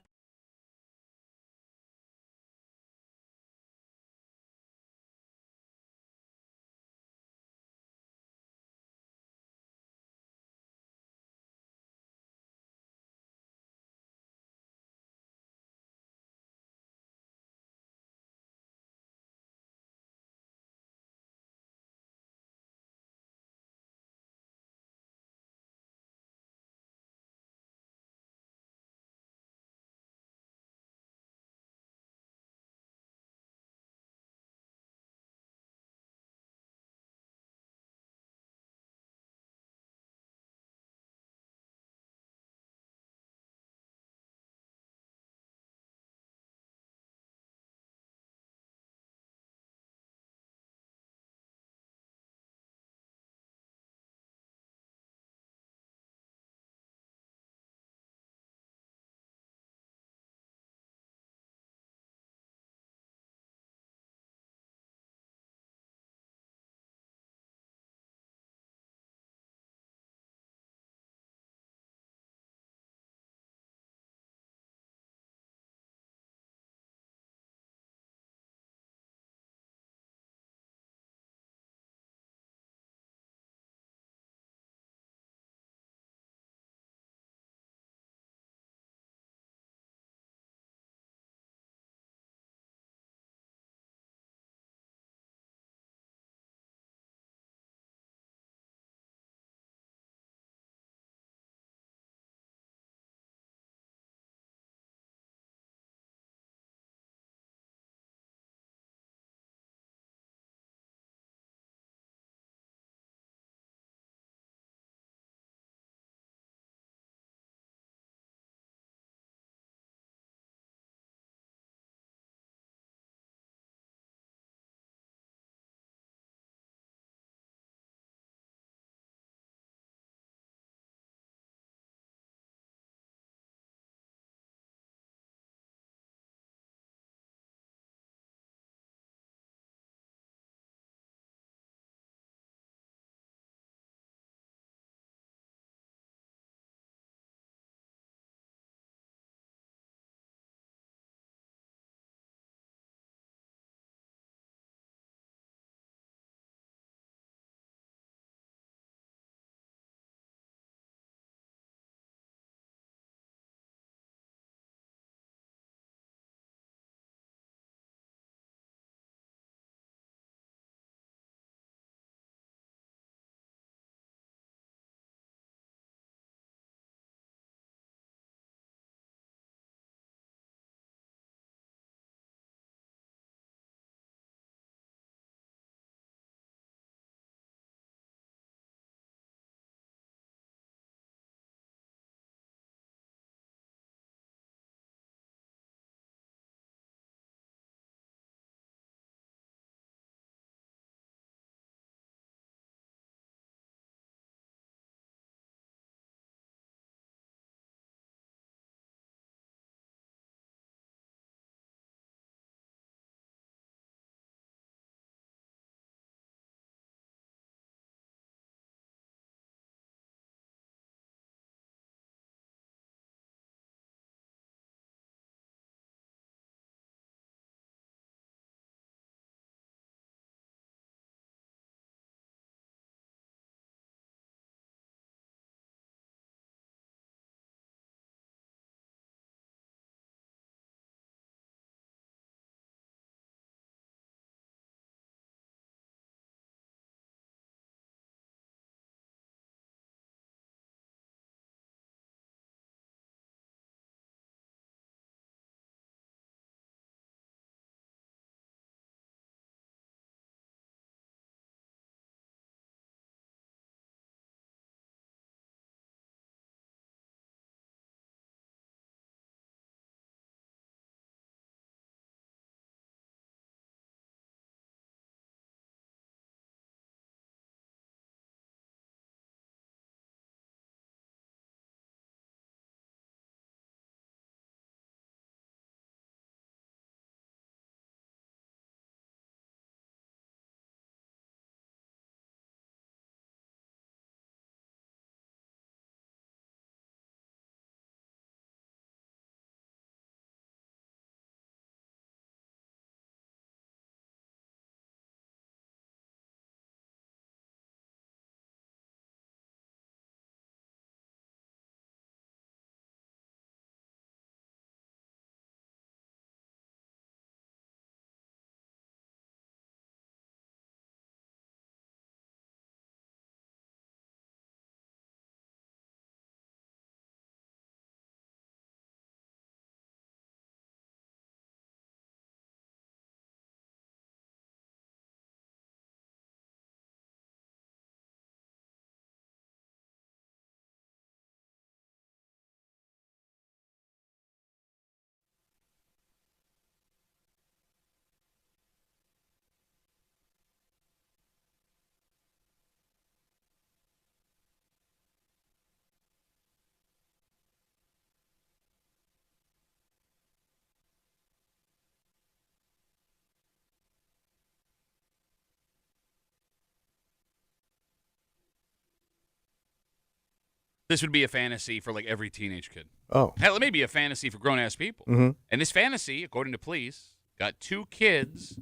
This would be a fantasy for like every teenage kid. Oh. Hell, it may be a fantasy for grown-ass people. Mm-hmm. And this fantasy, according to police, got 2 kids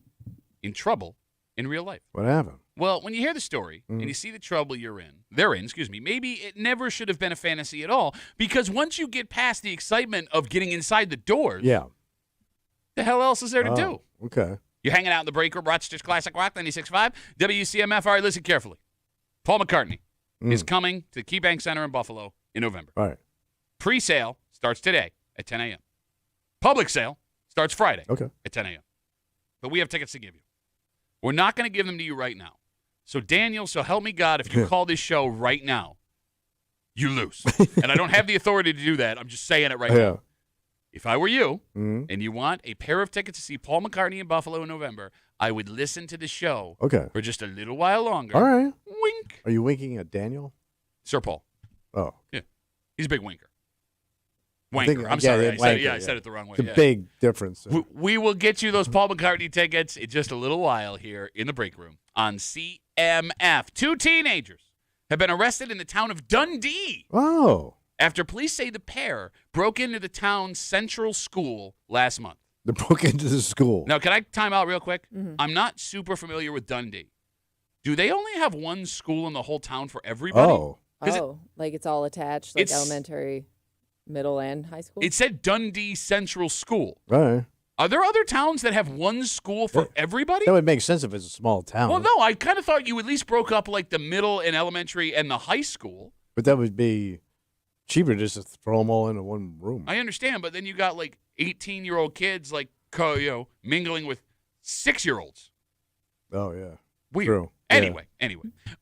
in trouble in real life. What happened? Well, when you hear the story and you see the trouble they're in, maybe it never should have been a fantasy at all, because once you get past the excitement of getting inside the doors, the hell else is there to do? Okay. You're hanging out in the break room, Rochester's Classic Rock 96.5, WCMF. All right, listen carefully. Paul McCartney is coming to the KeyBank Center in Buffalo in November. All right. Pre-sale starts today at 10 a.m. Public sale starts Friday at 10 a.m. But we have tickets to give you. We're not going to give them to you right now. So, Daniel, so help me God, if you call this show right now, you lose. And I don't have the authority to do that. I'm just saying it right now. If I were you and you want a pair of tickets to see Paul McCartney in Buffalo in November, I would listen to the show for just a little while longer. All right. Wink. Are you winking at Daniel? Sir Paul. Oh. Yeah. He's a big winker. Wanker. I'm sorry. I said it the wrong way. It's a big difference. We will get you those Paul McCartney tickets in just a little while here in the break room on CMF. 2 teenagers have been arrested in the town of Dundee. Oh. After police say the pair broke into the town's central school last month. They broke into the school. Now, can I time out real quick? Mm-hmm. I'm not super familiar with Dundee. Do they only have one school in the whole town for everybody? Like it's all attached, like elementary, middle, and high school? It said Dundee Central School. All right. Are there other towns that have one school for everybody? That would make sense if it's a small town. Well, no, I kind of thought you at least broke up like the middle and elementary and the high school. But that would be cheaper just to throw them all into one room. I understand, but then you got like 18-year-old kids like mingling with 6-year-olds. Oh, yeah. Weird. True. Anyway,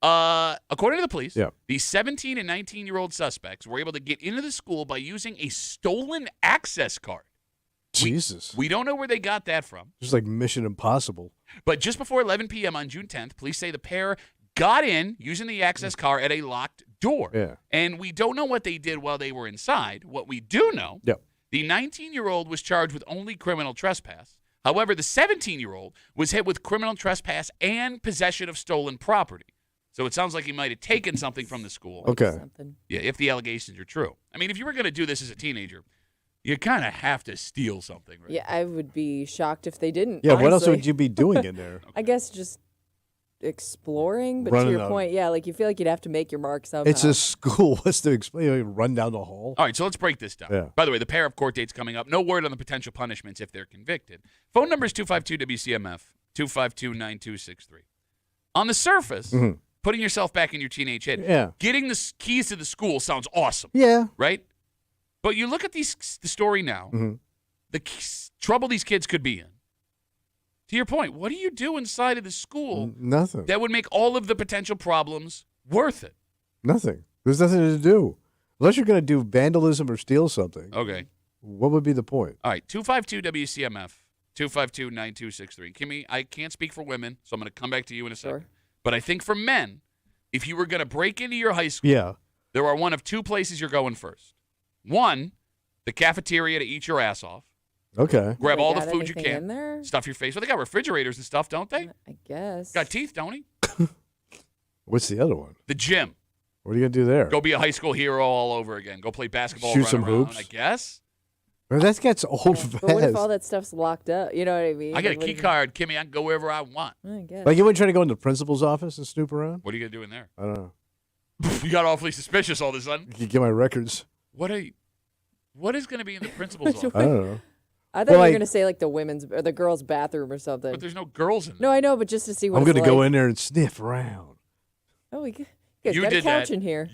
according to the police, the 17 and 19-year-old suspects were able to get into the school by using a stolen access card. Jesus. We don't know where they got that from. Just like Mission Impossible. But just before 11 p.m. on June 10th, police say the pair got in using the access card at a locked door. Yeah. And we don't know what they did while they were inside. What we do know, the 19-year-old was charged with only criminal trespass. However, the 17-year-old was hit with criminal trespass and possession of stolen property. So it sounds like he might have taken something from the school. Okay. Yeah, if the allegations are true. I mean, if you were going to do this as a teenager, you kind of have to steal something, right? Yeah, I would be shocked if they didn't. Yeah, honestly. What else would you be doing in there? I guess just exploring, but Running to your point, like you feel like you'd have to make your mark somehow. It's a school. What's to explain? Run down the hall? All right, so let's break this down. Yeah. By the way, the pair of court dates coming up. No word on the potential punishments if they're convicted. Phone number is 252-WCMF, 252-9263. On the surface, putting yourself back in your teenage head, getting the keys to the school sounds awesome. Yeah. Right? But you look at the story now, the trouble these kids could be in. To your point, what do you do inside of the school? Nothing. That would make all of the potential problems worth it. Nothing. There's nothing to do. Unless you're going to do vandalism or steal something. Okay. What would be the point? All right, 252-WCMF, 252-9263. Kimmy, I can't speak for women, so I'm going to come back to you in a second. But I think for men, if you were going to break into your high school, there are one of 2 places you're going first. One, the cafeteria to eat your ass off. Okay. Grab all the food you in can. there? Stuff your face. Well, they got refrigerators and stuff, don't they? I guess. Got teeth, don't he? What's the other one? The gym. What are you going to do there? Go be a high school hero all over again. Go play basketball. Shoot run some around, hoops? I guess. Well, that gets old fast. But what if all that stuff's locked up? You know what I mean? I got a key card, Kimmy. I can go wherever I want. I guess. Like you wouldn't try to go into the principal's office and snoop around? What are you going to do in there? I don't know. You got awfully suspicious all of a sudden. You get my records. What is going to be in the principal's office? I don't know. I thought you were going to say like the women's or the girls' bathroom or something. But there's no girls in there. No, I know, but just to see what I'm going to go in there and sniff around. Oh, you guys You got a did couch that. in here.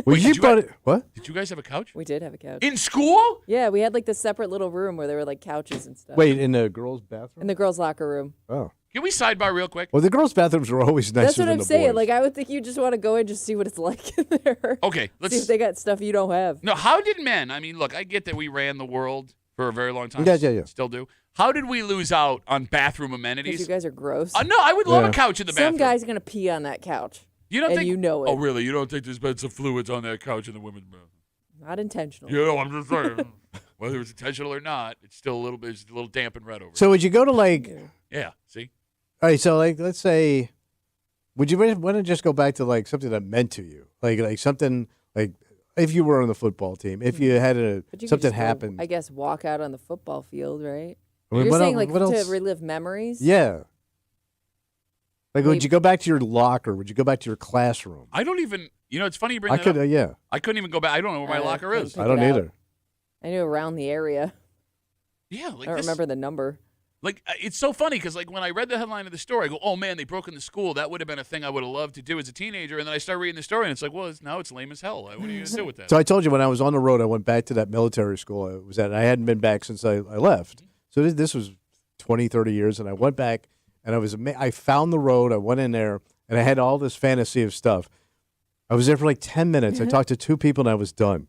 Wait, What? Did you guys have a couch? We did have a couch. In school? Yeah, we had like this separate little room where there were like couches and stuff. Wait, in the girls' bathroom? In the girls' locker room. Oh. Can we sidebar real quick? Well, the girls' bathrooms were always nicer That's what than I'm the saying. boys. Like, I would think you just want to go in and just see what it's like in there. Okay, let's see if they got stuff you don't have. No, how did men? I mean, look, I get that we ran the world for a very long time. Yeah. Still do. How did we lose out on bathroom amenities? Because you guys are gross. No, I would love a couch in the bathroom. Some guy's gonna pee on that couch. You don't and think? You know it. Oh, really? You don't think there's been some fluids on that couch in the women's bathroom? Not intentional. Yeah, I'm just saying. Whether it's intentional or not, it's still a little damp and red over. So would you go to like? Yeah. See. All right. So like, let's say, would you want to just go back to like something that meant to you, like something like if you were on the football team, if you had something happen. I guess walk out on the football field, right? I mean, You're saying what to else? relive memories? Yeah. Like, would you go back to your locker? Would you go back to your classroom? I don't even. It's funny you bring that up. Yeah. I couldn't even go back. I don't know where my locker is. I don't either. I knew around the area. Yeah, I don't remember the number. Like, it's so funny because, like, when I read the headline of the story, I go, oh, man, they broke into school. That would have been a thing I would have loved to do as a teenager. And then I start reading the story, and it's like, well, now it's lame as hell. What are you going to do with that? So I told you when I was on the road, I went back to that military school I was at. I hadn't been back since I left. So this was 20, 30 years, and I went back, and I found the road. I went in there, and I had all this fantasy of stuff. I was there for like 10 minutes. I talked to 2 people, and I was done.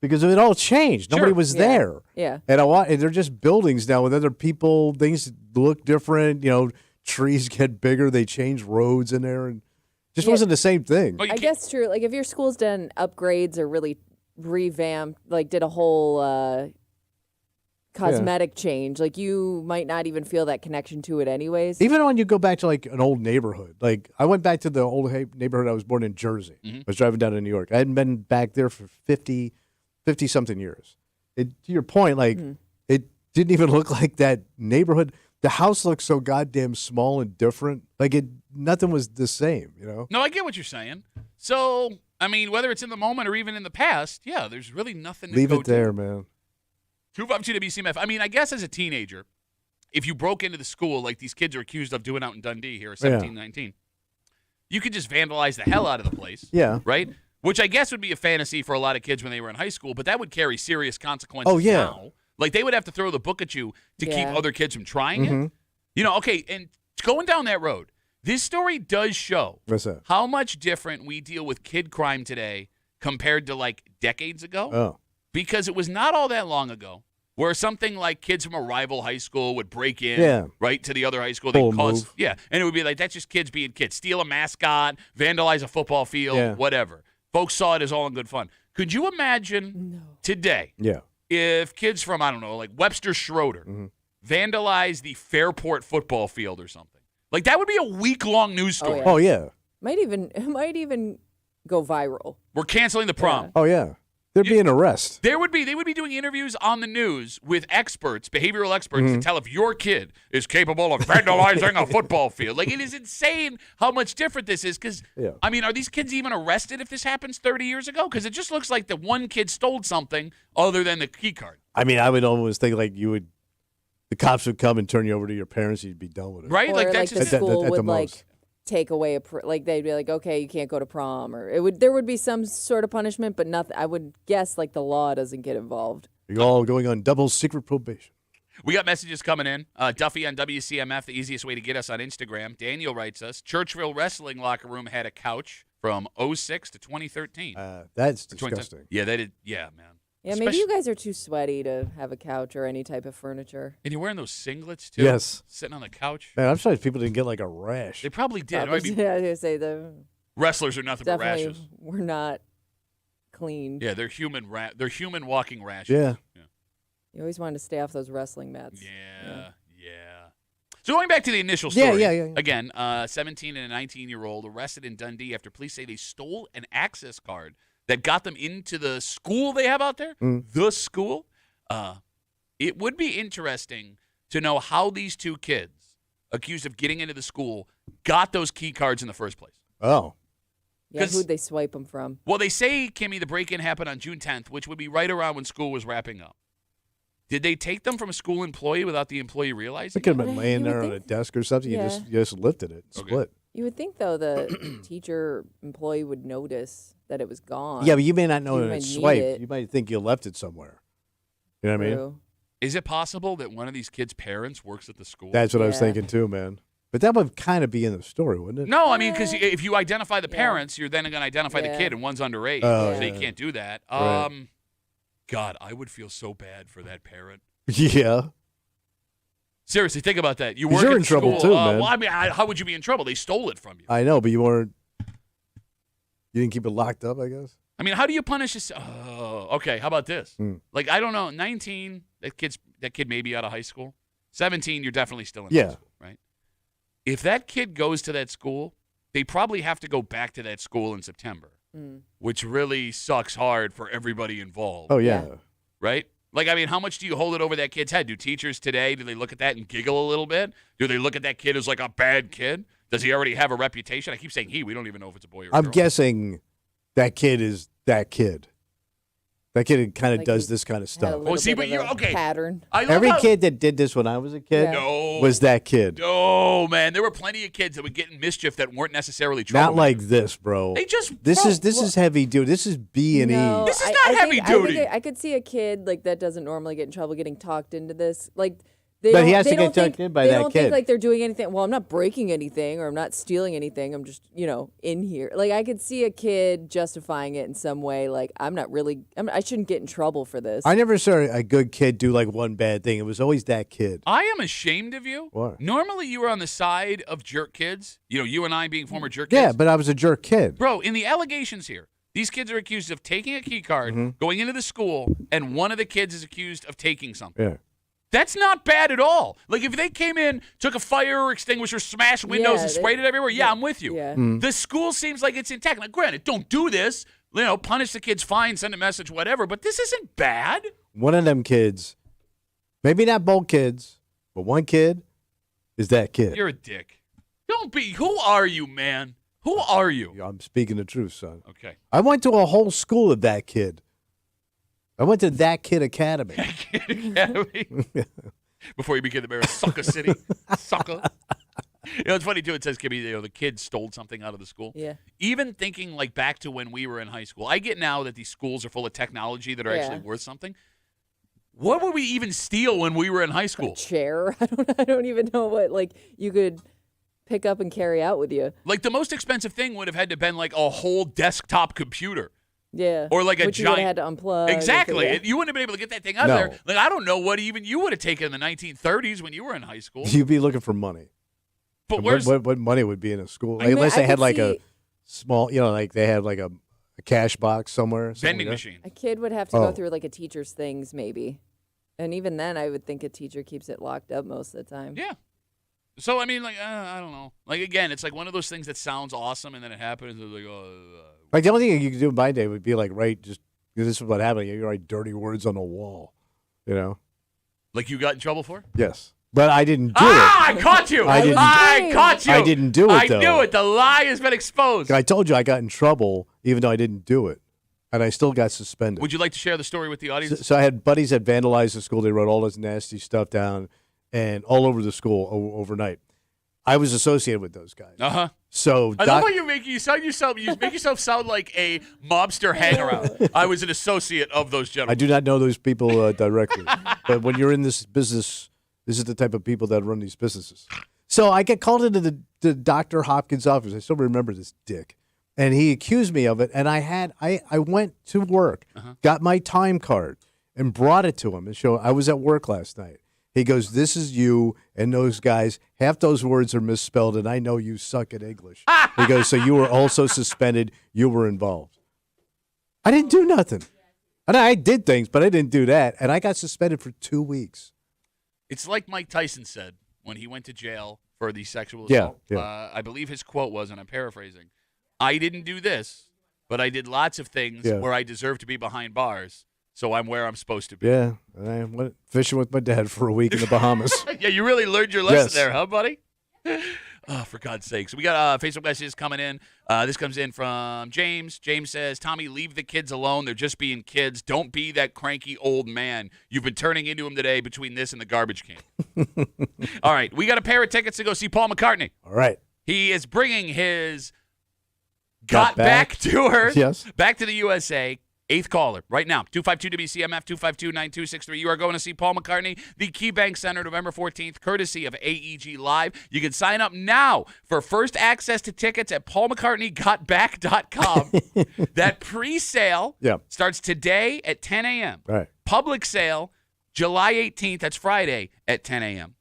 Because it all changed. Nobody was there. Yeah. And they're just buildings now with other people. Things look different. Trees get bigger. They change roads in there. And just wasn't the same thing. I guess true. Like if your school's done upgrades or really revamped, like did a whole cosmetic change, like you might not even feel that connection to it anyways. Even when you go back to like an old neighborhood. Like I went back to the old neighborhood I was born in Jersey. I was driving down to New York. I hadn't been back there for 50-something years. To your point, like it didn't even look like that neighborhood. The house looked so goddamn small and different. Like nothing was the same, No, I get what you're saying. So, I mean, whether it's in the moment or even in the past, yeah, there's really nothing to Leave go it there, to. man. 252 WCMF. I mean, I guess as a teenager, if you broke into the school like these kids are accused of doing out in Dundee here at 17, 19, you could just vandalize the hell out of the place. Yeah. Right? Which I guess would be a fantasy for a lot of kids when they were in high school, but that would carry serious consequences now. Like, they would have to throw the book at you to keep other kids from trying it. Okay, and going down that road, this story does show how much different we deal with kid crime today compared to, like, decades ago. Oh. Because it was not all that long ago where something like kids from a rival high school would break in, right, to the other high school. They'd cause, and it would be like, that's just kids being kids. Steal a mascot, vandalize a football field, whatever. Folks saw it as all in good fun. Could you imagine today if kids from, I don't know, like Webster Schroeder vandalize the Fairport football field or something? Like, that would be a week-long news story. Oh, yeah. It might even go viral. We're canceling the prom. Yeah. Oh, yeah. There'd be an arrest. They would be doing interviews on the news with experts, behavioral experts, to tell if your kid is capable of vandalizing a football field. Like, it is insane how much different this is. Because, I mean, are these kids even arrested if this happens 30 years ago? Because it just looks like the one kid stole something other than the key card. I mean, I would almost think like the cops would come and turn you over to your parents. You'd be done with it, right? Or like that's just the school would like take away like they'd be like, okay, you can't go to prom, or there would be some sort of punishment, but nothing. I would guess like the law doesn't get involved. You're all going on double secret probation. We got messages coming in. Duffy on WCMF, the easiest way to get us on Instagram. Daniel writes us, Churchville Wrestling locker room had a couch from 06 to 2013. That's disgusting. Yeah, they did. Yeah, man. Yeah, maybe you guys are too sweaty to have a couch or any type of furniture. And you're wearing those singlets, too? Yes. Sitting on the couch? Man, I'm surprised people didn't get like a rash. They probably did. I was going to say the wrestlers are nothing but rashes. We're not clean. Yeah, they're human walking rashes. Yeah. You always wanted to stay off those wrestling mats. Yeah. So going back to the initial story. Yeah. Again, 17 and a 19-year-old arrested in Dundee after police say they stole an access card that got them into the school they have out there, the school. It would be interesting to know how these two kids accused of getting into the school got those key cards in the first place. Oh. Yeah, who'd they swipe them from? Well, they say, Kimmy, the break-in happened on June 10th, which would be right around when school was wrapping up. Did they take them from a school employee without the employee realizing? It could have been laying there on a desk or something. Yeah. You just lifted it, split. You would think, though, the teacher employee would notice that it was gone. Yeah, but you may not know that it's swiped. it. You might think you left it somewhere. You know what I mean? Is it possible that one of these kids' parents works at the school? That's what I was thinking too, man. But that would kind of be in the story, wouldn't it? No, I mean, because if you identify the parents, you're then going to identify the kid, and one's underage, so you can't do that. Right. God, I would feel so bad for that parent. Yeah. Seriously, think about that. You're in trouble school. too, man. Well, I mean, how would you be in trouble? They stole it from you. I know, but you weren't. You didn't keep it locked up, I guess. I mean, how do you punish this? Oh, okay. How about this? Like, I don't know. 19, that kid may be out of high school. 17, you're definitely still in high school, right? If that kid goes to that school, they probably have to go back to that school in September. which really sucks hard for everybody involved. Oh, yeah. Right? Like, I mean, how much do you hold it over that kid's head? Do teachers today, do they look at that and giggle a little bit? Do they look at that kid as like a bad kid? Does he already have a reputation? I keep saying he. We don't even know if it's a boy or a girl. I'm guessing that kid is that kid. That kid kind of does this kind of stuff. Well, see, but you're okay. Pattern. Every kid that did this when I was a kid was that kid. No, man. There were plenty of kids that would get in mischief that weren't necessarily troublemakers. Not like this, bro. They just this is heavy duty. This is B&E. No, this is not heavy duty. I could see a kid like that doesn't normally get in trouble getting talked into this. Like, but he has to get tucked in by that kid. They don't think like they're doing anything. Well, I'm not breaking anything or I'm not stealing anything. I'm just, in here. Like, I could see a kid justifying it in some way. Like, I shouldn't get in trouble for this. I never saw a good kid do like one bad thing. It was always that kid. I am ashamed of you. What? Normally, you were on the side of jerk kids. You and I being former jerk kids. Yeah, but I was a jerk kid. Bro, in the allegations here, these kids are accused of taking a key card, going into the school, and one of the kids is accused of taking something. Yeah. That's not bad at all. Like, if they came in, took a fire extinguisher, smashed windows, and sprayed it everywhere, I'm with you. Yeah. The school seems like it's intact. Like, granted, don't do this. Punish the kids, fine, send a message, whatever. But this isn't bad. One of them kids, maybe not both kids, but one kid is that kid. You're a dick. Don't be. Who are you, man? Who are you? I'm speaking the truth, son. Okay. I went to a whole school of that kid. I went to That Kid Academy. That Kid Academy? Before you became the mayor of Sucker City. Sucker. It's funny, too. It says, Kimmy, the kid stole something out of the school. Yeah. Even thinking, like, back to when we were in high school. I get now that these schools are full of technology that are actually worth something. What would we even steal when we were in high school? A chair. I don't even know what, like, you could pick up and carry out with you. Like, the most expensive thing would have had to have been, like, a whole desktop computer. Yeah. Or like a Which giant. You would have had to unplug. Exactly. You wouldn't have been able to get that thing out of there. Like, I don't know what even you would have taken in the 1930s when you were in high school. You'd be looking for money. But what money would be in a school? Unless they had like a small, like they had like a cash box somewhere. Vending machine. A kid would have to go through like a teacher's things maybe. And even then, I would think a teacher keeps it locked up most of the time. Yeah. So, I mean, like, I don't know. Like, again, it's like one of those things that sounds awesome, and then it happens, and it's like, Like, the only thing you could do in my day would be, like, this is what happened. You write dirty words on the wall, Like you got in trouble for? Yes. But I didn't do it. I caught you. I caught you. I didn't do it, though. I knew it. The lie has been exposed. I told you I got in trouble, even though I didn't do it. And I still got suspended. Would you like to share the story with the audience? So I had buddies that vandalized the school. They wrote all this nasty stuff down and all over the school overnight. I was associated with those guys. Uh-huh. So I love how you make yourself sound like a mobster hangaround. I was an associate of those gentlemen. I do not know those people directly. But when you're in this business, this is the type of people that run these businesses. So I get called into the Dr. Hopkins' office. I still remember this dick. And he accused me of it. And I went to work, got my time card, and brought it to him and showed I was at work last night. He goes, this is you and those guys. Half those words are misspelled, and I know you suck at English. He goes, so you were also suspended. You were involved. I didn't do nothing. And I did things, but I didn't do that. And I got suspended for 2 weeks. It's like Mike Tyson said when he went to jail for the sexual assault. Yeah. I believe his quote was, and I'm paraphrasing, I didn't do this, but I did lots of things where I deserve to be behind bars. So I'm where I'm supposed to be. Yeah, and I went fishing with my dad for a week in the Bahamas. Yeah, you really learned your lesson there, huh, buddy? Oh, for God's sake. So we got Facebook messages coming in. This comes in from James. James says, Tommy, leave the kids alone. They're just being kids. Don't be that cranky old man. You've been turning into him today between this and the garbage can. All right, we got a pair of tickets to go see Paul McCartney. All right. He is bringing his Got Back tour back to the USA. 8th caller right now, 252-WCMF, 252-9263. You are going to see Paul McCartney, the KeyBank Center, November 14th, courtesy of AEG Live. You can sign up now for first access to tickets at paulmccartneygotback.com. That pre-sale starts today at 10 a.m. Right. Public sale, July 18th, that's Friday, at 10 a.m.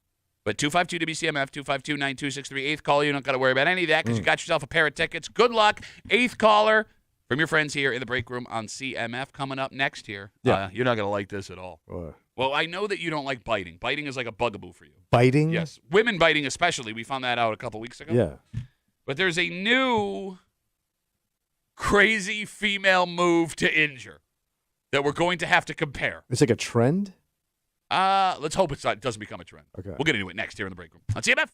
But 252-WCMF, 252-9263. 8th caller, you don't got to worry about any of that because you got yourself a pair of tickets. Good luck. 8th caller. From your friends here in the break room on CMF coming up next here. Yeah. You're not going to like this at all. What? Well, I know that you don't like biting. Biting is like a bugaboo for you. Biting? Yes. Women biting especially. We found that out a couple weeks ago. Yeah. But there's a new crazy female move to injure that we're going to have to compare. It's like a trend? Let's hope it doesn't become a trend. Okay. We'll get into it next here in the break room on CMF.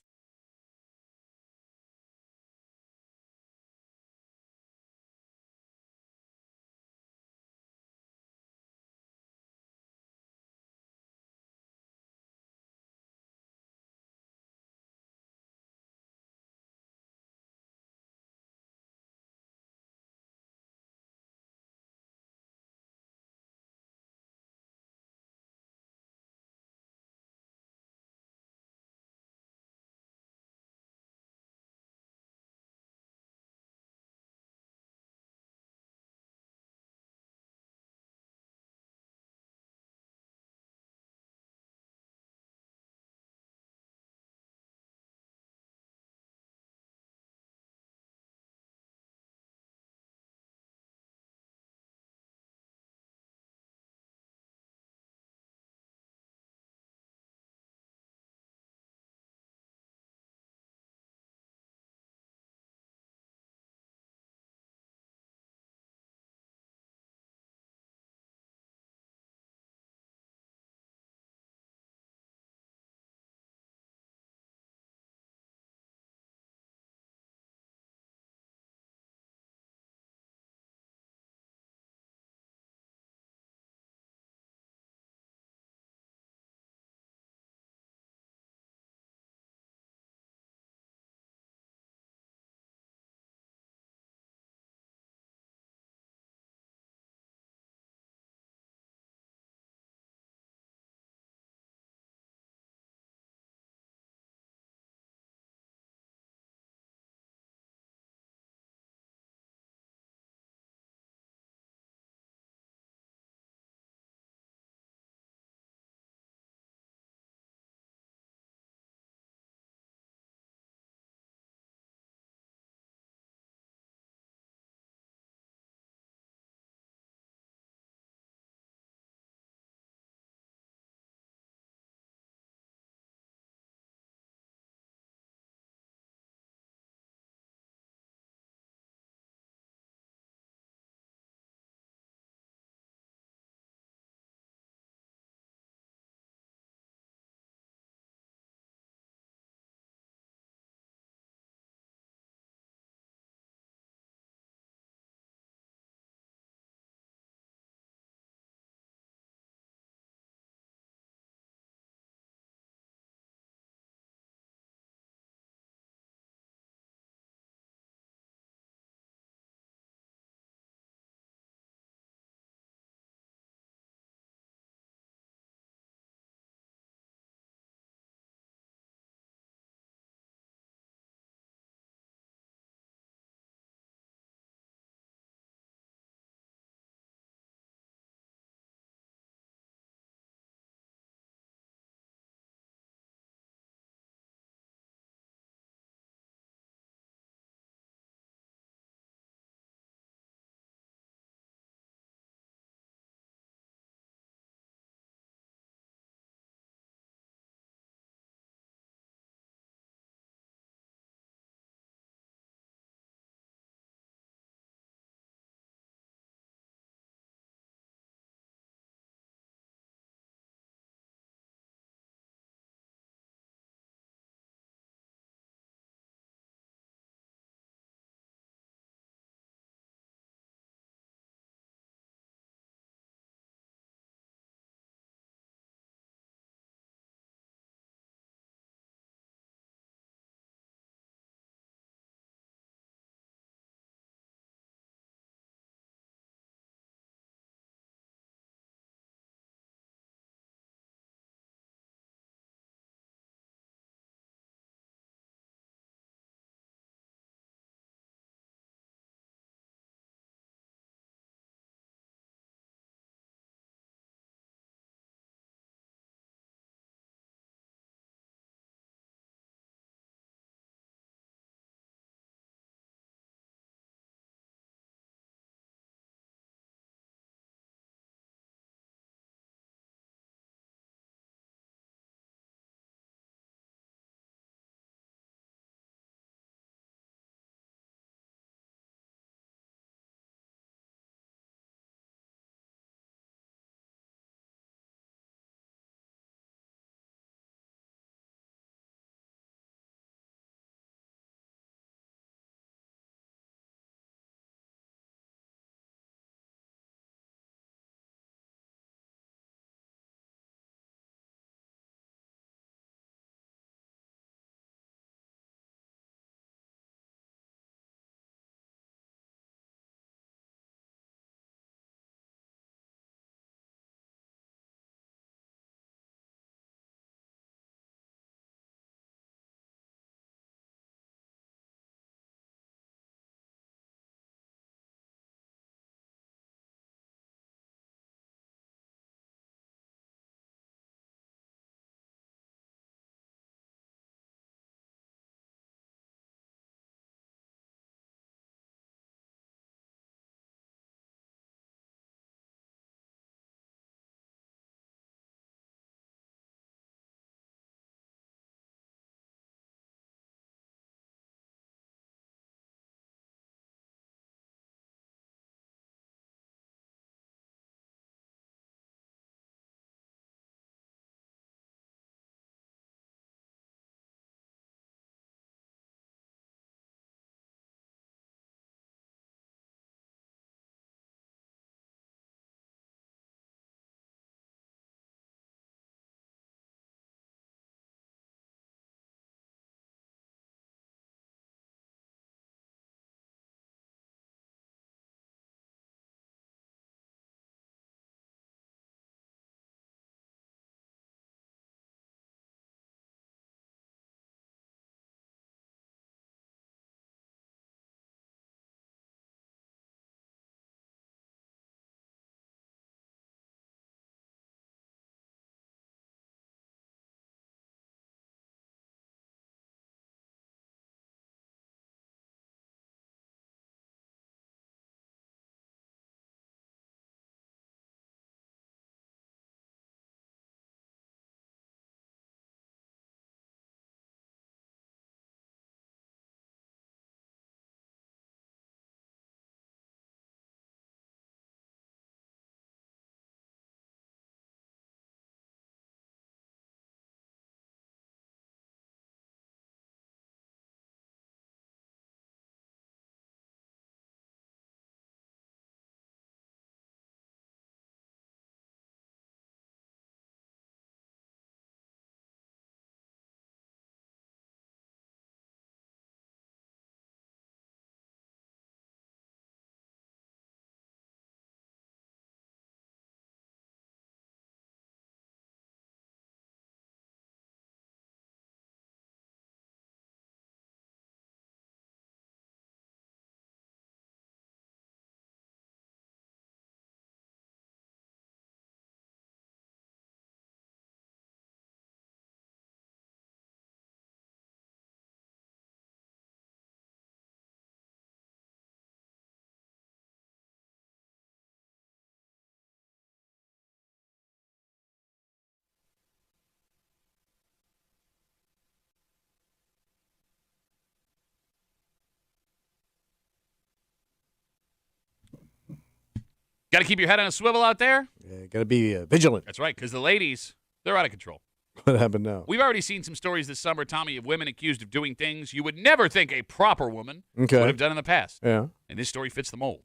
Got to keep your head on a swivel out there. Yeah, got to be vigilant. That's right, because the ladies, they're out of control. What happened now? We've already seen some stories this summer, Tommy, of women accused of doing things you would never think a proper woman would have done in the past. Yeah. And this story fits the mold.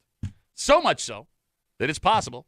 So much so that it's possible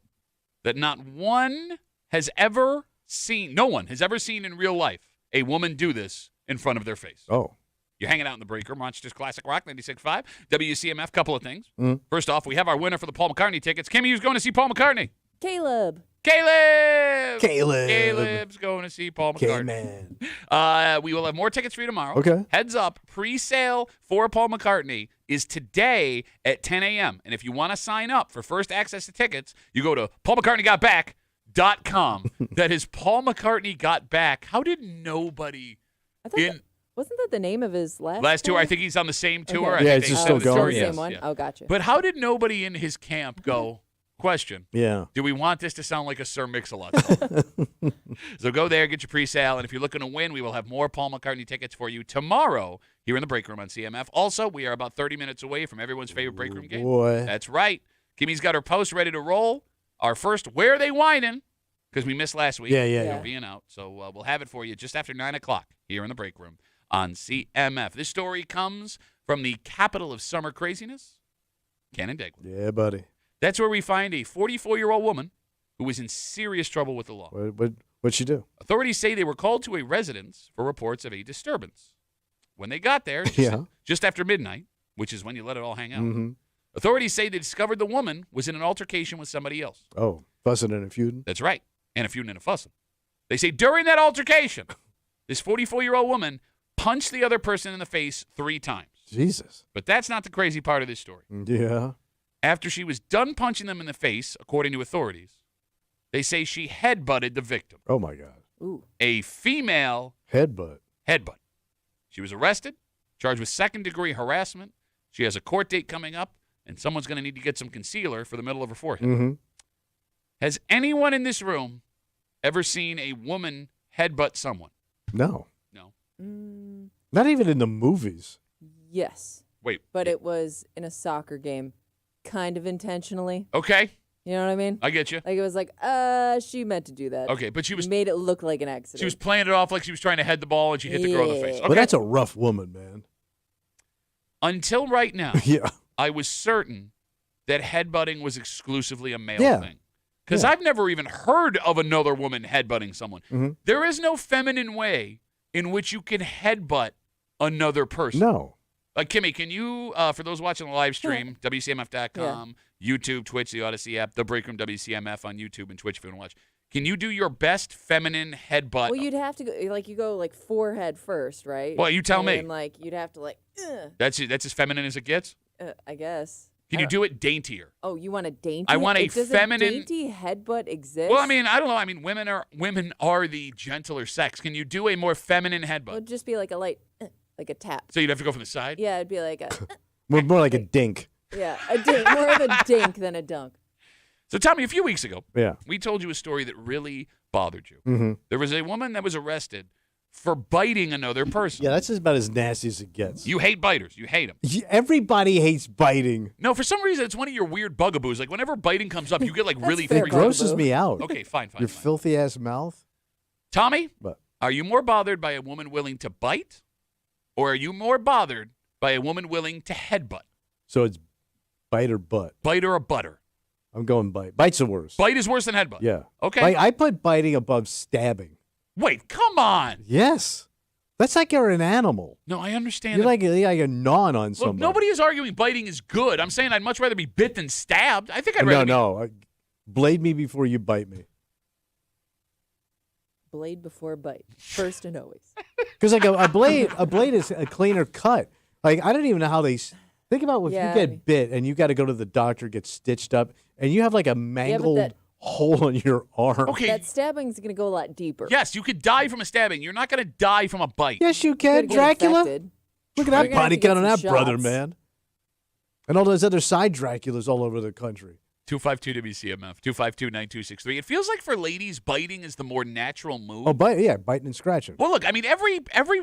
that no one has ever seen in real life a woman do this in front of their face. Oh. You're hanging out in the break room, Rochester's Classic Rock 96.5, WCMF, couple of things. Mm. First off, we have our winner for the Paul McCartney tickets. Kimmy, who's going to see Paul McCartney? Caleb. Caleb's going to see Paul McCartney. K-Man. We will have more tickets for you tomorrow. Okay. Heads up, pre-sale for Paul McCartney is today at 10 a.m. And if you want to sign up for first access to tickets, you go to paulmccartneygotback.com. That is Paul McCartney Got Back. How did nobody wasn't that the name of his last tour? I think he's on the same tour. Okay. Yeah, it's just still going. Same one? Oh, gotcha. But how did nobody in his camp go, question, yeah, do we want this to sound like a Sir Mix-a-Lot song? So go there, get your pre-sale, and if you're looking to win, we will have more Paul McCartney tickets for you tomorrow here in the break room on CMF. Also, we are about 30 minutes away from everyone's favorite break room game. Boy. That's right. Kimmy's got her post ready to roll. Our first Where Are They Whining? Because we missed last week. Yeah. Being out. So we'll have it for you just after 9 o'clock here in the break room on CMF. This story comes from the capital of summer craziness, Canandaigua. Yeah, buddy. That's where we find a 44-year-old woman who was in serious trouble with the law. What'd she do? Authorities say they were called to a residence for reports of a disturbance. When they got there, just after midnight, which is when you let it all hang out, authorities say they discovered the woman was in an altercation with somebody else. Oh, fussing and a feuding? That's right, and a feuding and a fussing. They say during that altercation, this 44-year-old woman punched the other person in the face 3 times. Jesus. But that's not the crazy part of this story. Yeah. After she was done punching them in the face, according to authorities, they say she headbutted the victim. Oh, my God. Ooh. A female headbutt. She was arrested, charged with second-degree harassment. She has a court date coming up, and someone's going to need to get some concealer for the middle of her forehead. Mm-hmm. Has anyone in this room ever seen a woman headbutt someone? No. No. Not even in the movies. Yes. Wait. But it was in a soccer game, kind of intentionally. Okay. You know what I mean? I get you. Like, it was like, she meant to do that. Okay, but she made it look like an accident. She was playing it off like she was trying to head the ball, and she hit the girl in the face. Okay. But that's a rough woman, man. Until right now, yeah, I was certain that headbutting was exclusively a male thing. Because I've never even heard of another woman headbutting someone. Mm-hmm. There is no feminine way in which you can headbutt another person. No. Kimmy, can you, for those watching the live stream, WCMF.com, YouTube, Twitch, the Odyssey app, The Break Room WCMF on YouTube and Twitch if you want to watch. Can you do your best feminine headbutt? Well, you'd have to go, you go forehead first, right? Well, you tell me. And you'd have to That's as feminine as it gets? I guess. Can you do it daintier? Oh, you want a dainty? I want a Does feminine. A dainty headbutt exist? Well, I mean, I don't know. I mean, women are the gentler sex. Can you do a more feminine headbutt? It would just be like a light, like a tap. So you'd have to go from the side? Yeah, it'd be like a. more like a dink. Yeah, a dink. More of a dink than a dunk. So, Tommy, a few weeks ago, yeah, we told you a story that really bothered you. Mm-hmm. There was a woman that was arrested for biting another person. Yeah, that's about as nasty as it gets. You hate biters. You hate them. Everybody hates biting. No, for some reason, it's one of your weird bugaboos. Like, whenever biting comes up, you get, really freaked out. It grosses me out. Okay, fine. Your filthy-ass mouth. Tommy, what? Are you more bothered by a woman willing to bite, or are you more bothered by a woman willing to headbutt? So it's bite or butt? Bite or a butter? I'm going bite. Bite's the worst. Bite is worse than headbutt? Yeah. Okay. I put biting above stabbing. Wait, come on. Yes. That's like you're an animal. No, I understand. You're like a gnawing on somebody. Look, nobody is arguing biting is good. I'm saying I'd much rather be bit than stabbed. I think I'd rather No. Blade me before you bite me. Blade before bite. First and always. Because a blade is a cleaner cut. Like, I don't even know how they... Think about if you get bit and you got to go to the doctor, get stitched up, and you have like a mangled hole in your arm. Okay. That stabbing's going to go a lot deeper. Yes, you could die from a stabbing. You're not going to die from a bite. Yes, you can. Dracula. Look at that body count on that brother, man. And all those other side Draculas all over the country. 252 WCMF, 252-9263. It feels like for ladies, biting is the more natural move. Oh, biting and scratching. Well, look, I mean, every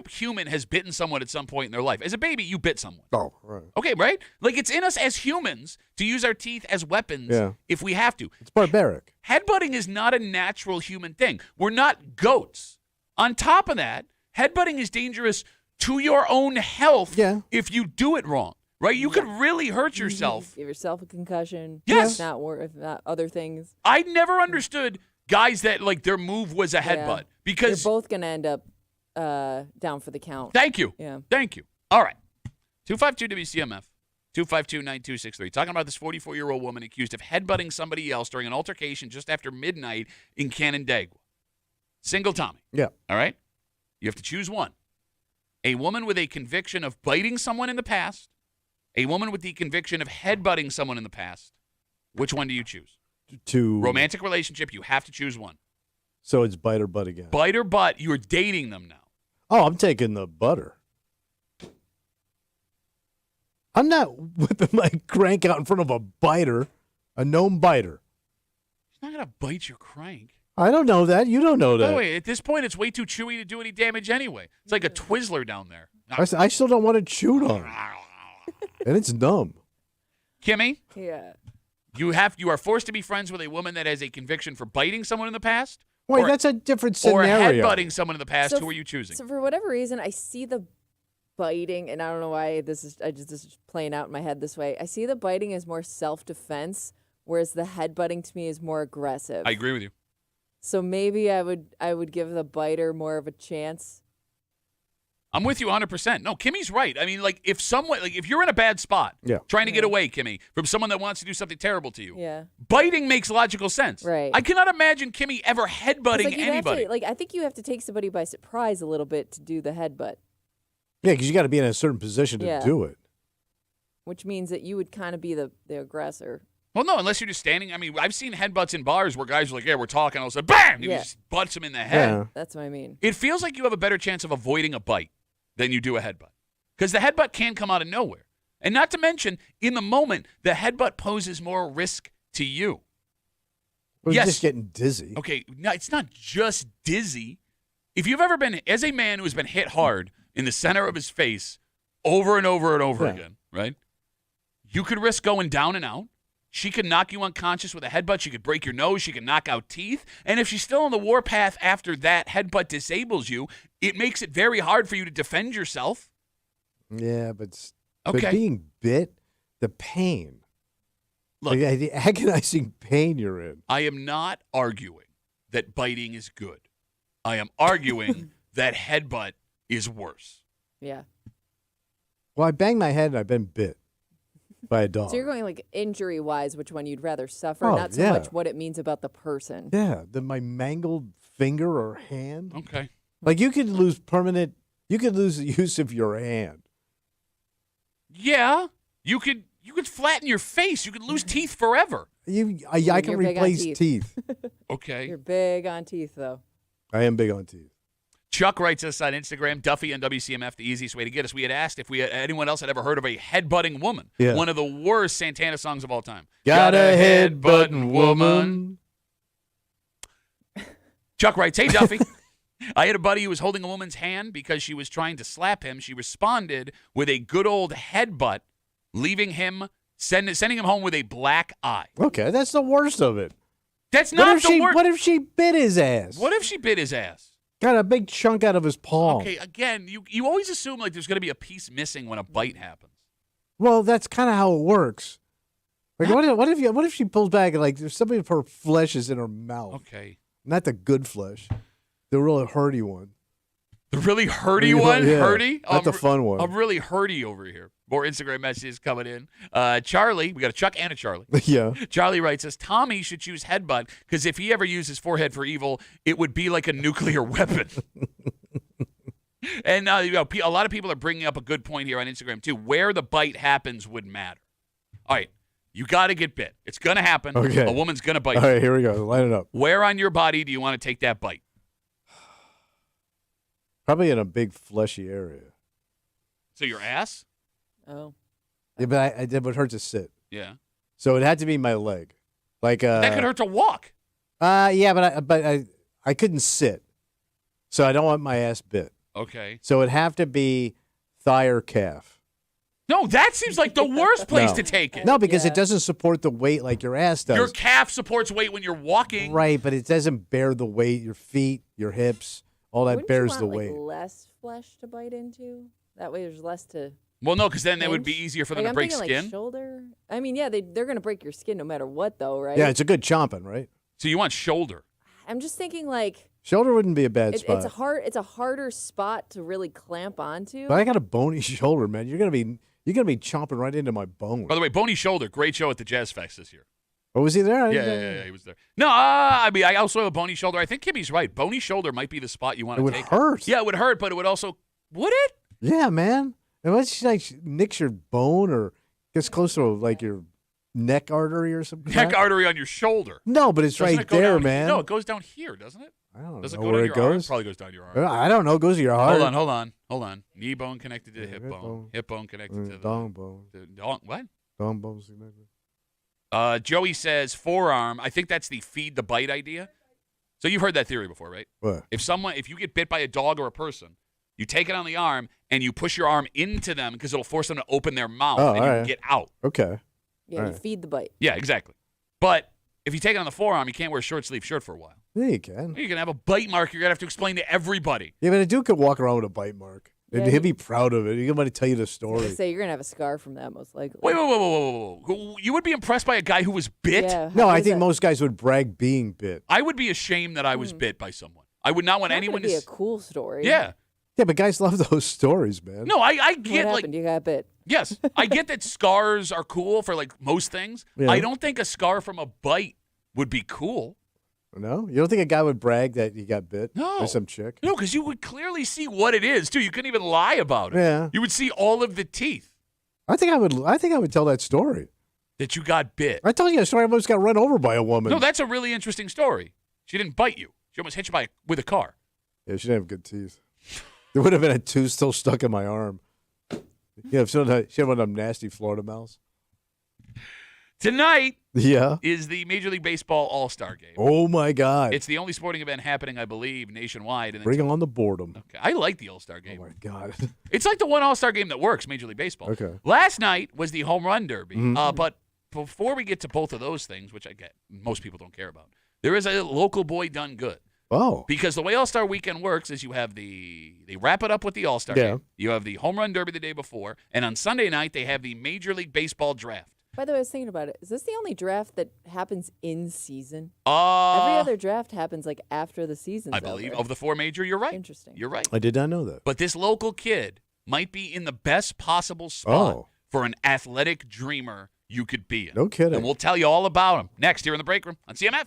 human has bitten someone at some point in their life. As a baby, you bit someone. Oh, right. Okay, right? Like, it's in us as humans to use our teeth as weapons if we have to. It's barbaric. Headbutting is not a natural human thing. We're not goats. On top of that, headbutting is dangerous to your own health if you do it wrong. Right? You could really hurt yourself. Give yourself a concussion. Yes. If not other things. I never understood guys that, like, their move was a headbutt. Because you're both going to end up down for the count. Thank you. Yeah. Thank you. All right. 252 WCMF, 252-9263. Talking about this 44-year-old woman accused of headbutting somebody else during an altercation just after midnight in Canandaigua. Single Tommy. Yeah. All right? You have to choose one. A woman with a conviction of biting someone in the past. A woman with the conviction of headbutting someone in the past. Which one do you choose? Romantic relationship, you have to choose one. So it's bite or butt again. Bite or butt, you're dating them now. Oh, I'm taking the butter. I'm not whipping my crank out in front of a biter, a known biter. He's not going to bite your crank. I don't know that. You don't know that. By the way, at this point, it's way too chewy to do any damage anyway. It's like a Twizzler down there. I still don't want it chewed on. And it's numb. Kimmy? Yeah. You are forced to be friends with a woman that has a conviction for biting someone in the past? Wait, that's a different scenario. Or headbutting someone in the past. Who are you choosing? So for whatever reason, I see the biting, and I don't know why this is playing out in my head this way. I see the biting as more self-defense, whereas the headbutting to me is more aggressive. I agree with you. So maybe I would give the biter more of a chance. I'm with you 100%. No, Kimmy's right. I mean, like, if you're in a bad spot, trying to get away, Kimmy, from someone that wants to do something terrible to you, biting makes logical sense. Right. I cannot imagine Kimmy ever headbutting anybody. I think you have to take somebody by surprise a little bit to do the headbutt. Yeah, because you got to be in a certain position to do it. Which means that you would kind of be the aggressor. Well, no, unless you're just standing. I mean, I've seen headbutts in bars where guys are like, yeah, we're talking. All of a sudden, bam! You just butts him in the head. Yeah. That's what I mean. It feels like you have a better chance of avoiding a bite than you do a headbutt. Because the headbutt can come out of nowhere. And not to mention, in the moment, the headbutt poses more risk to you. Well, you're just getting dizzy. Okay, no, it's not just dizzy. If you've ever been, as a man who has been hit hard in the center of his face over and over and over again, right? You could risk going down and out. She could knock you unconscious with a headbutt. She could break your nose. She could knock out teeth. And if she's still on the warpath after that headbutt disables you, it makes it very hard for you to defend yourself. Yeah, but being bit, the pain. Look, the agonizing pain you're in. I am not arguing that biting is good. I am arguing that headbutt is worse. Yeah. Well, I banged my head and I've been bit by a dog. So you're going like injury-wise, which one you'd rather suffer, not so much what it means about the person. Yeah, my mangled finger or hand. Okay. Like you could lose the use of your hand. Yeah, you could flatten your face. You could lose teeth forever. I can replace teeth. Okay. You're big on teeth, though. I am big on teeth. Chuck writes us on Instagram, Duffy and WCMF, the easiest way to get us. We had asked if anyone else had ever heard of a headbutting woman. Yeah. One of the worst Santana songs of all time. Got a headbutting woman. Chuck writes, hey, Duffy. I had a buddy who was holding a woman's hand because she was trying to slap him. She responded with a good old headbutt, leaving him, sending him home with a black eye. Okay, that's the worst of it. That's not the worst. What if she bit his ass? What if she bit his ass? Got a big chunk out of his palm. Okay, again, you always assume like there's going to be a piece missing when a bite happens. Well, that's kind of how it works. Like, what if she pulls back and like there's something of her flesh is in her mouth? Okay, not the good flesh, the really hurty one. The really hurty one? Yeah, hurty? Not the fun one. I'm really hurty over here. More Instagram messages coming in. Charlie, we got a Chuck and a Charlie. Yeah. Charlie writes us, Tommy should choose headbutt because if he ever used his forehead for evil, it would be like a nuclear weapon. And a lot of people are bringing up a good point here on Instagram, too. Where the bite happens would matter. All right. You got to get bit. It's going to happen. Okay. A woman's going to bite you. All right, here we go. Line it up. Where on your body do you want to take that bite? Probably in a big fleshy area. So your ass? Oh. Yeah, but it would hurt to sit. Yeah. So it had to be my leg. Like that could hurt to walk. Yeah, but I couldn't sit, so I don't want my ass bit. Okay. So it'd have to be thigh or calf. No, that seems like the worst place to take it. No, because it doesn't support the weight like your ass does. Your calf supports weight when you're walking. Right, but it doesn't bear the weight. Your feet, your hips, all that bears the weight. Like, less flesh to bite into? That way there's less to... Well, no, because then it would be easier for them to break skin. Like shoulder. I mean, yeah, they're going to break your skin no matter what, though, right? Yeah, it's a good chomping, right? So you want shoulder. I'm just thinking, like... Shoulder wouldn't be a bad spot. It's a harder spot to really clamp onto. But I got a bony shoulder, man. You're gonna be chomping right into my bone. By the way, Bony Shoulder, great show at the Jazz Fest this year. Oh, was he there? Yeah, he was there. No, I mean, I also have a bony shoulder. I think Kimmy's right. Bony shoulder might be the spot you want to take. It would hurt. Yeah, it would hurt, but it would also... Would it? Yeah, man. Unless like nicks your bone or gets close to like your neck artery or something. Neck artery on your shoulder. No, but it's doesn't right there, man. No, it goes down here, doesn't it? I don't Does it know go where down it your goes. arm? Probably goes down your arm. I don't know. It goes to your heart. Hold on. Knee bone connected to the hip bone. Hip bone connected to the dong bone. What? Dong bone's connected. Joey says forearm. I think that's the feed the bite idea. So you've heard that theory before, right? What? If you get bit by a dog or a person, you take it on the arm and you push your arm into them because it'll force them to open their mouth and you can get out. Okay. Yeah, you feed the bite. Yeah, exactly. But if you take it on the forearm, you can't wear a short sleeve shirt for a while. Yeah, you can. You're going to have a bite mark you're going to have to explain to everybody. Yeah, but a dude could walk around with a bite mark. Yeah, He'll be proud of it. He's going to tell you the story. Say you're going to have a scar from that, most likely. Wait. You would be impressed by a guy who was bit? Yeah, no, I think most guys would brag being bit. I would be ashamed that I was bit by someone. I would not want anyone to... be a cool story. Yeah. Yeah, but guys love those stories, man. No, I get what happened? You got bit. Yes, I get that scars are cool for like most things. Yeah. I don't think a scar from a bite would be cool. No? You don't think a guy would brag that he got bit No. by some chick? No, because you would clearly see what it is, too. You couldn't even lie about it. Yeah. You would see all of the teeth I think I would tell that story. that you got bit. I told you a story. I almost got run over by a woman. No, that's a really interesting story. She didn't bite you. She almost hit you with a car. Yeah, she didn't have good teeth. There would have been a tooth still stuck in my arm. Yeah, she had one of them nasty Florida mouths. Tonight Yeah. is the Major League Baseball All-Star Game. Oh, my God. It's the only sporting event happening, I believe, nationwide. And Bring on the boredom. Okay. I like the All-Star Game. Oh, my God. It's like the one All-Star Game that works, Major League Baseball. Okay. Last night was the Home Run Derby. Mhm. But before we get to both of those things, which I get most people don't care about, there is a local boy done good. Oh. Because the way All-Star Weekend works is you have they wrap it up with the All-Star Game. You have the Home Run Derby the day before. And on Sunday night, they have the Major League Baseball Draft. By the way, I was thinking about it. Is this the only draft that happens in season? Every Uh, other draft happens like after the season. I believe of the four major, you're right. Interesting. You're right. I did not know that. But this local kid might be in the best possible spot for an athletic dreamer you could be in. No kidding. And we'll tell you all about him next here in the break room on CMF.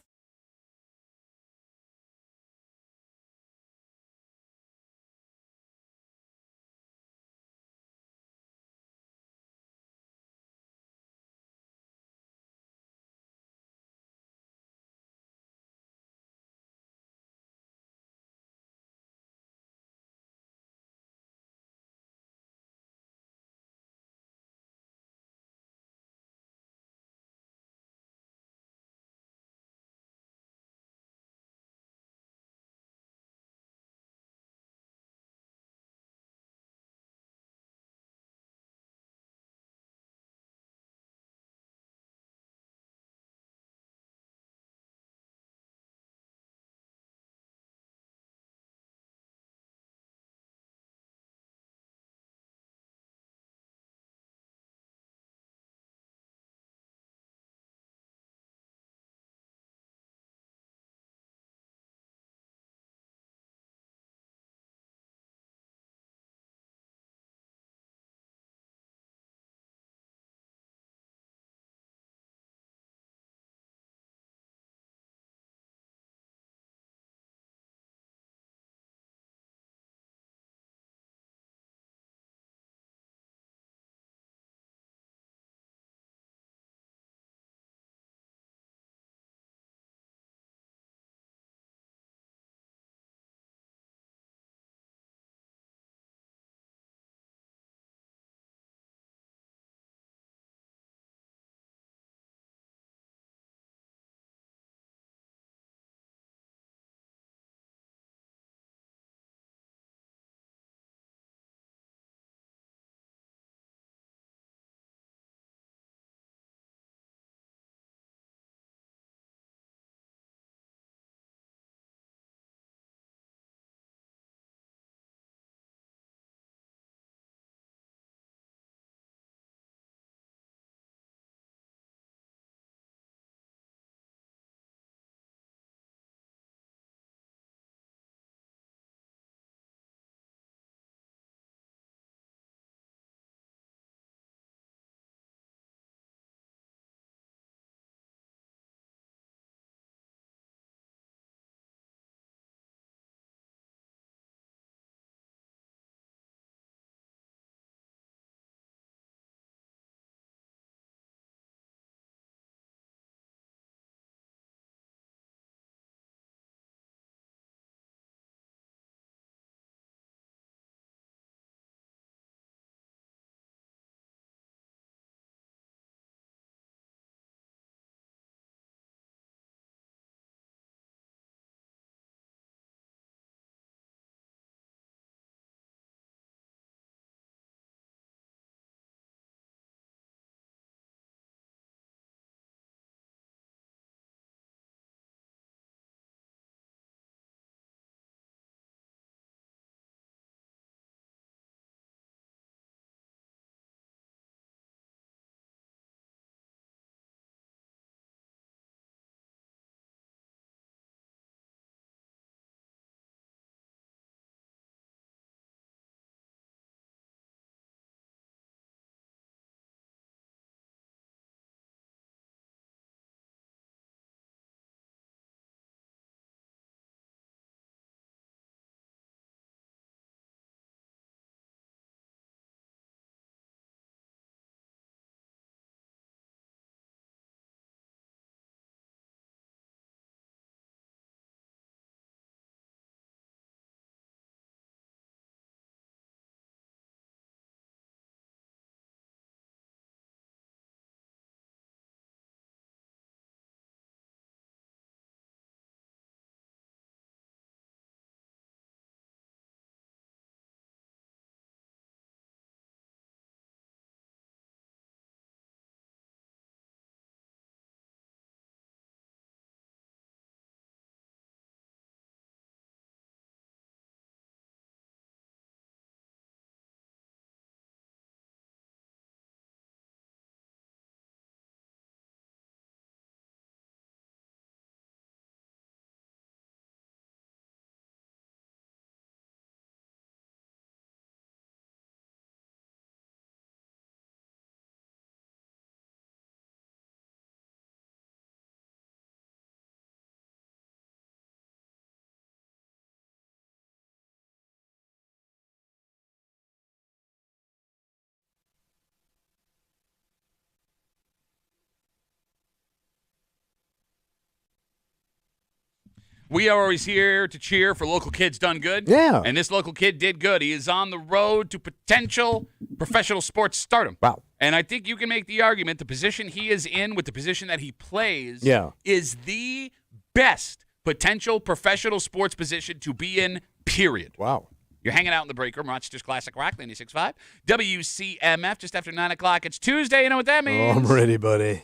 We are always here to cheer for local kids done good. Yeah. And this local kid did good. He is on the road to potential professional sports stardom. Wow. And I think you can make the argument the position he is in with the position that he plays is the best potential professional sports position to be in, period. Wow. You're hanging out in the break room, Rochester's Classic Rock, 96.5. WCMF, just after 9 o'clock. It's Tuesday. You know what that means? Oh, I'm ready, buddy.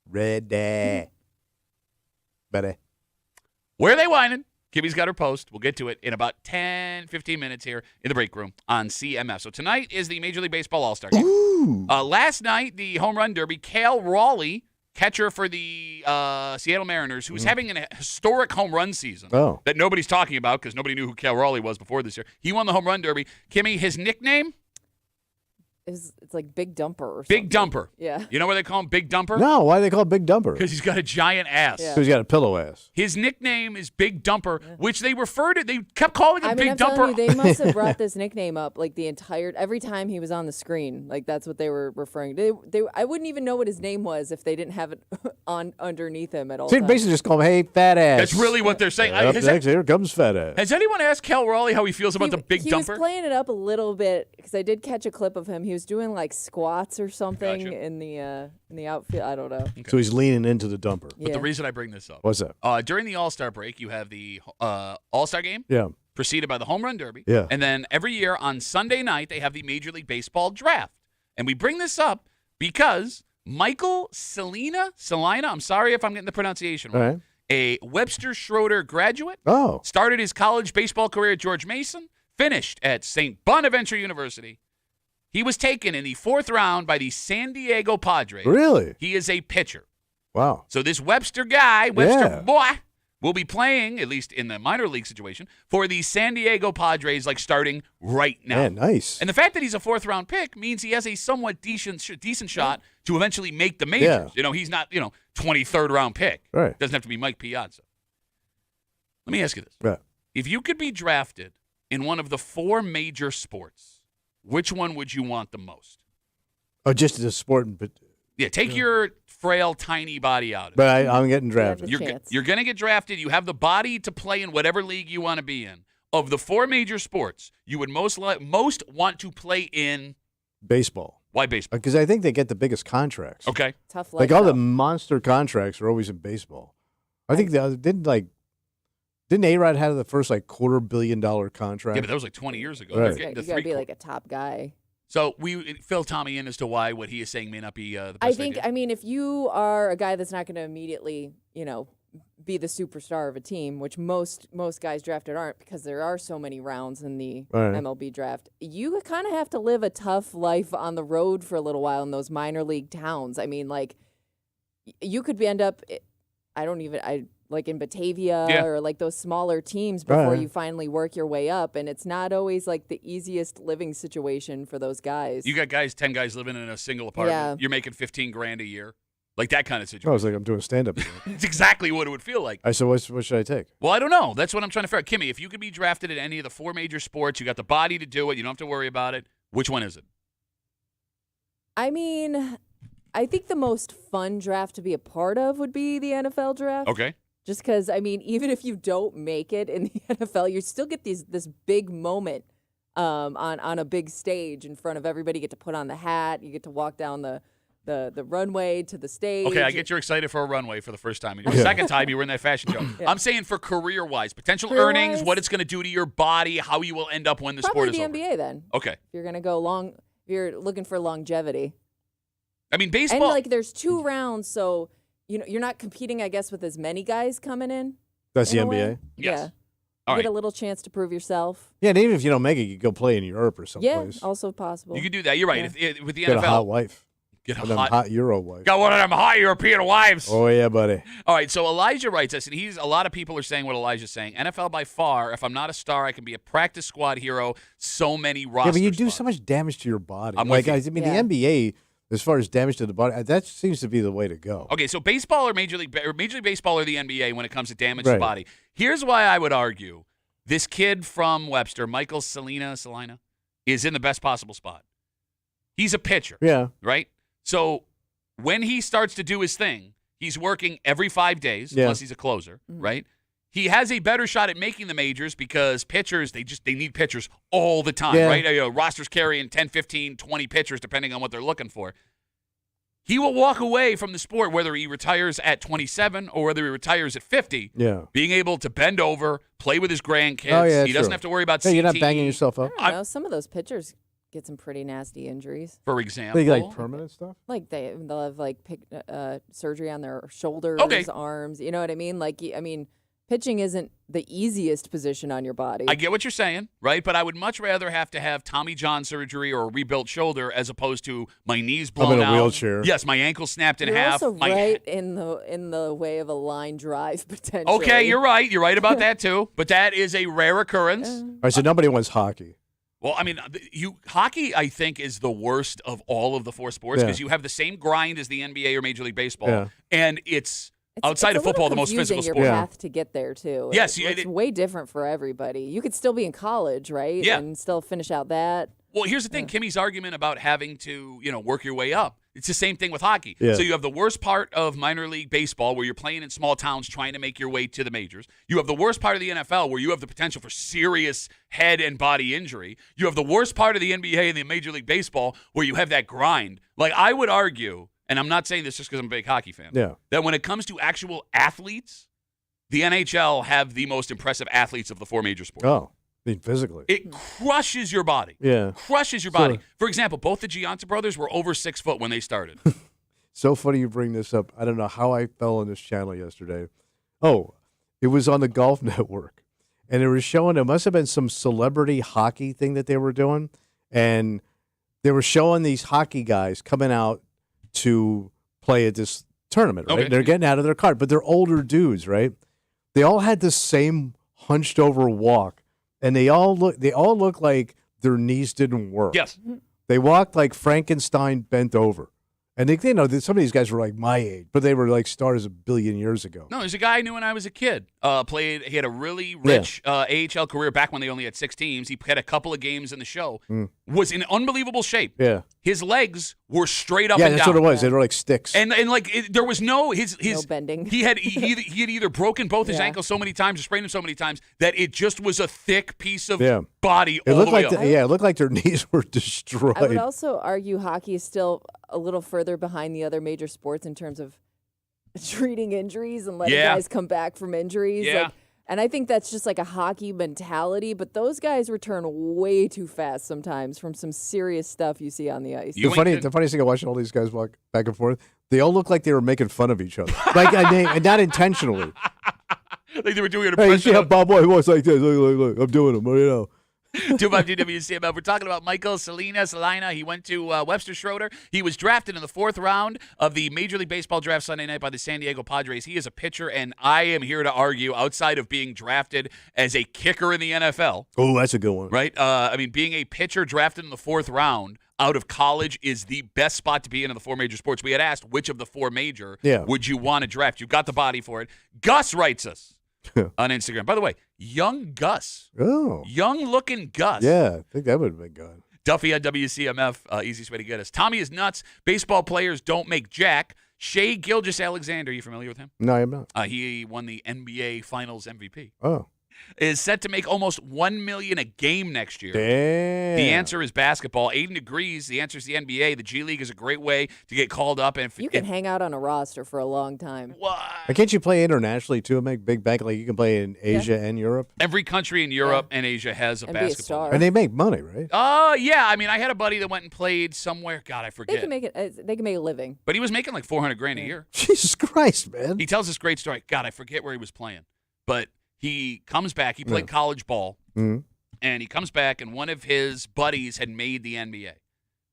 Ready. Buddy. Where are they whining? Kimmy's got her post. We'll get to it in about 10, 15 minutes here in the break room on CMF. So tonight is the Major League Baseball All-Star Game. Ooh. Last night, the home run derby, Cal Raleigh, catcher for the Seattle Mariners, who was having a historic home run season that nobody's talking about because nobody knew who Cal Raleigh was before this year. He won the home run derby. Kimmy, his nickname? It's like Big Dumper or something. Big Dumper. Yeah. You know why they call him Big Dumper? No, why do they call it Big Dumper? Because he's got a giant ass. Yeah. So he's got a pillow ass. His nickname is Big Dumper, which they referred to. They kept calling him Big I'm Dumper. telling you, they must have brought this nickname up like every time he was on the screen. Like that's what they were referring to. I wouldn't even know what his name was if they didn't have it on underneath him at all. So they times. basically just call him, hey, fat ass. That's really what they're saying. Here comes fat ass. Has anyone asked Cal Raleigh how he feels about the Big he Dumper? was playing it up a little bit because I did catch a clip of him. He was doing like squats or something in the outfield. I don't know. Okay. So he's leaning into the dumper. But the reason I bring this up. What's that? During the All-Star break, you have the All-Star game. Yeah. Preceded by the Home Run Derby. Yeah. And then every year on Sunday night, they have the Major League Baseball Draft. And we bring this up because Michael Salina, I'm sorry if I'm getting the pronunciation wrong, right. a Webster Schroeder graduate, started his college baseball career at George Mason, finished at St. Bonaventure University. He was taken in the 4th round by the San Diego Padres. Really? He is a pitcher. Wow. So this Webster guy, boy, will be playing, at least in the minor league situation, for the San Diego Padres, like starting right now. Yeah, nice. And the fact that he's a 4th-round pick means he has a somewhat decent shot to eventually make the majors. Yeah. He's not, 23rd-round pick. Right. Doesn't have to be Mike Piazza. Let me ask you this. Right. If you could be drafted in one of the 4 major sports, which one would you want the most? Oh, just as a sport. Yeah, take your frail, tiny body out of it. But I'm getting drafted. You're going to get drafted. You have the body to play in whatever league you want to be in. Of the 4 major sports, you would most want to play in baseball. Why baseball? Because I think they get the biggest contracts. Okay. Tough life. Like all the monster contracts are always in baseball. I think didn't A-Rod have the first $250 million contract? Yeah, but that was 20 years ago. Right. You got to be like a top guy. So we fill Tommy in as to why what he is saying may not be the best I think, idea. if you are a guy that's not going to immediately, be the superstar of a team, which most guys drafted aren't because there are so many rounds in the MLB draft, you kind of have to live a tough life on the road for a little while in those minor league towns. You could end up, like in Batavia or like those smaller teams before you finally work your way up. And it's not always the easiest living situation for those guys. You got 10 guys living in a single apartment. Yeah. You're making $15,000 a year. Like that kind of situation. I was like, I'm doing stand-up. It's exactly what it would feel like. So what should I take? Well, I don't know. That's what I'm trying to figure out. Kimmy, if you could be drafted at any of the 4 major sports, you got the body to do it, you don't have to worry about it, which one is it? I think the most fun draft to be a part of would be the NFL draft. Okay. Just because, even if you don't make it in the NFL, you still get this big moment on a big stage in front of everybody. You get to put on the hat. You get to walk down the runway to the stage. Okay, I get you're excited for a runway for the first time. And your second time, you were in that fashion show. Yeah. I'm saying for career-wise, potential earnings, what it's going to do to your body, how you will end up when the sport is over. Probably the NBA then. Okay. If you're going to go long, if you're looking for longevity. Baseball. And there's 2 rounds, so you're not competing, I guess, with as many guys coming in. That's the NBA? Yes. Yeah. All you right. get a little chance to prove yourself. Yeah, and even if you don't make it, you go play in Europe or someplace. Yeah, also possible. You could do that. You're right. With the Get NFL. a hot wife. Get a hot Euro wife. Got one of them hot European wives. Oh, yeah, buddy. All right, so Elijah writes us, and a lot of people are saying what Elijah's saying. NFL by far, if I'm not a star, I can be a practice squad hero. So many roster Yeah, but you do spots. so much damage to your body. I'm with you. The NBA, as far as damage to the body, that seems to be the way to go. Okay, so baseball or Major League Baseball or the NBA when it comes to damage to the body. Here's why I would argue this kid from Webster, Michael Salina, is in the best possible spot. He's a pitcher. Yeah. Right? So when he starts to do his thing, he's working every 5 days, unless he's a closer, right? he has a better shot at making the majors because pitchers, they need pitchers all the time, right? You know, rosters carrying 10, 15, 20 pitchers depending on what they're looking for. He will walk away from the sport whether he retires at 27 or whether he retires at 50. Yeah. Being able to bend over, play with his grandkids. He doesn't have to worry about CTE. You're not banging yourself up. I don't know. Some of those pitchers get some pretty nasty injuries. For example. Like permanent stuff? Like they'll have like surgery on their shoulders, arms. You know what I mean? Like, I mean, pitching isn't the easiest position on your body. I get what you're saying, right? But I would much rather have to have Tommy John surgery or a rebuilt shoulder as opposed to my knees blown out. I'm in a wheelchair. Yes, my ankle snapped in You're half. also right in the way of a line drive potentially. Okay, you're right. You're right about that too. But that is a rare occurrence. All right, so nobody wants hockey. Well, I mean, hockey, I think, is the worst of all of the four sports because you have the same grind as the NBA or Major League Baseball, and it's outside of football, the most physical sport. Your path to get there too. Yes, it's way different for everybody. You could still be in college, right? Yeah, and still finish out that. Well, here's the thing: Kimmy's argument about having to, work your way up. It's the same thing with hockey. Yeah. So you have the worst part of minor league baseball where you're playing in small towns trying to make your way to the majors. You have the worst part of the NFL where you have the potential for serious head and body injury. You have the worst part of the NBA and the Major League Baseball where you have that grind. Like, I would argue, and I'm not saying this just because I'm a big hockey fan, that when it comes to actual athletes, the NHL have the most impressive athletes of the four major sports. Oh. I mean, physically. It crushes your body. Yeah. Crushes your body. For example, both the Gianta brothers were over 6 foot when they started. So funny you bring this up. I don't know how I fell on this channel yesterday. Oh, it was on the Golf Network. And it was showing, it must have been some celebrity hockey thing that they were doing. And they were showing these hockey guys coming out to play at this tournament, right? Okay. They're getting out of their car, but they're older dudes, right? They all had the same hunched over walk. And they all look like their knees didn't work. Yes. They walked like Frankenstein bent over. And some of these guys were like my age, but they were like stars a billion years ago. No, there's a guy I knew when I was a kid. He had a really rich AHL career back when they only had 6 teams. He had a couple of games in the show. Was in unbelievable shape. Yeah. His legs were straight up and down. Yeah, that's what it was. They were like sticks. And there was no bending. He had either broken both his ankles so many times or sprained them so many times that it just was a thick piece of body all the way up. It looked like their knees were destroyed. I would also argue hockey is still a little further behind the other major sports in terms of treating injuries and letting guys come back from injuries. Yeah. And I think that's just like a hockey mentality, but those guys return way too fast sometimes from some serious stuff you see on the ice. The funniest thing, I watching all these guys walk back and forth, they all look like they were making fun of each other. Like, not intentionally. Like they were doing an impression. Hey, you see how Bob White walks like this? Look, I'm doing him, you know. 252 WCMF. We're talking about Michael Salina. He went to Webster Schroeder. He was drafted in the 4th round of the Major League Baseball draft Sunday night by the San Diego Padres. He is a pitcher, and I am here to argue, outside of being drafted as a kicker in the NFL. Oh, that's a good one. Right? I mean, being a pitcher drafted in the 4th round out of college is the best spot to be in the 4 major sports. We had asked which of the 4 major would you want to draft. You've got the body for it. Gus writes us on Instagram. By the way, young Gus. Oh. Young-looking Gus. Yeah, I think that would have been good. Duffy at WCMF, easiest way to get us. Tommy is nuts. Baseball players don't make jack. Shea Gilgeous-Alexander, you familiar with him? No, I'm not. He won the NBA Finals MVP. Oh. Is set to make almost $1 million a game next year. Damn. The answer is basketball. Aiden agrees. The answer is the NBA. The G League is a great way to get called up. And you can hang out on a roster for a long time. What? Can't you play internationally too and make big bank? Like you can play in Asia and Europe. Every country in Europe and Asia has a basketball. Be a star. And they make money, right? Yeah. I mean, I had a buddy that went and played somewhere. God, I forget. They can make it. They can make a living. But he was making like $400,000 a year. Jesus Christ, man! He tells this great story. God, I forget where he was playing, but he comes back. He played college ball, and he comes back, and one of his buddies had made the NBA.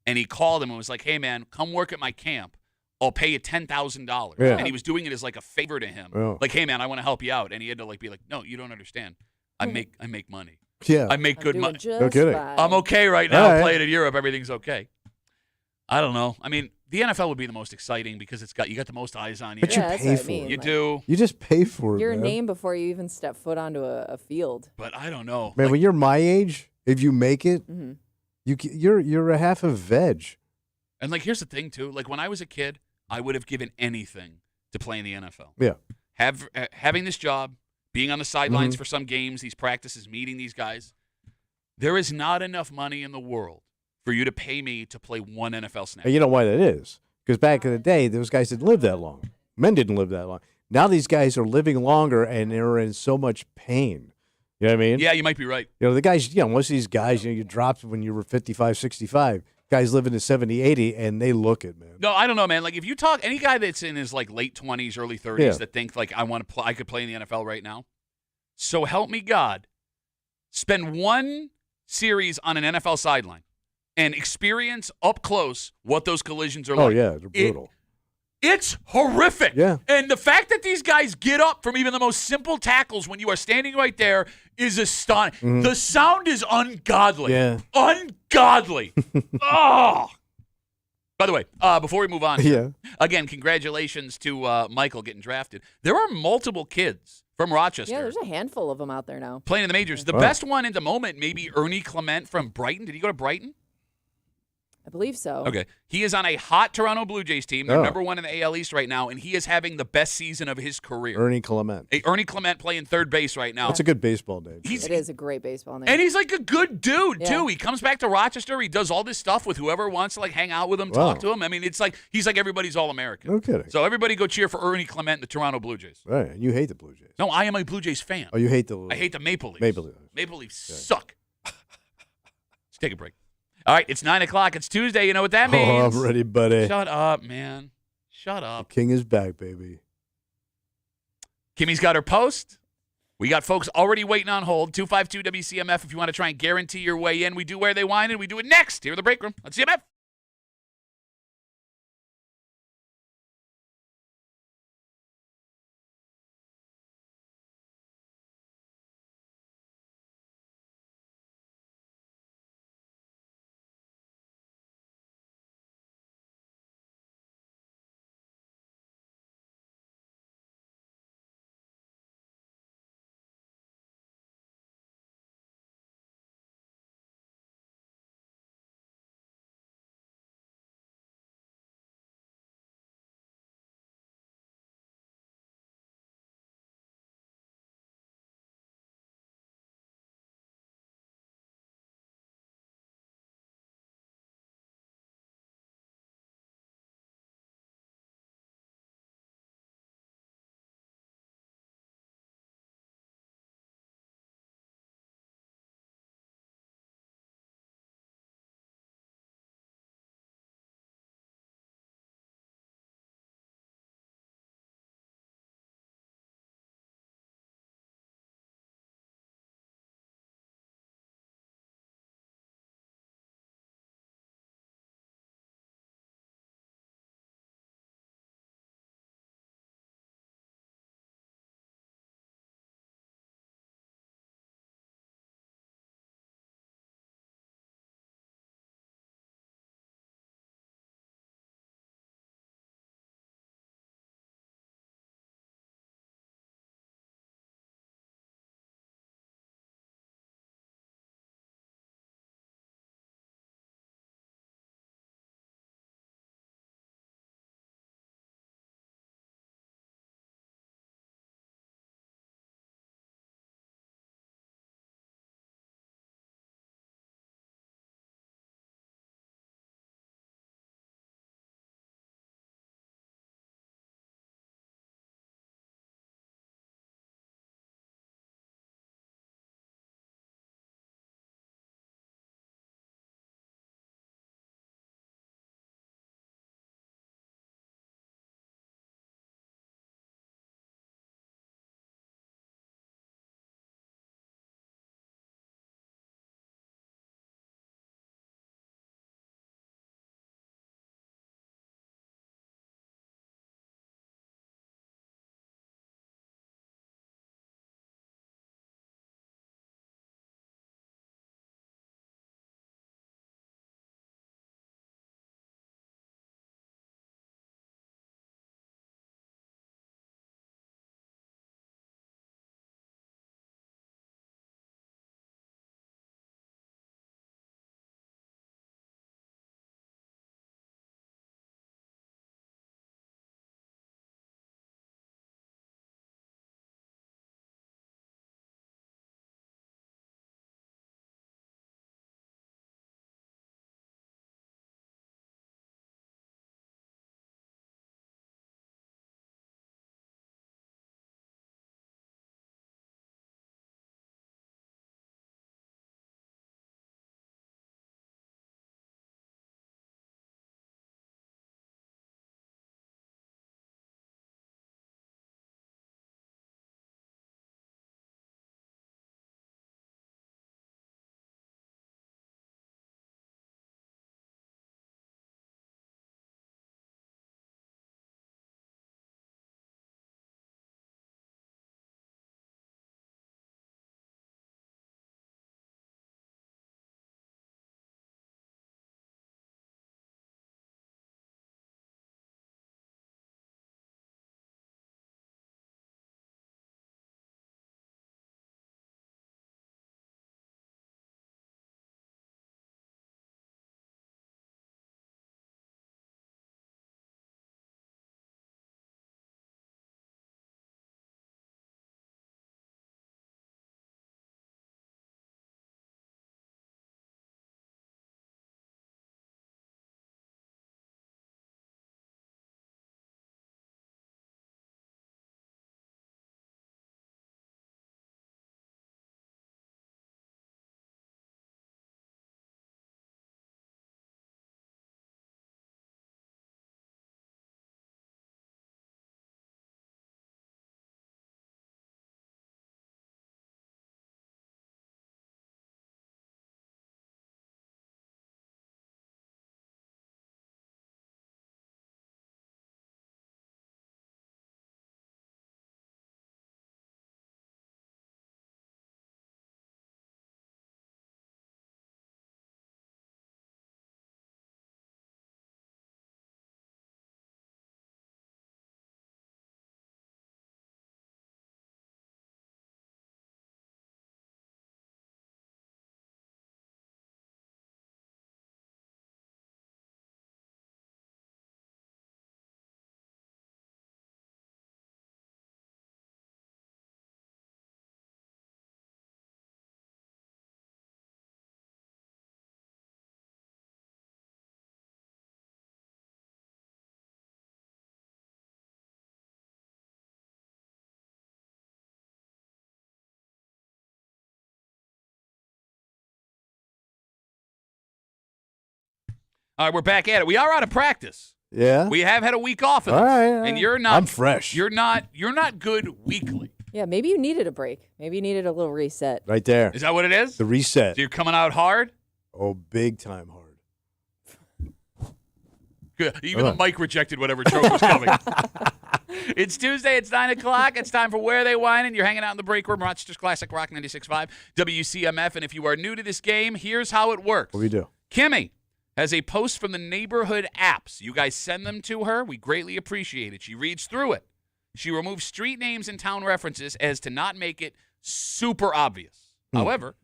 And he called him and was like, hey, man, come work at my camp. I'll pay you $10,000. Yeah. And he was doing it as like a favor to him. Yeah. Like, hey, man, I want to help you out. And he had to like be like, no, you don't understand. I make money. Yeah. I make good money. No kidding. I'm okay right now. I'm playing in Europe. Everything's okay. I don't know. I mean, the NFL would be the most exciting because you got the most eyes on you. But you pay for it. You do. You just pay for it. Your man. name before you even step foot onto a field. But I don't know. Man, when you're my age, if you make it, you're a half a veg. And like, here's the thing too. Like when I was a kid, I would have given anything to play in the NFL. Yeah. Having this job, being on the sidelines for some games, these practices, meeting these guys. There is not enough money in the world for you to pay me to play one NFL snap. And you know why that is? Because back in the day, those guys didn't live that long. Men didn't live that long. Now these guys are living longer, and they're in so much pain. You know what I mean? Yeah, you might be right. You know, the guys, most of these guys, you dropped when you were 55, 65. Guys living to 70, 80, and they look it, man. No, I don't know, man. Like, if you talk, any guy that's in his, like, late 20s, early 30s that think, like, I could play in the NFL right now, so help me God, spend one series on an NFL sideline and experience up close what those collisions are like. Oh, yeah, they're brutal. It's horrific. Yeah. And the fact that these guys get up from even the most simple tackles when you are standing right there is astonishing. The sound is ungodly. Yeah. Ungodly. Oh. By the way, before we move on, again, congratulations to Michael getting drafted. There are multiple kids from Rochester. Yeah, there's a handful of them out there now. Playing in the majors. The best one at the moment, maybe Ernie Clement from Brighton. Did he go to Brighton? I believe so. Okay. He is on a hot Toronto Blue Jays team. They're number one in the AL East right now, and he is having the best season of his career. Ernie Clement. Ernie Clement playing third base right now. That's a good baseball name. It is a great baseball name. And he's like a good dude, too. He comes back to Rochester. He does all this stuff with whoever wants to, like, hang out with him, talk to him. I mean, it's like he's like everybody's All-American. No kidding. So everybody go cheer for Ernie Clement and the Toronto Blue Jays. Right, and you hate the Blue Jays. No, I am a Blue Jays fan. Oh, you hate I hate the Maple Leafs. Maple Leafs. Maple Leafs suck. Let's take a break. All right, it's 9 o'clock. It's Tuesday. You know what that means? Oh, I'm ready, buddy. Shut up, man. Shut up. The king is back, baby. Kimmy's got her post. We got folks already waiting on hold. 252 WCMF if you want to try and guarantee your way in. We do Where They Whine, and we do it next here in the break room. Let's see CMF. All right, we're back at it. We are out of practice. Yeah. We have had a week off of all this. right. And you're not. I'm fresh. You're not good weekly. Yeah, maybe you needed a break. Maybe you needed a little reset. Right there. Is that what it is? The reset. So you're coming out hard? Oh, big time hard. Good. Even the mic rejected whatever joke was coming. It's Tuesday. It's 9 o'clock. It's time for Where They Whining. You're hanging out in the break room. Rochester's Classic Rock 96.5, WCMF. And if you are new to this game, here's how it works. What do we do? Kimmy has a post from the neighborhood apps. You guys send them to her. We greatly appreciate it. She reads through it. She removes street names and town references as to not make it super obvious. However,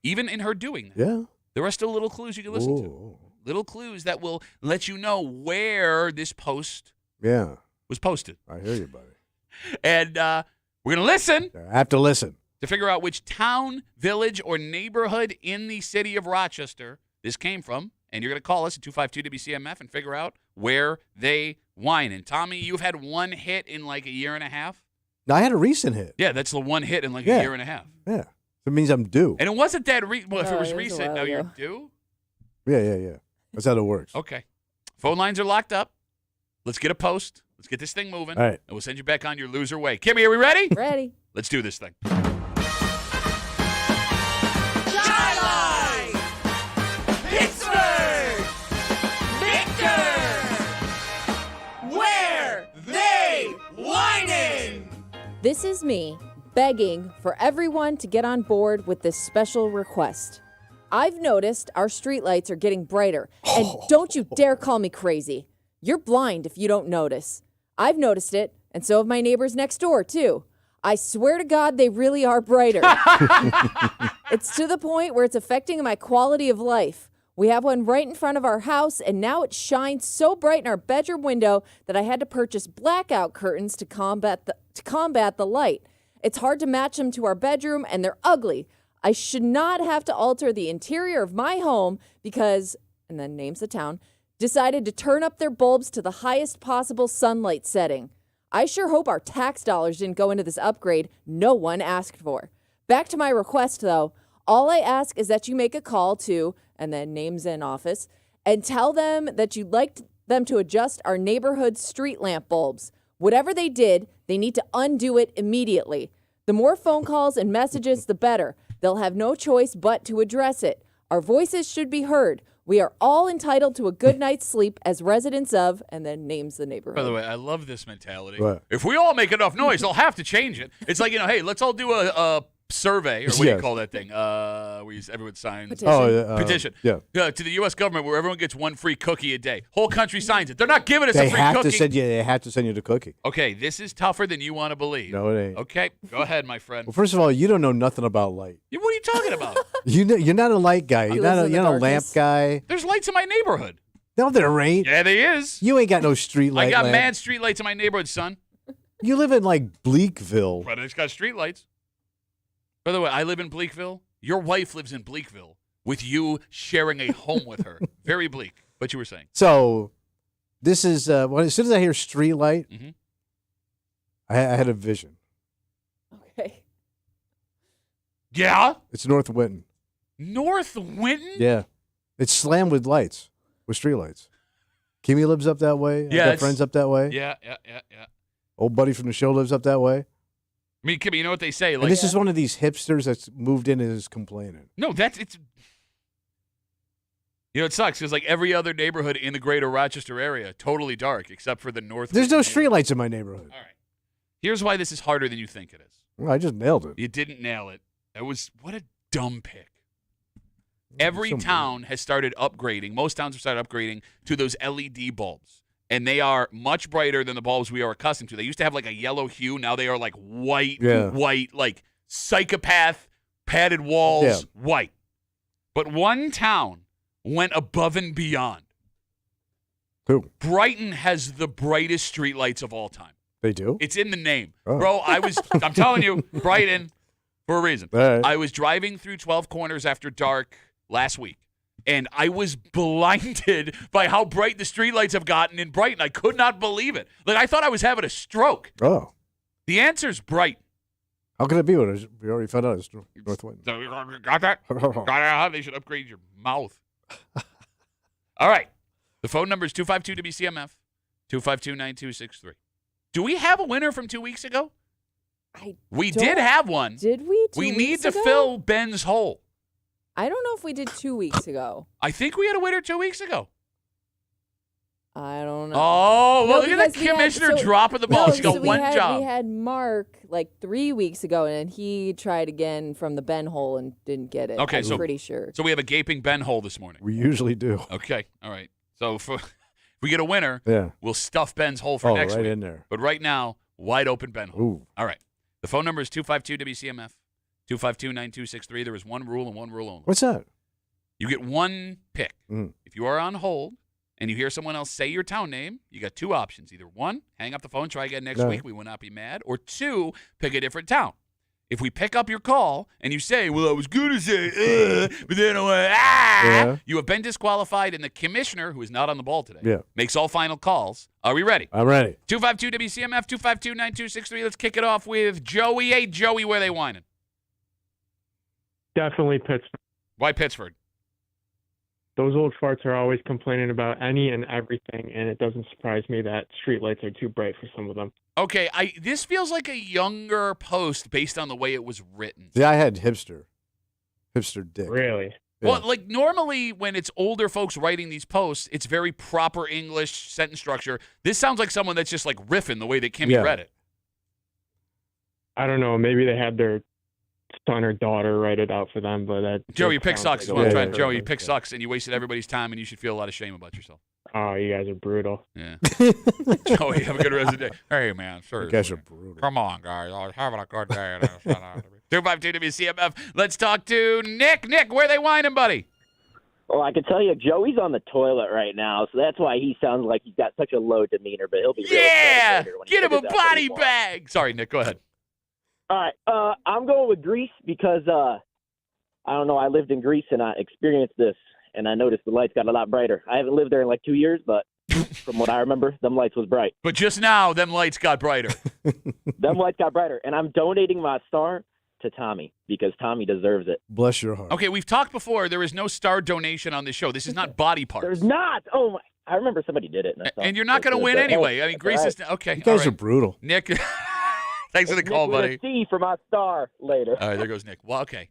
even in her doing that, there are still little clues you can listen to. Little clues that will let you know where this post was posted. I hear you, buddy. And we're going to listen. I have to listen. To figure out which town, village, or neighborhood in the city of Rochester this came from. And you're going to call us at 252-WCMF and figure out where they whine. And Tommy, you've had one hit in like a year and a half? No, I had a recent hit. Yeah, that's the one hit in like a year and a half. Yeah. That means I'm due. And it wasn't that well, if No, it was it was a recent, while now you're ago. due? Yeah. That's how it works. Okay. Phone lines are locked up. Let's get a post. Let's get this thing moving. All right. And we'll send you back on your loser way. Kimmy, are we ready? Ready. Let's do this thing. Pittsburgh! Victor! Where they whining? This is me begging for everyone to get on board with this special request. I've noticed our streetlights are getting brighter, and don't you dare call me crazy. You're blind if you don't notice. I've noticed it, and so have my neighbors next door, too. I swear to God, they really are brighter. It's to the point where it's affecting my quality of life. We have one right in front of our house, and now it shines so bright in our bedroom window that I had to purchase blackout curtains to combat the light. It's hard to match them to our bedroom, and they're ugly. I should not have to alter the interior of my home because, and then names the town, decided to turn up their bulbs to the highest possible sunlight setting. I sure hope our tax dollars didn't go into this upgrade no one asked for. Back to my request, though. All I ask is that you make a call to, and then names in office, and tell them that you'd like them to adjust our neighborhood street lamp bulbs. Whatever they did, they need to undo it immediately. The more phone calls and messages, the better. They'll have no choice but to address it. Our voices should be heard. We are all entitled to a good night's sleep as residents of, and then names the neighborhood. By the way, I love this mentality. What? If we all make enough noise, they'll have to change it. It's like, hey, let's all do a survey, or what do you call that thing? Where everyone signs. Petition. Petition. Yeah. To the U.S. government where everyone gets one free cookie a day. Whole country signs it. They're not giving us They a free have cookie. they have to send you the cookie. Okay, this is tougher than you want to believe. No, it ain't. Okay, go ahead, my friend. Well, first of all, you don't know nothing about light. What are you talking about? You're not a light guy. You're not lives in the a lamp darkness. guy. There's lights in my neighborhood. No, there ain't. Yeah, there is. You ain't got no street light. I got lamp. mad street lights in my neighborhood, son. You live in like Bleakville. But it's got street lights. By the way, I live in Bleakville. Your wife lives in Bleakville with you sharing a home with her. Very bleak. What you were saying. So this is as soon as I hear street light, I had a vision. Okay. Yeah? It's North Winton. North Winton? Yeah. It's slammed with lights, with street lights. Kimmy lives up that way. I got friends up that way. Yeah. Old buddy from the show lives up that way. I mean, Kimmy, you know what they say? Like, And this is one of these hipsters that's moved in and is complaining. No, it's. You know, it sucks because like every other neighborhood in the greater Rochester area, totally dark except for the North. There's no Winton street lights in my neighborhood. All right. Here's why this is harder than you think it is. Well, I just nailed it. You didn't nail it. What a dumb pick. Every town has started upgrading. Most towns have started upgrading to those LED bulbs. And they are much brighter than the bulbs we are accustomed to. They used to have like a yellow hue. Now they are like white, like psychopath, padded walls, white. But one town went above and beyond. Who? Brighton has the brightest streetlights of all time. They do? It's in the name. Oh. Bro, I'm telling you, Brighton, for a reason. All right. I was driving through 12 Corners after dark last week. And I was blinded by how bright the streetlights have gotten in Brighton. I could not believe it. Like, I thought I was having a stroke. Oh. The answer's Brighton. How could it be? We already found out it's North Winton. So, got that? Got it? They should upgrade your mouth. All right. The phone number is 252-WCMF, 252-9263. Do we have a winner from 2 weeks ago? We did have one. Did we? We need to fill Ben's hole. I don't know if we did 2 weeks ago. I think we had a winner 2 weeks ago. I don't know. Oh, well, look at the commissioner dropping the ball. She got one job. We had Mark like 3 weeks ago, and he tried again from the Ben hole and didn't get it. Okay, I'm pretty sure. So we have a gaping Ben hole this morning. We usually do. Okay, all right. So if we get a winner, we'll stuff Ben's hole for next right week. in there. But right now, wide open Ben hole. Ooh. All right. The phone number is 252-WCMF, 252-9263. There is one rule and one rule only. What's that? You get one pick. If you are on hold and you hear someone else say your town name, you got two options. Either one, hang up the phone, try again next week. We will not be mad. Or two, pick a different town. If we pick up your call and you say, well, I was going to say, but then I went, you have been disqualified, and the commissioner, who is not on the ball today, makes all final calls. Are we ready? I'm ready. 252-WCMF, 252-9263. Let's kick it off with Joey. Hey, Joey, where they whining? Definitely Pittsburgh. Why Pittsburgh? Those old farts are always complaining about any and everything, and it doesn't surprise me that streetlights are too bright for some of them. Okay, this feels like a younger post based on the way it was written. See, I had hipster dick. Really? Yeah. Well, like normally when it's older folks writing these posts, it's very proper English sentence structure. This sounds like someone that's just like riffing the way that Kimmy read it. I don't know. Maybe they had their son or daughter write it out for them, but that. Joey, your pick sucks. Is what I'm trying. Joey, your pick sucks, and you wasted everybody's time, and you should feel a lot of shame about yourself. Oh, you guys are brutal. Yeah. Joey, have a good rest of the day. Hey, man, sure. You guys are brutal. Come on, guys. I was having a good day. 252-WCMF. Let's talk to Nick. Nick, where they whining, buddy? Well, I can tell you, Joey's on the toilet right now, so that's why he sounds like he's got such a low demeanor, but he'll be really excited when get he him a figures out what body he wants. bag. Sorry, Nick, go ahead. All right, I'm going with Greece because, I don't know, I lived in Greece and I experienced this, and I noticed the lights got a lot brighter. I haven't lived there in like 2 years, but from what I remember, them lights was bright. But just now, them lights got brighter. Them lights got brighter, and I'm donating my star to Tommy because Tommy deserves it. Bless your heart. Okay, we've talked before. There is no star donation on this show. This is not body parts. There's not. Oh, my. I remember somebody did it. And you're not going to win anyway. I mean, Greece is okay. You guys are brutal. Nick, thanks for the call, buddy. Nick with a C for my star later. All right, there goes Nick. Well, okay.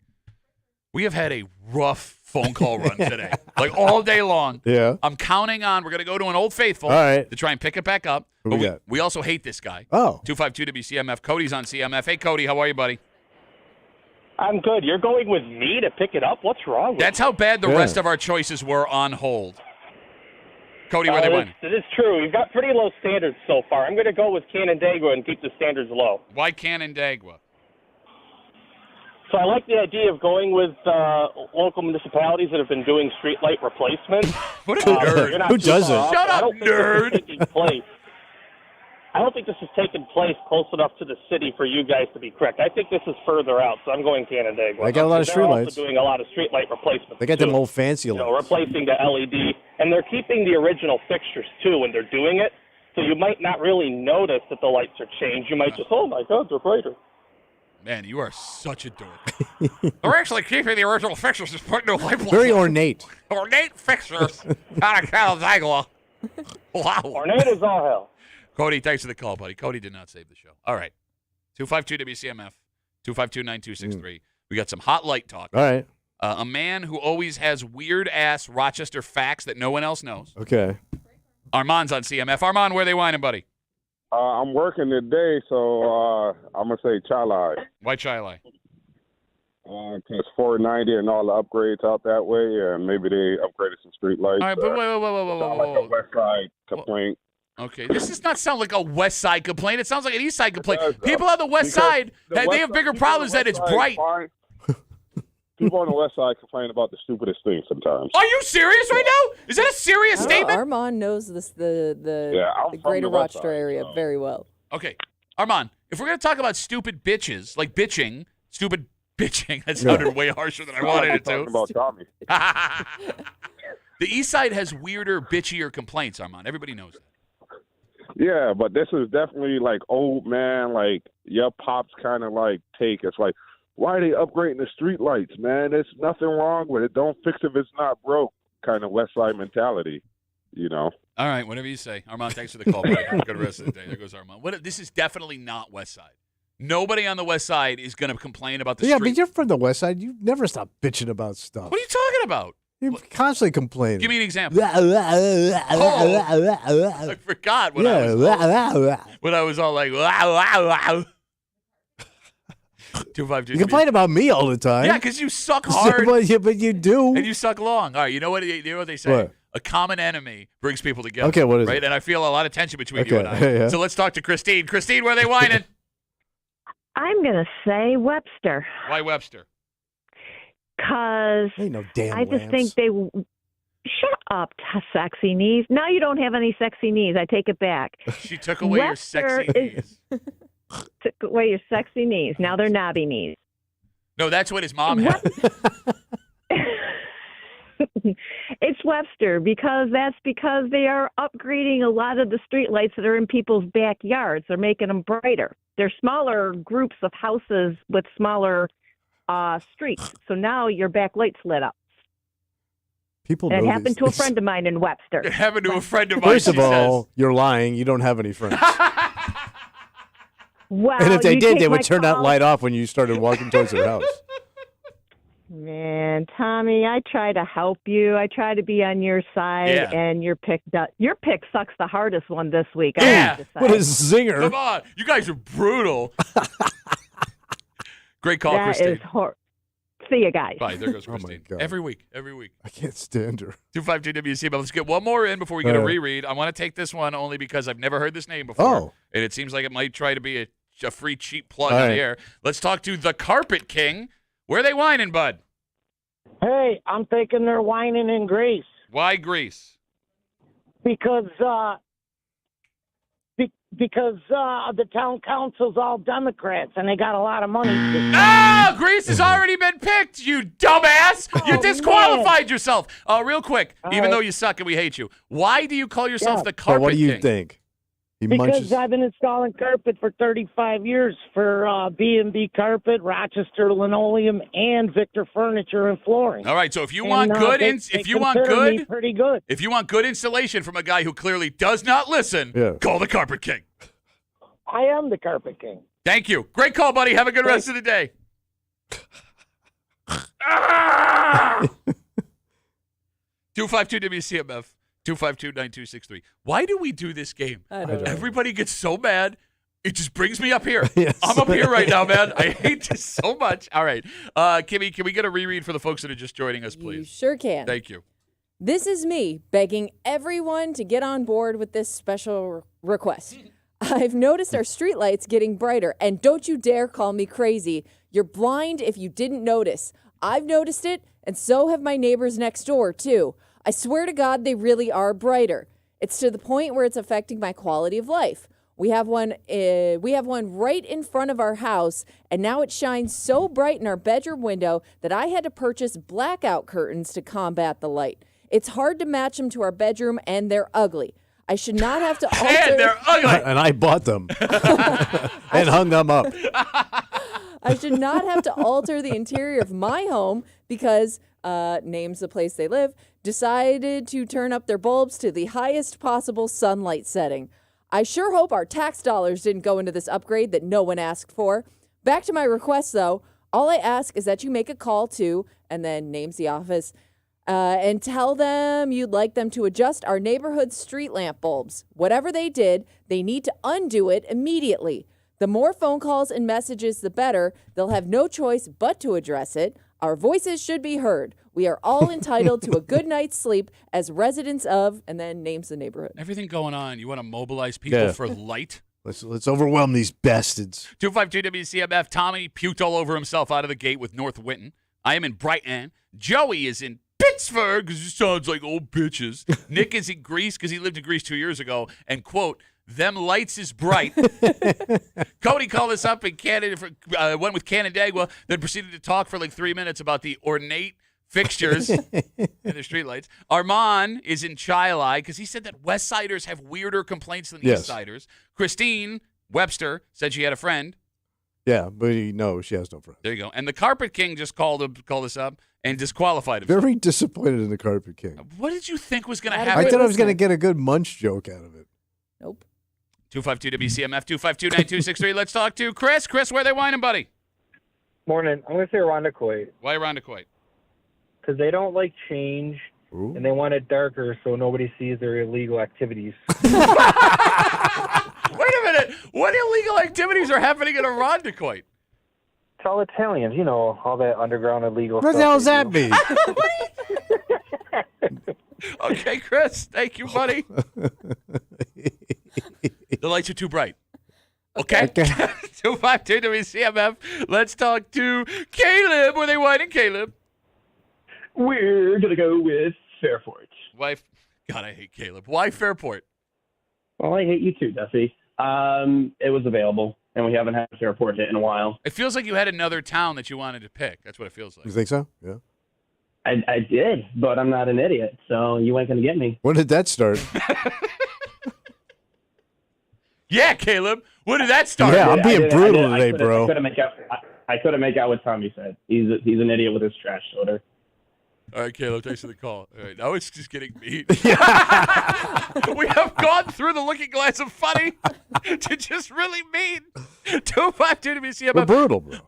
We have had a rough phone call run today, like all day long. Yeah. I'm counting on. We're going to go to an Old Faithful to try and pick it back up. Who But we got? we also hate this guy. Oh. 252-WCMF. Cody's on CMF. Hey, Cody, how are you, buddy? I'm good. You're going with me to pick it up? What's wrong with That's how bad the rest of our choices were on hold. Cody, where they went? It is true. We've got pretty low standards so far. I'm going to go with Canandaigua and keep the standards low. Why Canandaigua? So I like the idea of going with local municipalities that have been doing streetlight replacements. What a nerd. Who does it? Shut up, nerd. I don't think this is taking place close enough to the city for you guys to be correct. I think this is further out, so I'm going Canandaigua. They got a lot of They're streetlights. also doing a lot of streetlight replacements. They got them old fancy lights. Replacing the LED, and they're keeping the original fixtures too when they're doing it. So you might not really notice that the lights are changed. You might just, oh my God, they're brighter. Man, you are such a dork. We're actually keeping the original fixtures, just putting new light bulbs. Very ornate. Ornate fixtures out of Canandaigua. Wow. Ornate is all hell. Cody, thanks for the call, buddy. Cody did not save the show. All right. 252-WCMF, 252-9263. We got some hot light talk. All right. A man who always has weird-ass Rochester facts that no one else knows. Okay. Armand's on CMF. Armand, where they whining, buddy? I'm working today, so I'm going to say Chilai. Why Chilai? Because 490 and all the upgrades out that way, and maybe they upgraded some street lights. All right, but wait. Like a West Side complaint. Okay, this does not sound like a West Side complaint. It sounds like an East Side complaint. People on the West Side, they have bigger problems that it's bright. People on the West Side complain about the stupidest things sometimes. Are you serious right now? Is that a serious statement? Armand knows this the I'm greater from the West Rochester Side, area so. very well. Okay, Armand, if we're going to talk about stupid bitches, like bitching, stupid bitching, that sounded way harsher than I wanted it talking to. about Tommy. The East Side has weirder, bitchier complaints, Armand. Everybody knows that. Yeah, but this is definitely like old man, like your pops kind of like take. It's like, why are they upgrading the street lights, man? There's nothing wrong with it. Don't fix it if it's not broke. Kind of West Side mentality. you know. All right, whatever you say. Armand, thanks for the call, buddy. Have a good rest of the day. There goes Armand. This is definitely not West Side. Nobody on the West Side is going to complain about the street. Yeah, but you're from the West Side. You never stop bitching about stuff. What are you talking about? You're constantly complaining. Give me an example. I forgot when I was all like, wow, wow, wow. 252. You complain about me all the time. Yeah, because you suck hard. But you do. And you suck long. All right, you know what they say? What? A common enemy brings people together. Okay, what is right? it? And I feel a lot of tension between you and I. Yeah. So let's talk to Christine. Christine, where are they whining? I'm going to say Webster. Why Webster? Because ain't no damn I just think they... Shut up, sexy knees. Now you don't have any sexy knees. I take it back. She took away your sexy knees. Took away your sexy knees. Now they're knobby knees. No, that's what his mom had. It's Webster because they are upgrading a lot of the streetlights that are in people's backyards. They're making them brighter. They're smaller groups of houses with smaller streets. So now your backlight's lit up. People It know happened to a friend of mine in Webster. It happened to a friend of mine. First of all, you're lying. You don't have any friends. Well, and if they you did, take they would my turn that call. light off when you started walking towards their house. Man, Tommy, I try to help you. I try to be on your side, and your pick sucks the hardest one this week. I have to say. What a zinger. Come on. You guys are brutal. Great call, That Christine. is See you guys. Bye. There goes Oh, my Christine. God. Every week. I can't stand her. 252 WCMF. Let's get one more in before we get a reread. I want to take this one only because I've never heard this name before. Oh. And it seems like it might try to be a free, cheap plug All on right. the air. Let's talk to the Carpet King. Where are they whining, bud? Hey, I'm thinking they're whining in Greece Why Greece? because the town council's all Democrats and they got a lot of money. Ah, Greece has already been picked, you dumbass. You disqualified yourself. Real quick, even right. though you suck and we hate you, why do you call yourself the But Carpet what do you King? think? He Because munches. I've been installing carpet for 35 years for B&B Carpet, Rochester Linoleum, and Victor Furniture and Flooring. All right, so if you And, want good, they if you want consider me good, pretty good. if you want good installation from a guy who clearly does not listen, call the Carpet King. I am the Carpet King. Thank you. Great call, buddy. Have a good rest of the day. 252 WCMF 252-9263. Why do we do this game? I don't know. Everybody gets so mad. It just brings me up here. Yes. I'm up here right now, man. I hate this so much. All right. Kimmy, can we get a reread for the folks that are just joining us, please? You sure can. Thank you. This is me begging everyone to get on board with this special request. I've noticed our streetlights getting brighter, and don't you dare call me crazy. You're blind if you didn't notice. I've noticed it, and so have my neighbors next door, too. I swear to God, they really are brighter. It's to the point where it's affecting my quality of life. We have one right in front of our house, and now it shines so bright in our bedroom window that I had to purchase blackout curtains to combat the light. It's hard to match them to our bedroom, and they're ugly. I should not have to alter. And they're ugly. And I bought them and hung them up. I should not have to alter the interior of my home because, names the place they live, decided to turn up their bulbs to the highest possible sunlight setting. I sure hope our tax dollars didn't go into this upgrade that no one asked for. Back to my request, though. All I ask is that you make a call to, and then names the office, and tell them you'd like them to adjust our neighborhood street lamp bulbs. Whatever they did, they need to undo it immediately. The more phone calls and messages, the better. They'll have no choice but to address it. Our voices should be heard. We are all entitled to a good night's sleep as residents of, and then names the neighborhood. Everything going on. You want to mobilize people for light? Let's overwhelm these bastards. 252 WCMF. Tommy puked all over himself out of the gate with North Winton. I am in Brighton. Joey is in Pittsburgh because he sounds like old bitches. Nick is in Greece because he lived in Greece 2 years ago. And, quote, them lights is bright. Cody called us up in Canada, went with Canandaigua, then proceeded to talk for like 3 minutes about the ornate fixtures in the streetlights. Armand is in Chi-Li because he said that West Siders have weirder complaints than Yes. East Siders. Christine Webster said she had a friend. Yeah, but no, she has no friends. There you go. And the Carpet King just called us up and disqualified him. Very disappointed in the Carpet King. What did you think was going to happen? I thought I was going to get a good munch joke out of it. Nope. 252 WCMF 252-9263. Let's talk to Chris. Chris, where are they whining, buddy? Morning. I'm going to say Irondequoit. Why Irondequoit? Because they don't like change, and they want it darker so nobody sees their illegal activities. Wait a minute. What illegal activities are happening in Irondequoit? It's all Italians, you know, all that underground illegal What stuff. the hell does that mean? Okay, Chris. Thank you, buddy. The lights are too bright. Okay. 252 WCMF. Let's talk to Caleb. Were they whining, Caleb? We're going to go with Fairport. Why? God, I hate Caleb. Why Fairport? Well, I hate you too, Duffy. It was available, and we haven't had a Fairport hit in a while. It feels like you had another town that you wanted to pick. That's what it feels like. You think so? Yeah. I did, but I'm not an idiot, so you ain't going to get me. When did that start? Yeah, Caleb. When did that start? Yeah, I'm being brutal today, bro. I couldn't make out what Tommy said. He's an idiot with his trash shoulder. All right, Caleb, thanks for the call. All right, now it's just getting mean. We have gone through the looking glass of funny to just really mean. 252 WCMF. We're brutal, bro.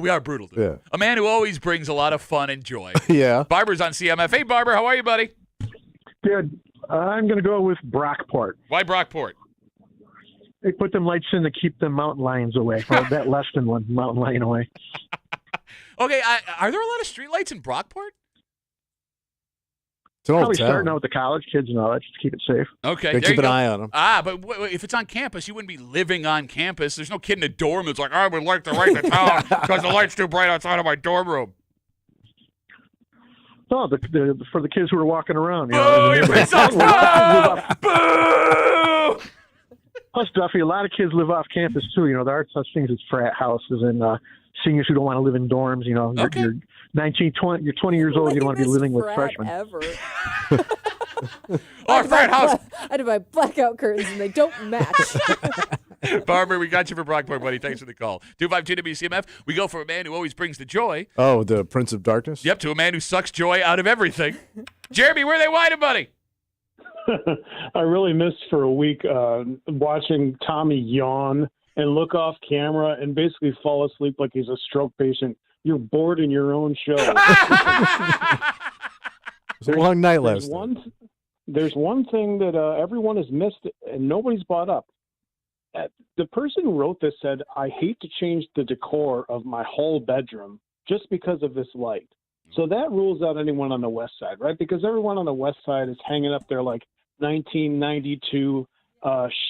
We are brutal, dude. Yeah. A man who always brings a lot of fun and joy. Yeah. Barber's on CMF. Hey, Barber, how are you, buddy? Good. I'm going to go with Brockport. Why Brockport? They put them lights in to keep the mountain lions away. Or that less than one mountain lion away. Okay, are there a lot of streetlights in Brockport? Probably starting out with the college kids and all that, just to keep it safe. Okay, keep an eye on them. But if it's on campus, you wouldn't be living on campus. There's no kid in a dorm that's like, I would like to write the town because the light's too bright outside of my dorm room. No, for the kids who are walking around. You Boo! know, You piss off! Boo! Plus, Duffy, a lot of kids live off campus too. You know, there are such things as frat houses and seniors who don't want to live in dorms. You know, you're 19, 20, you're 20 years old. You don't want to be living with freshmen. Ever. Our frat house. I had to buy blackout curtains and they don't match. Barber, we got you for Brockport, buddy. Thanks for the call. 252 WCMF. We go for a man who always brings the joy. Oh, the Prince of Darkness? Yep, to a man who sucks joy out of everything. Jeremy, where are they whining, buddy? I really missed for a week watching Tommy yawn and look off camera and basically fall asleep like he's a stroke patient. You're bored in your own show. It was a long night last night. There's one thing that everyone has missed and nobody's brought up. The person who wrote this said, I hate to change the decor of my whole bedroom just because of this light. So that rules out anyone on the west side, right? Because everyone on the west side is hanging up their like 1992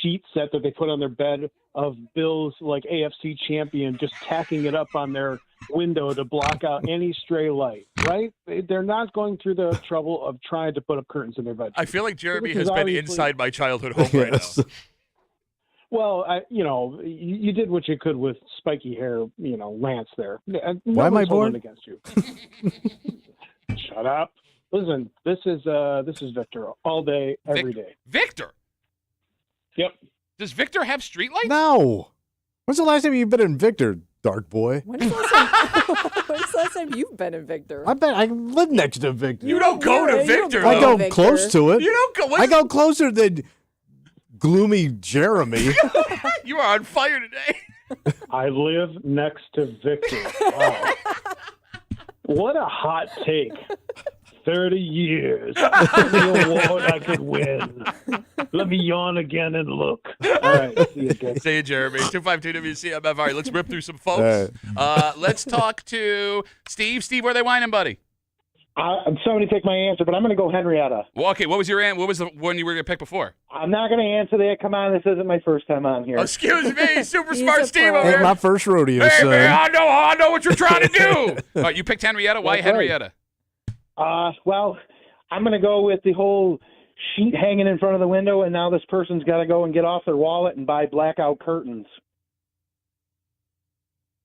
sheet set that they put on their bed of Bill's like AFC champion, just tacking it up on their window to block out any stray light, right? They're not going through the trouble of trying to put up curtains in their bedroom. I feel like Jeremy has been inside my childhood home right now. Well, you did what you could with spiky hair, Lance there. Why am I born against you? Shut up. Listen, this is Victor all day, every day. Victor? Yep. Does Victor have streetlights? No. When's the last time you've been in Victor, Dark Boy? When's the last time you've been in Victor? I bet I live next to Victor. You don't go to Victor, I though. go close to it. You don't go. I go closer than gloomy Jeremy. You are on fire today. I live next to Victor. Wow. What a hot take. 30 years. The award I could win. Let me yawn again and look. All right. See you, guys. See you, Jeremy. 252 WCMF. All right, let's rip through some folks. Let's talk to Steve. Steve, where are they whining, buddy? Somebody take my answer, but I'm going to go Henrietta. Well, okay, what was your what was the one you were going to pick before? I'm not going to answer that. Come on, this isn't my first time on here. Excuse me, super smart Steve over Ain't here. my first rodeo, Hey, son. man, I know what you're trying to do. All right, you picked Henrietta. Why That's right. Henrietta? Well, I'm going to go with the whole sheet hanging in front of the window, and now this person's got to go and get off their wallet and buy blackout curtains.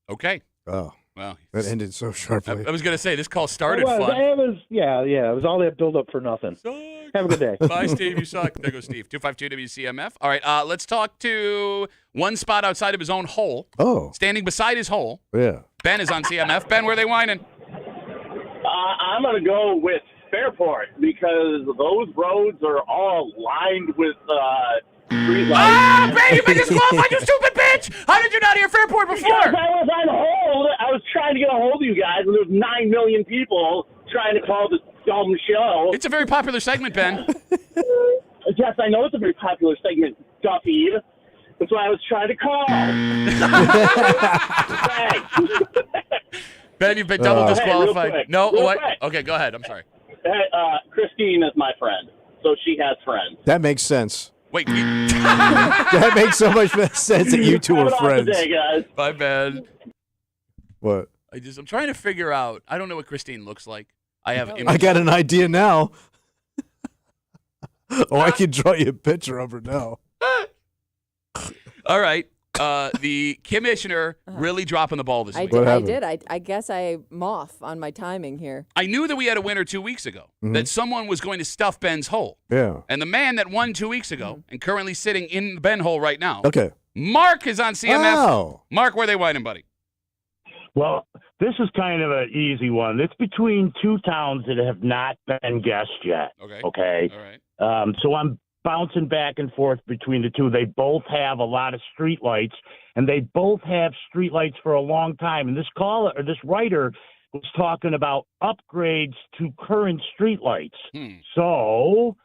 Okay. Oh. Well, that ended so sharply. I was going to say, this call started it fun. was all that build up for nothing. Have a good day. Bye, Steve. You suck. There goes Steve. 252 WCMF. All right, let's talk to one spot outside of his own hole. Oh. Standing beside his hole. Yeah. Ben is on CMF. Ben, where are they whining? I'm going to go with Fairport because those roads are all lined with street lights. Ah, Ben, you've been disqualified, you stupid bitch! How did you not hear Fairport before? Because I was on hold. I was trying to get a hold of you guys, and there's 9 million people trying to call this dumb show. It's a very popular segment, Ben. Yes, I know it's a very popular segment, Duffy. That's why I was trying to call. Ben, you've been double disqualified. Hey, no, real what? quick. Okay, go ahead. I'm sorry. Hey, Christine is my friend, so she has friends. That makes sense. Wait. That makes so much sense that you two are friends. Today, guys. Bye, Ben. What? I'm trying to figure out. I don't know what Christine looks like. I got an idea now. I can draw you a picture of her now. All right. The commissioner really dropping the ball this week. I did. I guess I'm off on my timing here. I knew that we had a winner 2 weeks ago, that someone was going to stuff Ben's hole. Yeah. And the man that won 2 weeks ago and currently sitting in the Ben hole right now, Okay. Mark is on CMF. Oh. Mark, where are they whining, buddy? Well, this is kind of an easy one. It's between two towns that have not been guessed yet. Okay. All right. So I'm bouncing back and forth between the two. They both have a lot of streetlights, and they both have streetlights for a long time. And this writer was talking about upgrades to current streetlights. So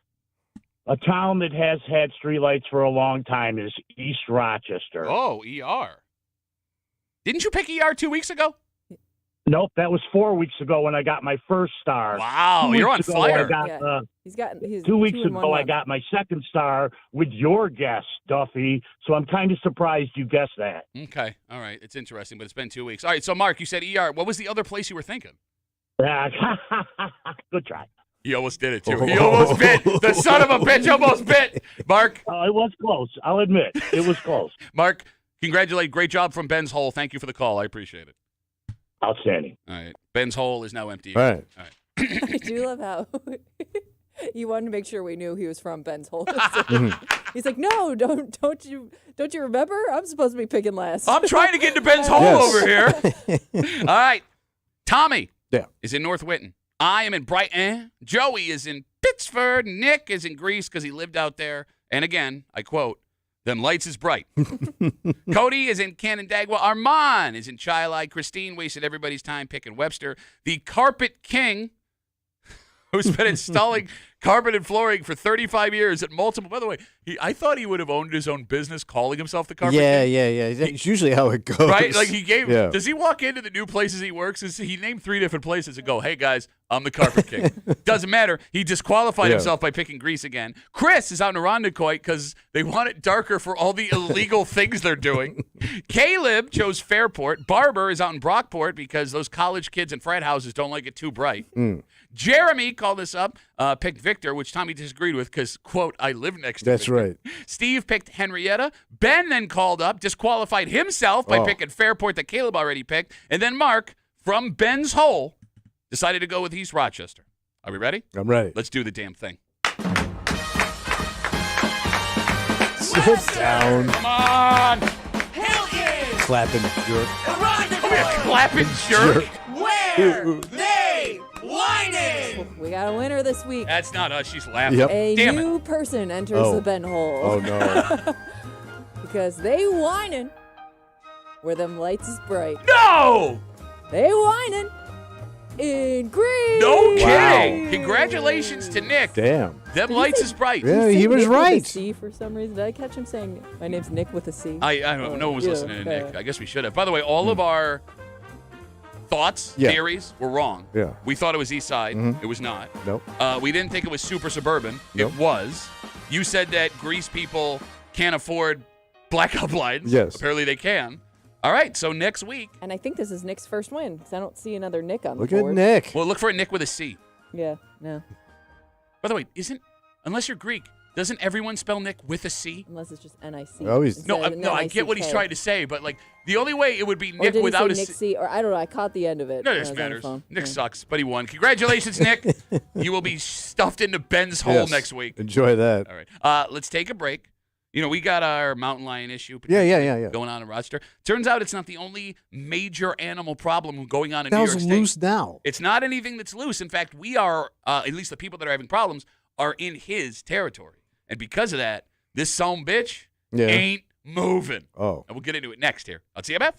a town that has had streetlights for a long time is East Rochester. Oh, ER. Didn't you pick ER 2 weeks ago? Nope, that was 4 weeks ago when I got my first star. Wow, you're on fire. He's 2 weeks ago, I got my second star with your guess, Duffy. So I'm kind of surprised you guessed that. Okay, all right. It's interesting, but it's been 2 weeks. All right, so Mark, you said ER. What was the other place you were thinking? Good try. He almost did it, too. He almost bit. The son of a bitch almost bit. Mark. It was close. I'll admit. It was close. Mark, congratulate. Great job from Ben's hole. Thank you for the call. I appreciate it. Outstanding. All right. Ben's hole is now empty. All right. I do love how he wanted to make sure we knew he was from Ben's hole. He's like, no, don't you remember? I'm supposed to be picking last. I'm trying to get into Ben's hole over here. All right. Tommy is in North Whitton. I am in Brighton. Joey is in Pittsford. Nick is in Greece because he lived out there. And again, I quote, "Them lights is bright." Cody is in Canandaigua. Armand is in Chili. Christine wasted everybody's time picking Webster. The Carpet King, who's been installing carpet and flooring for 35 years at multiple. By the way, I thought he would have owned his own business calling himself the Carpet King. Yeah. It's usually how it goes. Right? Like does he walk into the new places he works? He named 3 different places and go, "Hey guys, I'm the Carpet King." Doesn't matter. He disqualified himself by picking Greece again. Chris is out in Irondequoit because they want it darker for all the illegal things they're doing. Caleb chose Fairport. Barber is out in Brockport because those college kids in frat houses don't like it too bright. Jeremy called us up, picked Victor, which Tommy disagreed with because, quote, I live next to That's Victor. right. Steve picked Henrietta. Ben then called up, disqualified himself by picking Fairport that Caleb already picked. And then Mark, from Ben's hole, decided to go with East Rochester. Are we ready? I'm ready. Let's do the damn thing. Sit down. Come on. Clapping jerk. Clapping jerk. Where they whining? We got a winner this week. That's not us. She's laughing. A Damn new it. person enters the Ben hole. Oh, no. Because they whining where them lights is bright. No! They whining in Greece. No kidding. Congratulations to Nick. Damn. Them lights is bright. Yeah, he was Nick with a right. C for some reason. Did I catch him saying my name's Nick with a C? I don't know. No one was listening to Nick. I guess we should have. By the way, all of our thoughts, theories were wrong. Yeah. We thought it was East Side. It was not. Nope. We didn't think it was super suburban. Nope. It was. You said that Greece people can't afford blackout blinds. Yes. Apparently they can. All right, so next week. And I think this is Nick's first win because I don't see another Nick on Look the at board. Nick. Well, look for a Nick with a C. Yeah, no. By the way, unless you're Greek, Doesn't everyone spell Nick with a C? Unless it's just N-I-C. Always. No, I get what he's trying to say, but like the only way it would be Nick without a Nick C. Or I don't know. I caught the end of it. No, this matters. Nick sucks, but he won. Congratulations, Nick. You will be stuffed into Ben's hole next week. Enjoy that. All right. Let's take a break. We got our mountain lion issue going on in Rochester. Turns out it's not the only major animal problem going on in New York State. Loose now. It's not anything that's loose. In fact, we are, at least the people that are having problems, are in his territory. And because of that, this sumbitch ain't moving. Oh. And we'll get into it next here on CMF.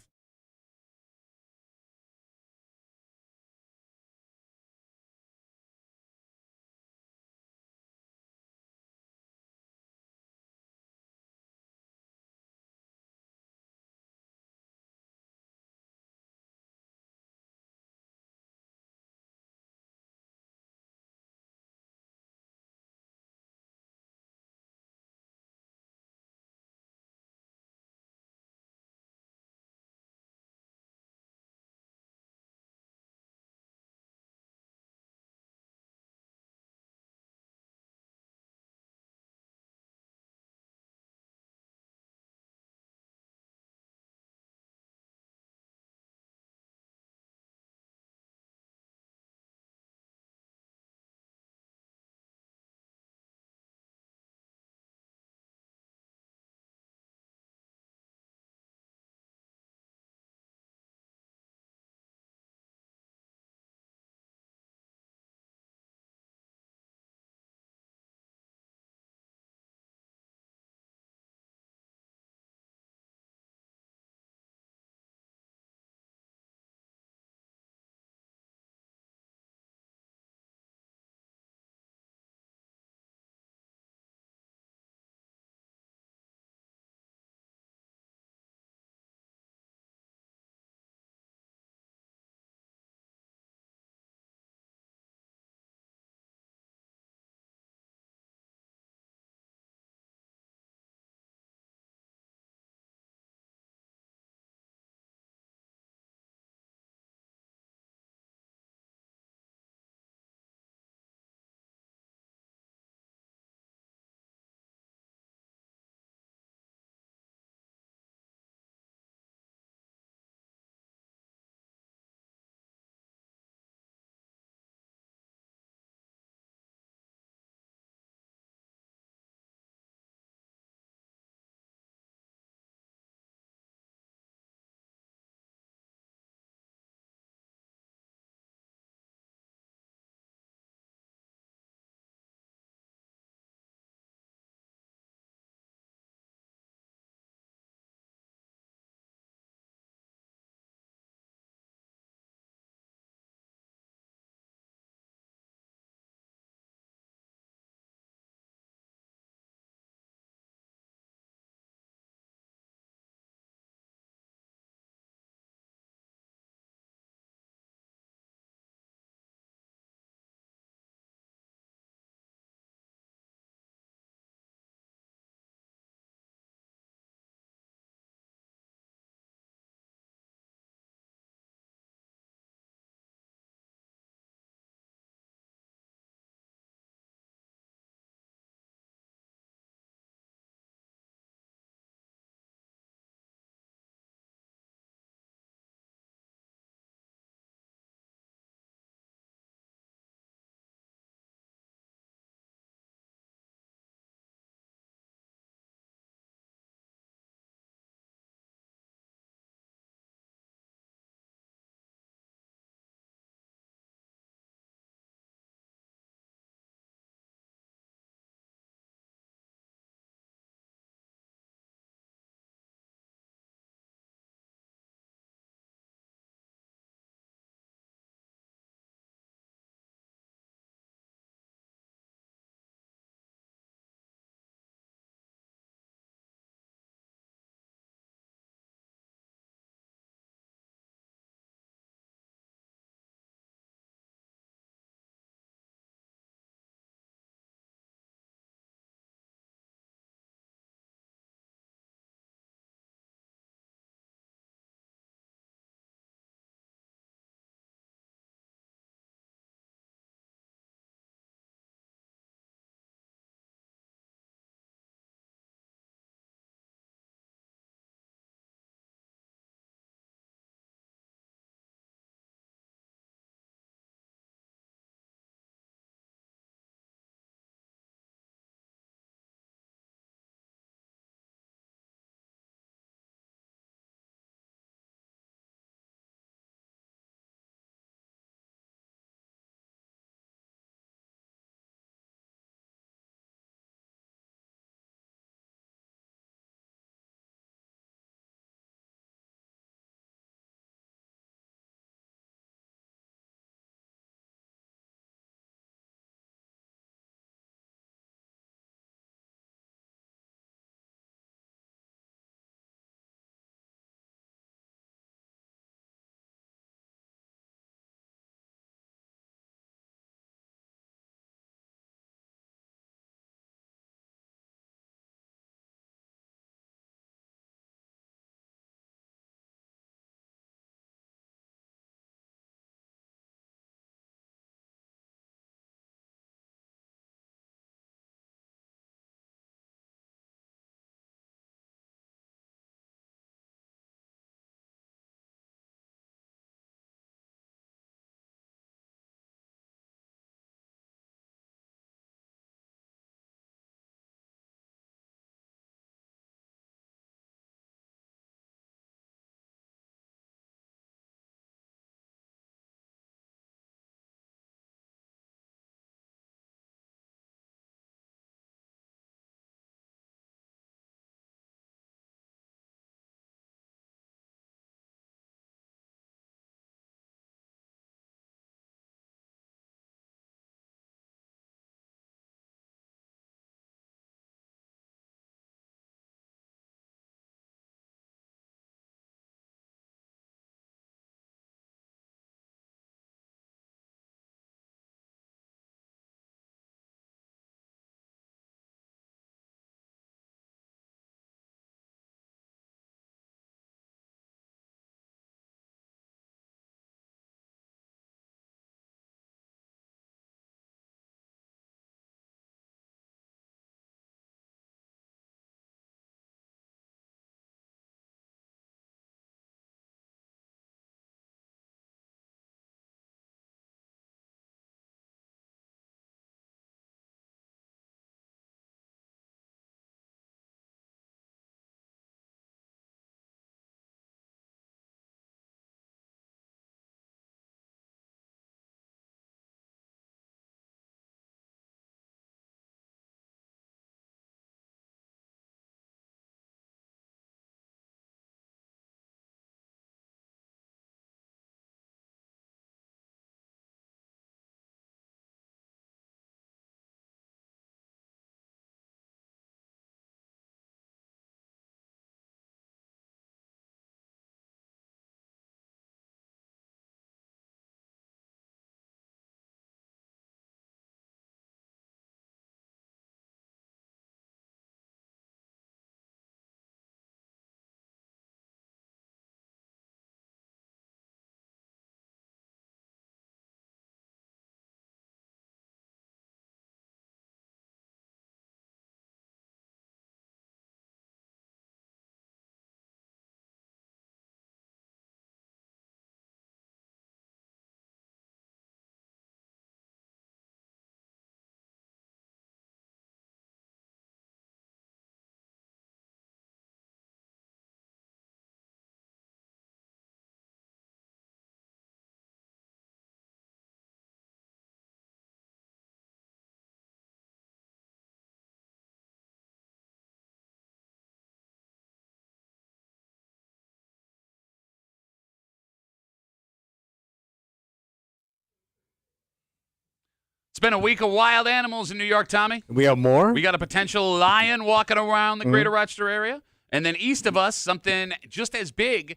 been a week of wild animals in New York, Tommy. We have more? We got a potential lion walking around the greater Rochester area. And then east of us, something just as bigger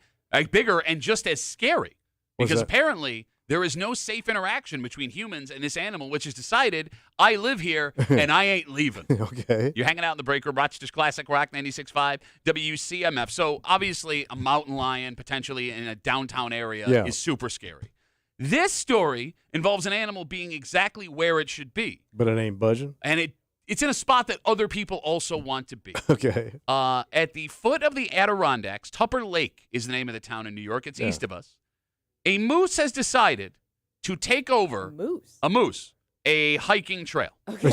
and just as scary. Because apparently there is no safe interaction between humans and this animal, which has decided, I live here and I ain't leaving. Okay. You're hanging out in the break room, Rochester's Classic Rock 96.5 WCMF. So obviously a mountain lion potentially in a downtown area is super scary. This story involves an animal being exactly where it should be. But it ain't budging? And it's in a spot that other people also want to be. Okay. At the foot of the Adirondacks, Tupper Lake is the name of the town in New York. It's east of us. A moose has decided to take over a hiking trail. Okay.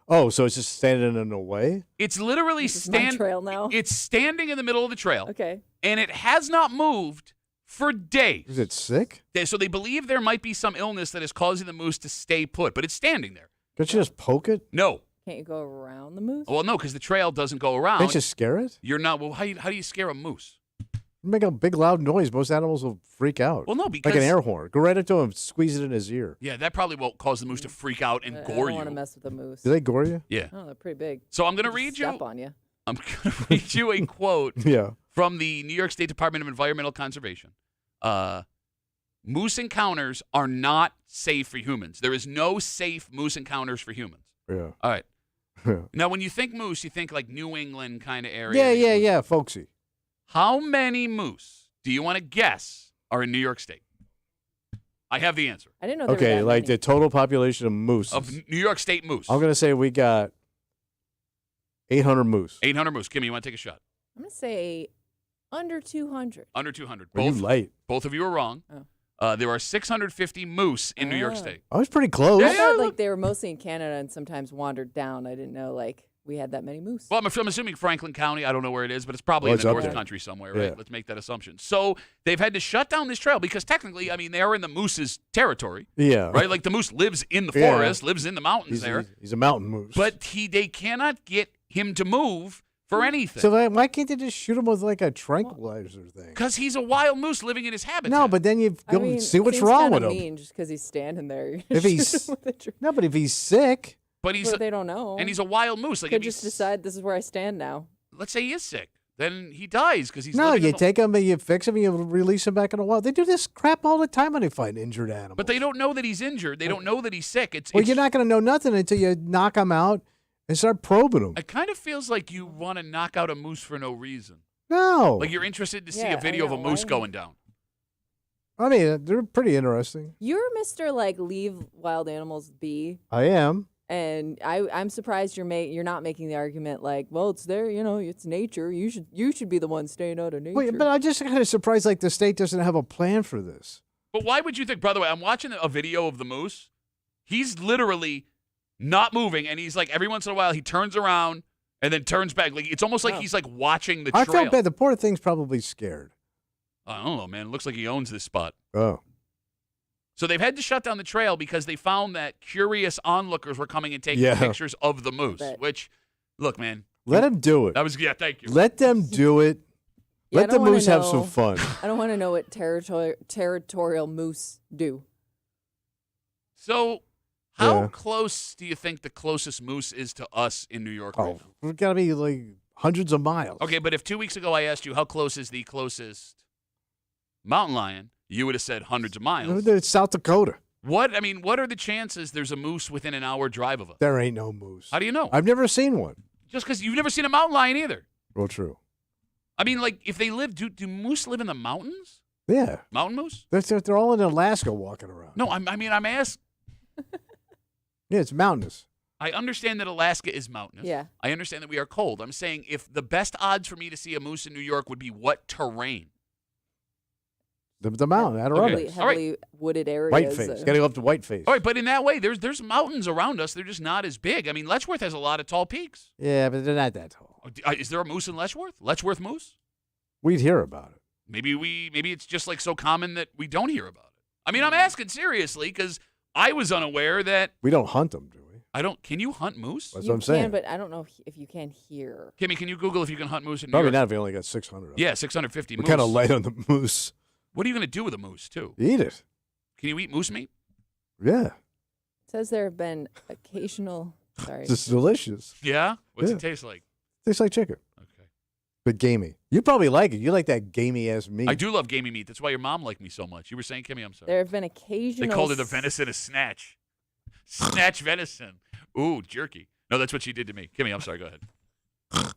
So it's just standing in the way? It's literally trail now. It's standing in the middle of the trail. Okay. And it has not moved for days. Is it sick? So they believe there might be some illness that is causing the moose to stay put, but it's standing there. Can't you just poke it? No. Can't you go around the moose? Well, no, because the trail doesn't go around. Can't you scare it? You're not. Well, how do you scare a moose? Make a big loud noise. Most animals will freak out. Well, no, because like an air horn. Go right up to him, squeeze it in his ear. Yeah, that probably won't cause the moose to freak out and gore you. I don't want to mess with a moose. Do they gore you? Yeah. Oh, they're pretty big. So I'm going to read you. Step on you. I'm going to read you a quote from the New York State Department of Environmental Conservation. Moose encounters are not safe for humans. There is no safe moose encounters for humans. Yeah. All right. Now, when you think moose, you think like New England kind of area. Yeah, folksy. How many moose do you want to guess are in New York State? I have the answer. I didn't know there Okay, were that like many. the total population of moose. Of New York State moose. I'm going to say we got 800 moose. 800 moose. Kimmy, you want to take a shot? I'm going to say under 200. Under 200. Are you light? Both of you are wrong. There are 650 moose in New York State. I was pretty close. I thought like they were mostly in Canada and sometimes wandered down. I didn't know like we had that many moose. Well, I'm assuming Franklin County. I don't know where it is, but it's probably in the North Country somewhere, right? Yeah. Let's make that assumption. So they've had to shut down this trail because technically, I mean, they are in the moose's territory. Yeah. Right? Like the moose lives in the Yeah. forest, lives in the mountains there. He's a mountain moose. But they cannot get him to move for anything. So why can't they just shoot him with like a tranquilizer thing? Because he's a wild moose living in his habitat. No, but then you go see what's seems wrong kinda with him. mean just because he's standing there. If he's no, but if he's sick, but they don't know, and he's a wild moose. Like could if just decide this is where I stand now. Let's say he is sick, then he dies because he's no, living you in the- take him and you fix him and you release him back in the wild. They do this crap all the time when they find injured animals. But they don't know that he's injured. They don't know that he's sick. Well, you're not going to know nothing until you knock him out and start probing him. It kind of feels like you want to knock out a moose for no reason. No. Like you're interested to see Yeah, a video I of a know. moose Why- going down. I mean, they're pretty interesting. You're Mr. like leave wild animals be, I am. and I'm surprised you're not making the argument like, well, it's there, it's nature. You should be the one staying out of nature. Wait, but I'm just kind of surprised like the state doesn't have a plan for this. But why would you think, by the way, I'm watching a video of the moose. He's literally not moving, and he's like, every once in a while, he turns around and then turns back. Like it's almost like he's like watching the I trail. felt bad. The poor thing's probably scared. I don't know, man. It looks like he owns this spot. Oh. So they've had to shut down the trail because they found that curious onlookers were coming and taking pictures of the moose, which, look, man. Let him do it. Thank you. Let them do it. Yeah, I Let the don't wanna moose have know- some fun. I don't want to know what territorial moose do. So how close do you think the closest moose is to us in New York? right Oh, now? we've got to be like hundreds of miles. Okay, but if 2 weeks ago I asked you how close is the closest mountain lion, you would have said hundreds of miles. It's South Dakota. What are the chances there's a moose within an hour drive of us? There ain't no moose. How do you know? I've never seen one. Just because you've never seen a mountain lion either. Well, true. I mean, like, if they live, do moose live in the mountains? Yeah. Mountain moose? They're all in Alaska walking around. No, I'm asking. Yeah, it's mountainous. I understand that Alaska is mountainous. Yeah. I understand that we are cold. I'm saying if the best odds for me to see a moose in New York would be what terrain? The mountain, Adirondacks. Heavily wooded areas. Whiteface. Got to go up to Whiteface. All right, but in that way, there's mountains around us. They're just not as big. I mean, Letchworth has a lot of tall peaks. Yeah, but they're not that tall. Is there a moose in Letchworth? Letchworth moose? We'd hear about it. Maybe it's just like so common that we don't hear about it. I mean, I'm asking seriously because I was unaware that We don't hunt them, do we? I don't. Can you hunt moose? That's You what I'm saying. can, but I don't know if you can hear. Kimmy, can you Google if you can hunt moose in New Probably York? not if we only got 600 of them. Yeah, 650 We're moose. kind of light on the moose. What are you going to do with a moose, too? Eat it. Can you eat moose meat? Yeah. says there have been occasional. Sorry. It's delicious. Yeah? What's it taste like? Tastes like chicken. Okay. But gamey. You probably like it. You like that gamey ass meat. I do love gamey meat. That's why your mom liked me so much. You were saying, Kimmy, I'm sorry. There have been occasional. They called it a venison a snatch. Snatch venison. Ooh, jerky. No, that's what she did to me. Kimmy, I'm sorry. Go ahead.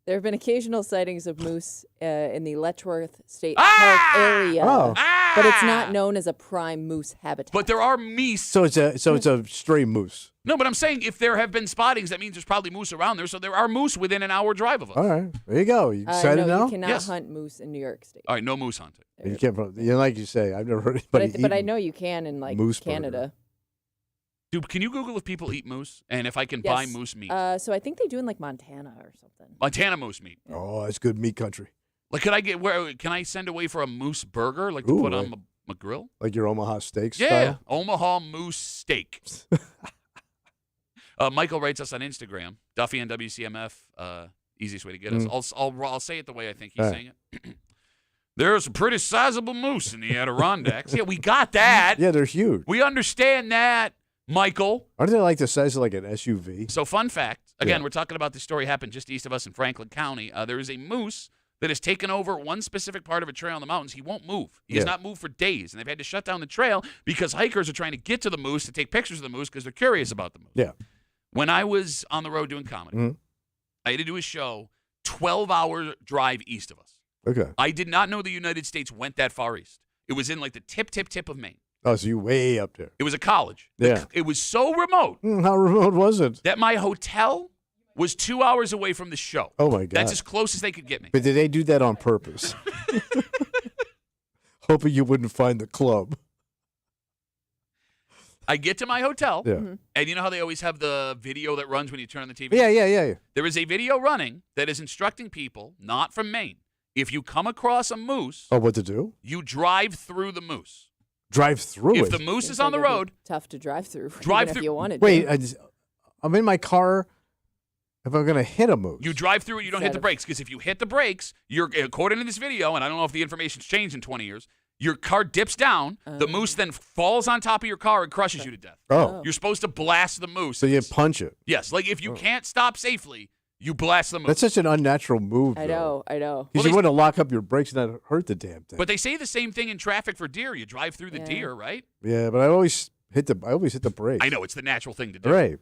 There have been occasional sightings of moose in the Letchworth State Park area, but it's not known as a prime moose habitat. But there are meese. So it's a stray moose. No, but I'm saying if there have been spottings, that means there's probably moose around there. So there are moose within an hour drive of us. All right, there you go. You excited no, now? you cannot hunt moose in New York State. All right, no moose hunting. You can't. Like you say, I've never heard anybody. But I know you can in like moose Canada. burger. Dude, can you Google if people eat moose and if I can Yes. buy moose meat? So I think they do in like Montana or something. Montana moose meat. Oh, that's good meat country. Like, could I get where? Can I send away for a moose burger, like to put on my grill? Like your Omaha steak Yeah, style? Omaha moose steak. Michael writes us on Instagram, Duffy and WCMF. Easiest way to get us. I'll say it the way I think he's saying it. There's a pretty sizable moose in the Adirondacks. Yeah, we got that. Yeah, they're huge. We understand that, Michael. Aren't they like the size of like an SUV? So, fun fact. Again, we're talking about this story happened just east of us in Franklin County. There is a moose that has taken over one specific part of a trail in the mountains. He won't move. He has not moved for days, and they've had to shut down the trail because hikers are trying to get to the moose to take pictures of the moose because they're curious about the moose. Yeah. When I was on the road doing comedy, I had to do a show 12-hour drive east of us. Okay. I did not know the United States went that far east. It was in like the tip of Maine. Oh, so you way up there. It was a college. Yeah. It was so remote. How remote was it? That my hotel was 2 hours away from the show. Oh, my God. That's as close as they could get me. But did they do that on purpose? Hoping you wouldn't find the club. I get to my hotel, Yeah. and you know how they always have the video that runs when you turn on the TV? Yeah. There is a video running that is instructing people, not from Maine, if you come across a moose, what to do? you drive through the moose. Drive through If it? the moose Seems is on like the it'd be road, tough to drive through. Drive even through- If you wanted Wait, to. I'm in my car. If I'm going to hit a moose. you drive through it, you don't hit the brakes. Because if you hit the brakes, you're according to this video, and I don't know if the information's changed in 20 years, your car dips down, the moose then falls on top of your car and crushes you to death. Oh. You're supposed to blast the moose. So you punch it. Yes, like if you can't stop safely, you blast the moose. That's such an unnatural move. I know. Because you wouldn't lock up your brakes and not hurt the damn thing. But they say the same thing in traffic for deer. You drive through the deer, right? Yeah, but I always hit the brakes. I know it's the natural thing to do. Right.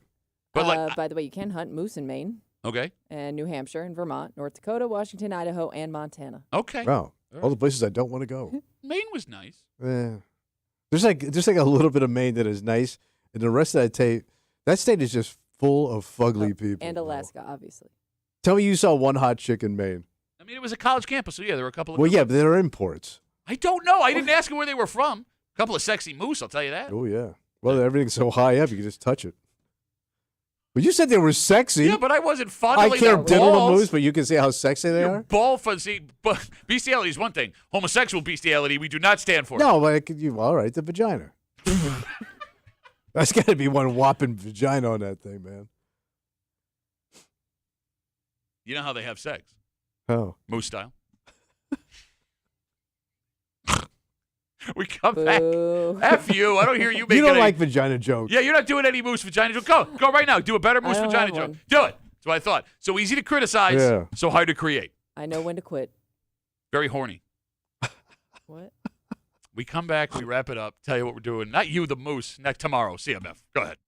But like, by the way, you can hunt moose in Maine, okay, and New Hampshire, and Vermont, North Dakota, Washington, Idaho, and Montana. Okay. Wow. All the places I don't want to go. Maine was nice. Yeah. There's like a little bit of Maine that is nice, and the rest of that state is just full of fugly people. And Alaska, obviously. Tell me you saw one hot chick in Maine. I mean, it was a college campus, so yeah, there were a couple of. Well, yeah, but they're imports. I don't know. I didn't ask them where they were from. A couple of sexy moose, I'll tell you that. Oh yeah. Well, everything's so high up, you can just touch it. But you said they were sexy. Yeah, but I wasn't I fondling can't their diddle the balls. moose, but you can see how sexy they are. Ball fuzzy, but bestiality is one thing. Homosexual bestiality, we do not stand for. No, but all right, the vagina. That's got to be one whopping vagina on that thing, man. You know how they have sex? Oh. Moose style. We come back. F you. I don't hear you making You don't any- like vagina jokes. Yeah, you're not doing any moose vagina joke. Go right now. Do a better moose I don't vagina have joke. one. Do it. That's what I thought. So easy to criticize, Yeah. so hard to create. I know when to quit. Very horny. What? We come back, we wrap it up, tell you what we're doing. Not you, the moose. Next tomorrow, CMF. Go ahead.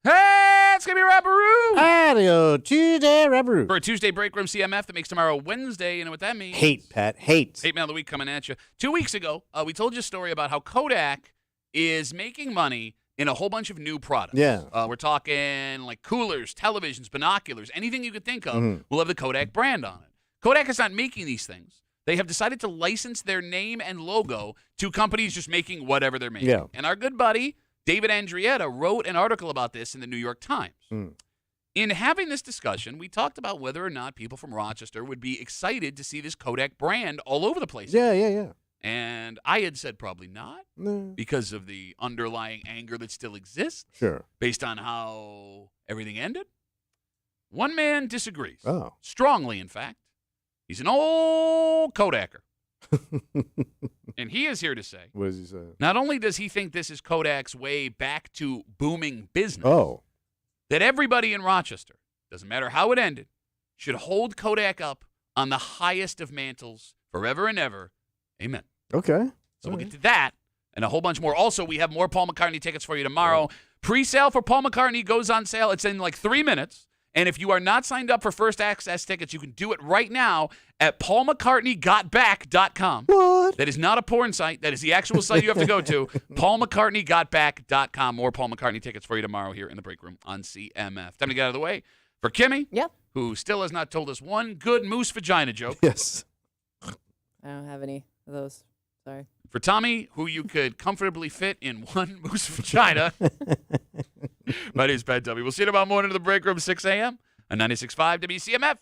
Hey, it's going to be Rapparoo. Audio Tuesday Rapparoo. For a Tuesday Break Room CMF that makes tomorrow Wednesday. You know what that means? Hate, Pat. Hate. Hate Mail of the Week coming at you. 2 weeks ago, we told you a story about how Kodak is making money in a whole bunch of new products. Yeah. We're talking like coolers, televisions, binoculars, anything you could think of will have the Kodak brand on it. Kodak is not making these things. They have decided to license their name and logo to companies just making whatever they're making. Yeah. And our good buddy, David Andrietta, wrote an article about this in the New York Times. In having this discussion, we talked about whether or not people from Rochester would be excited to see this Kodak brand all over the place. Yeah. And I had said probably not because of the underlying anger that still exists. Sure. Based on how everything ended. One man disagrees. Oh. Strongly, in fact. He's an old Kodaker. And he is here to say, what does he say? Not only does he think this is Kodak's way back to booming business, that everybody in Rochester, doesn't matter how it ended, should hold Kodak up on the highest of mantles forever and ever. Amen. Okay. So we'll get to that and a whole bunch more. Also, we have more Paul McCartney tickets for you tomorrow. Pre-sale for Paul McCartney goes on sale. It's in like 3 minutes. And if you are not signed up for first access tickets, you can do it right now at paulmccartneygotback.com. What? That is not a porn site. That is the actual site you have to go to. paulmccartneygotback.com. More Paul McCartney tickets for you tomorrow here in the break room on CMF. Time to get out of the way for Kimmy, who still has not told us one good moose vagina joke. Yes. I don't have any of those. Sorry. For Tommy, who you could comfortably fit in one moose vagina. My name is Pat W. We'll see you tomorrow morning in the break room, 6 a.m. on 96.5 WCMF.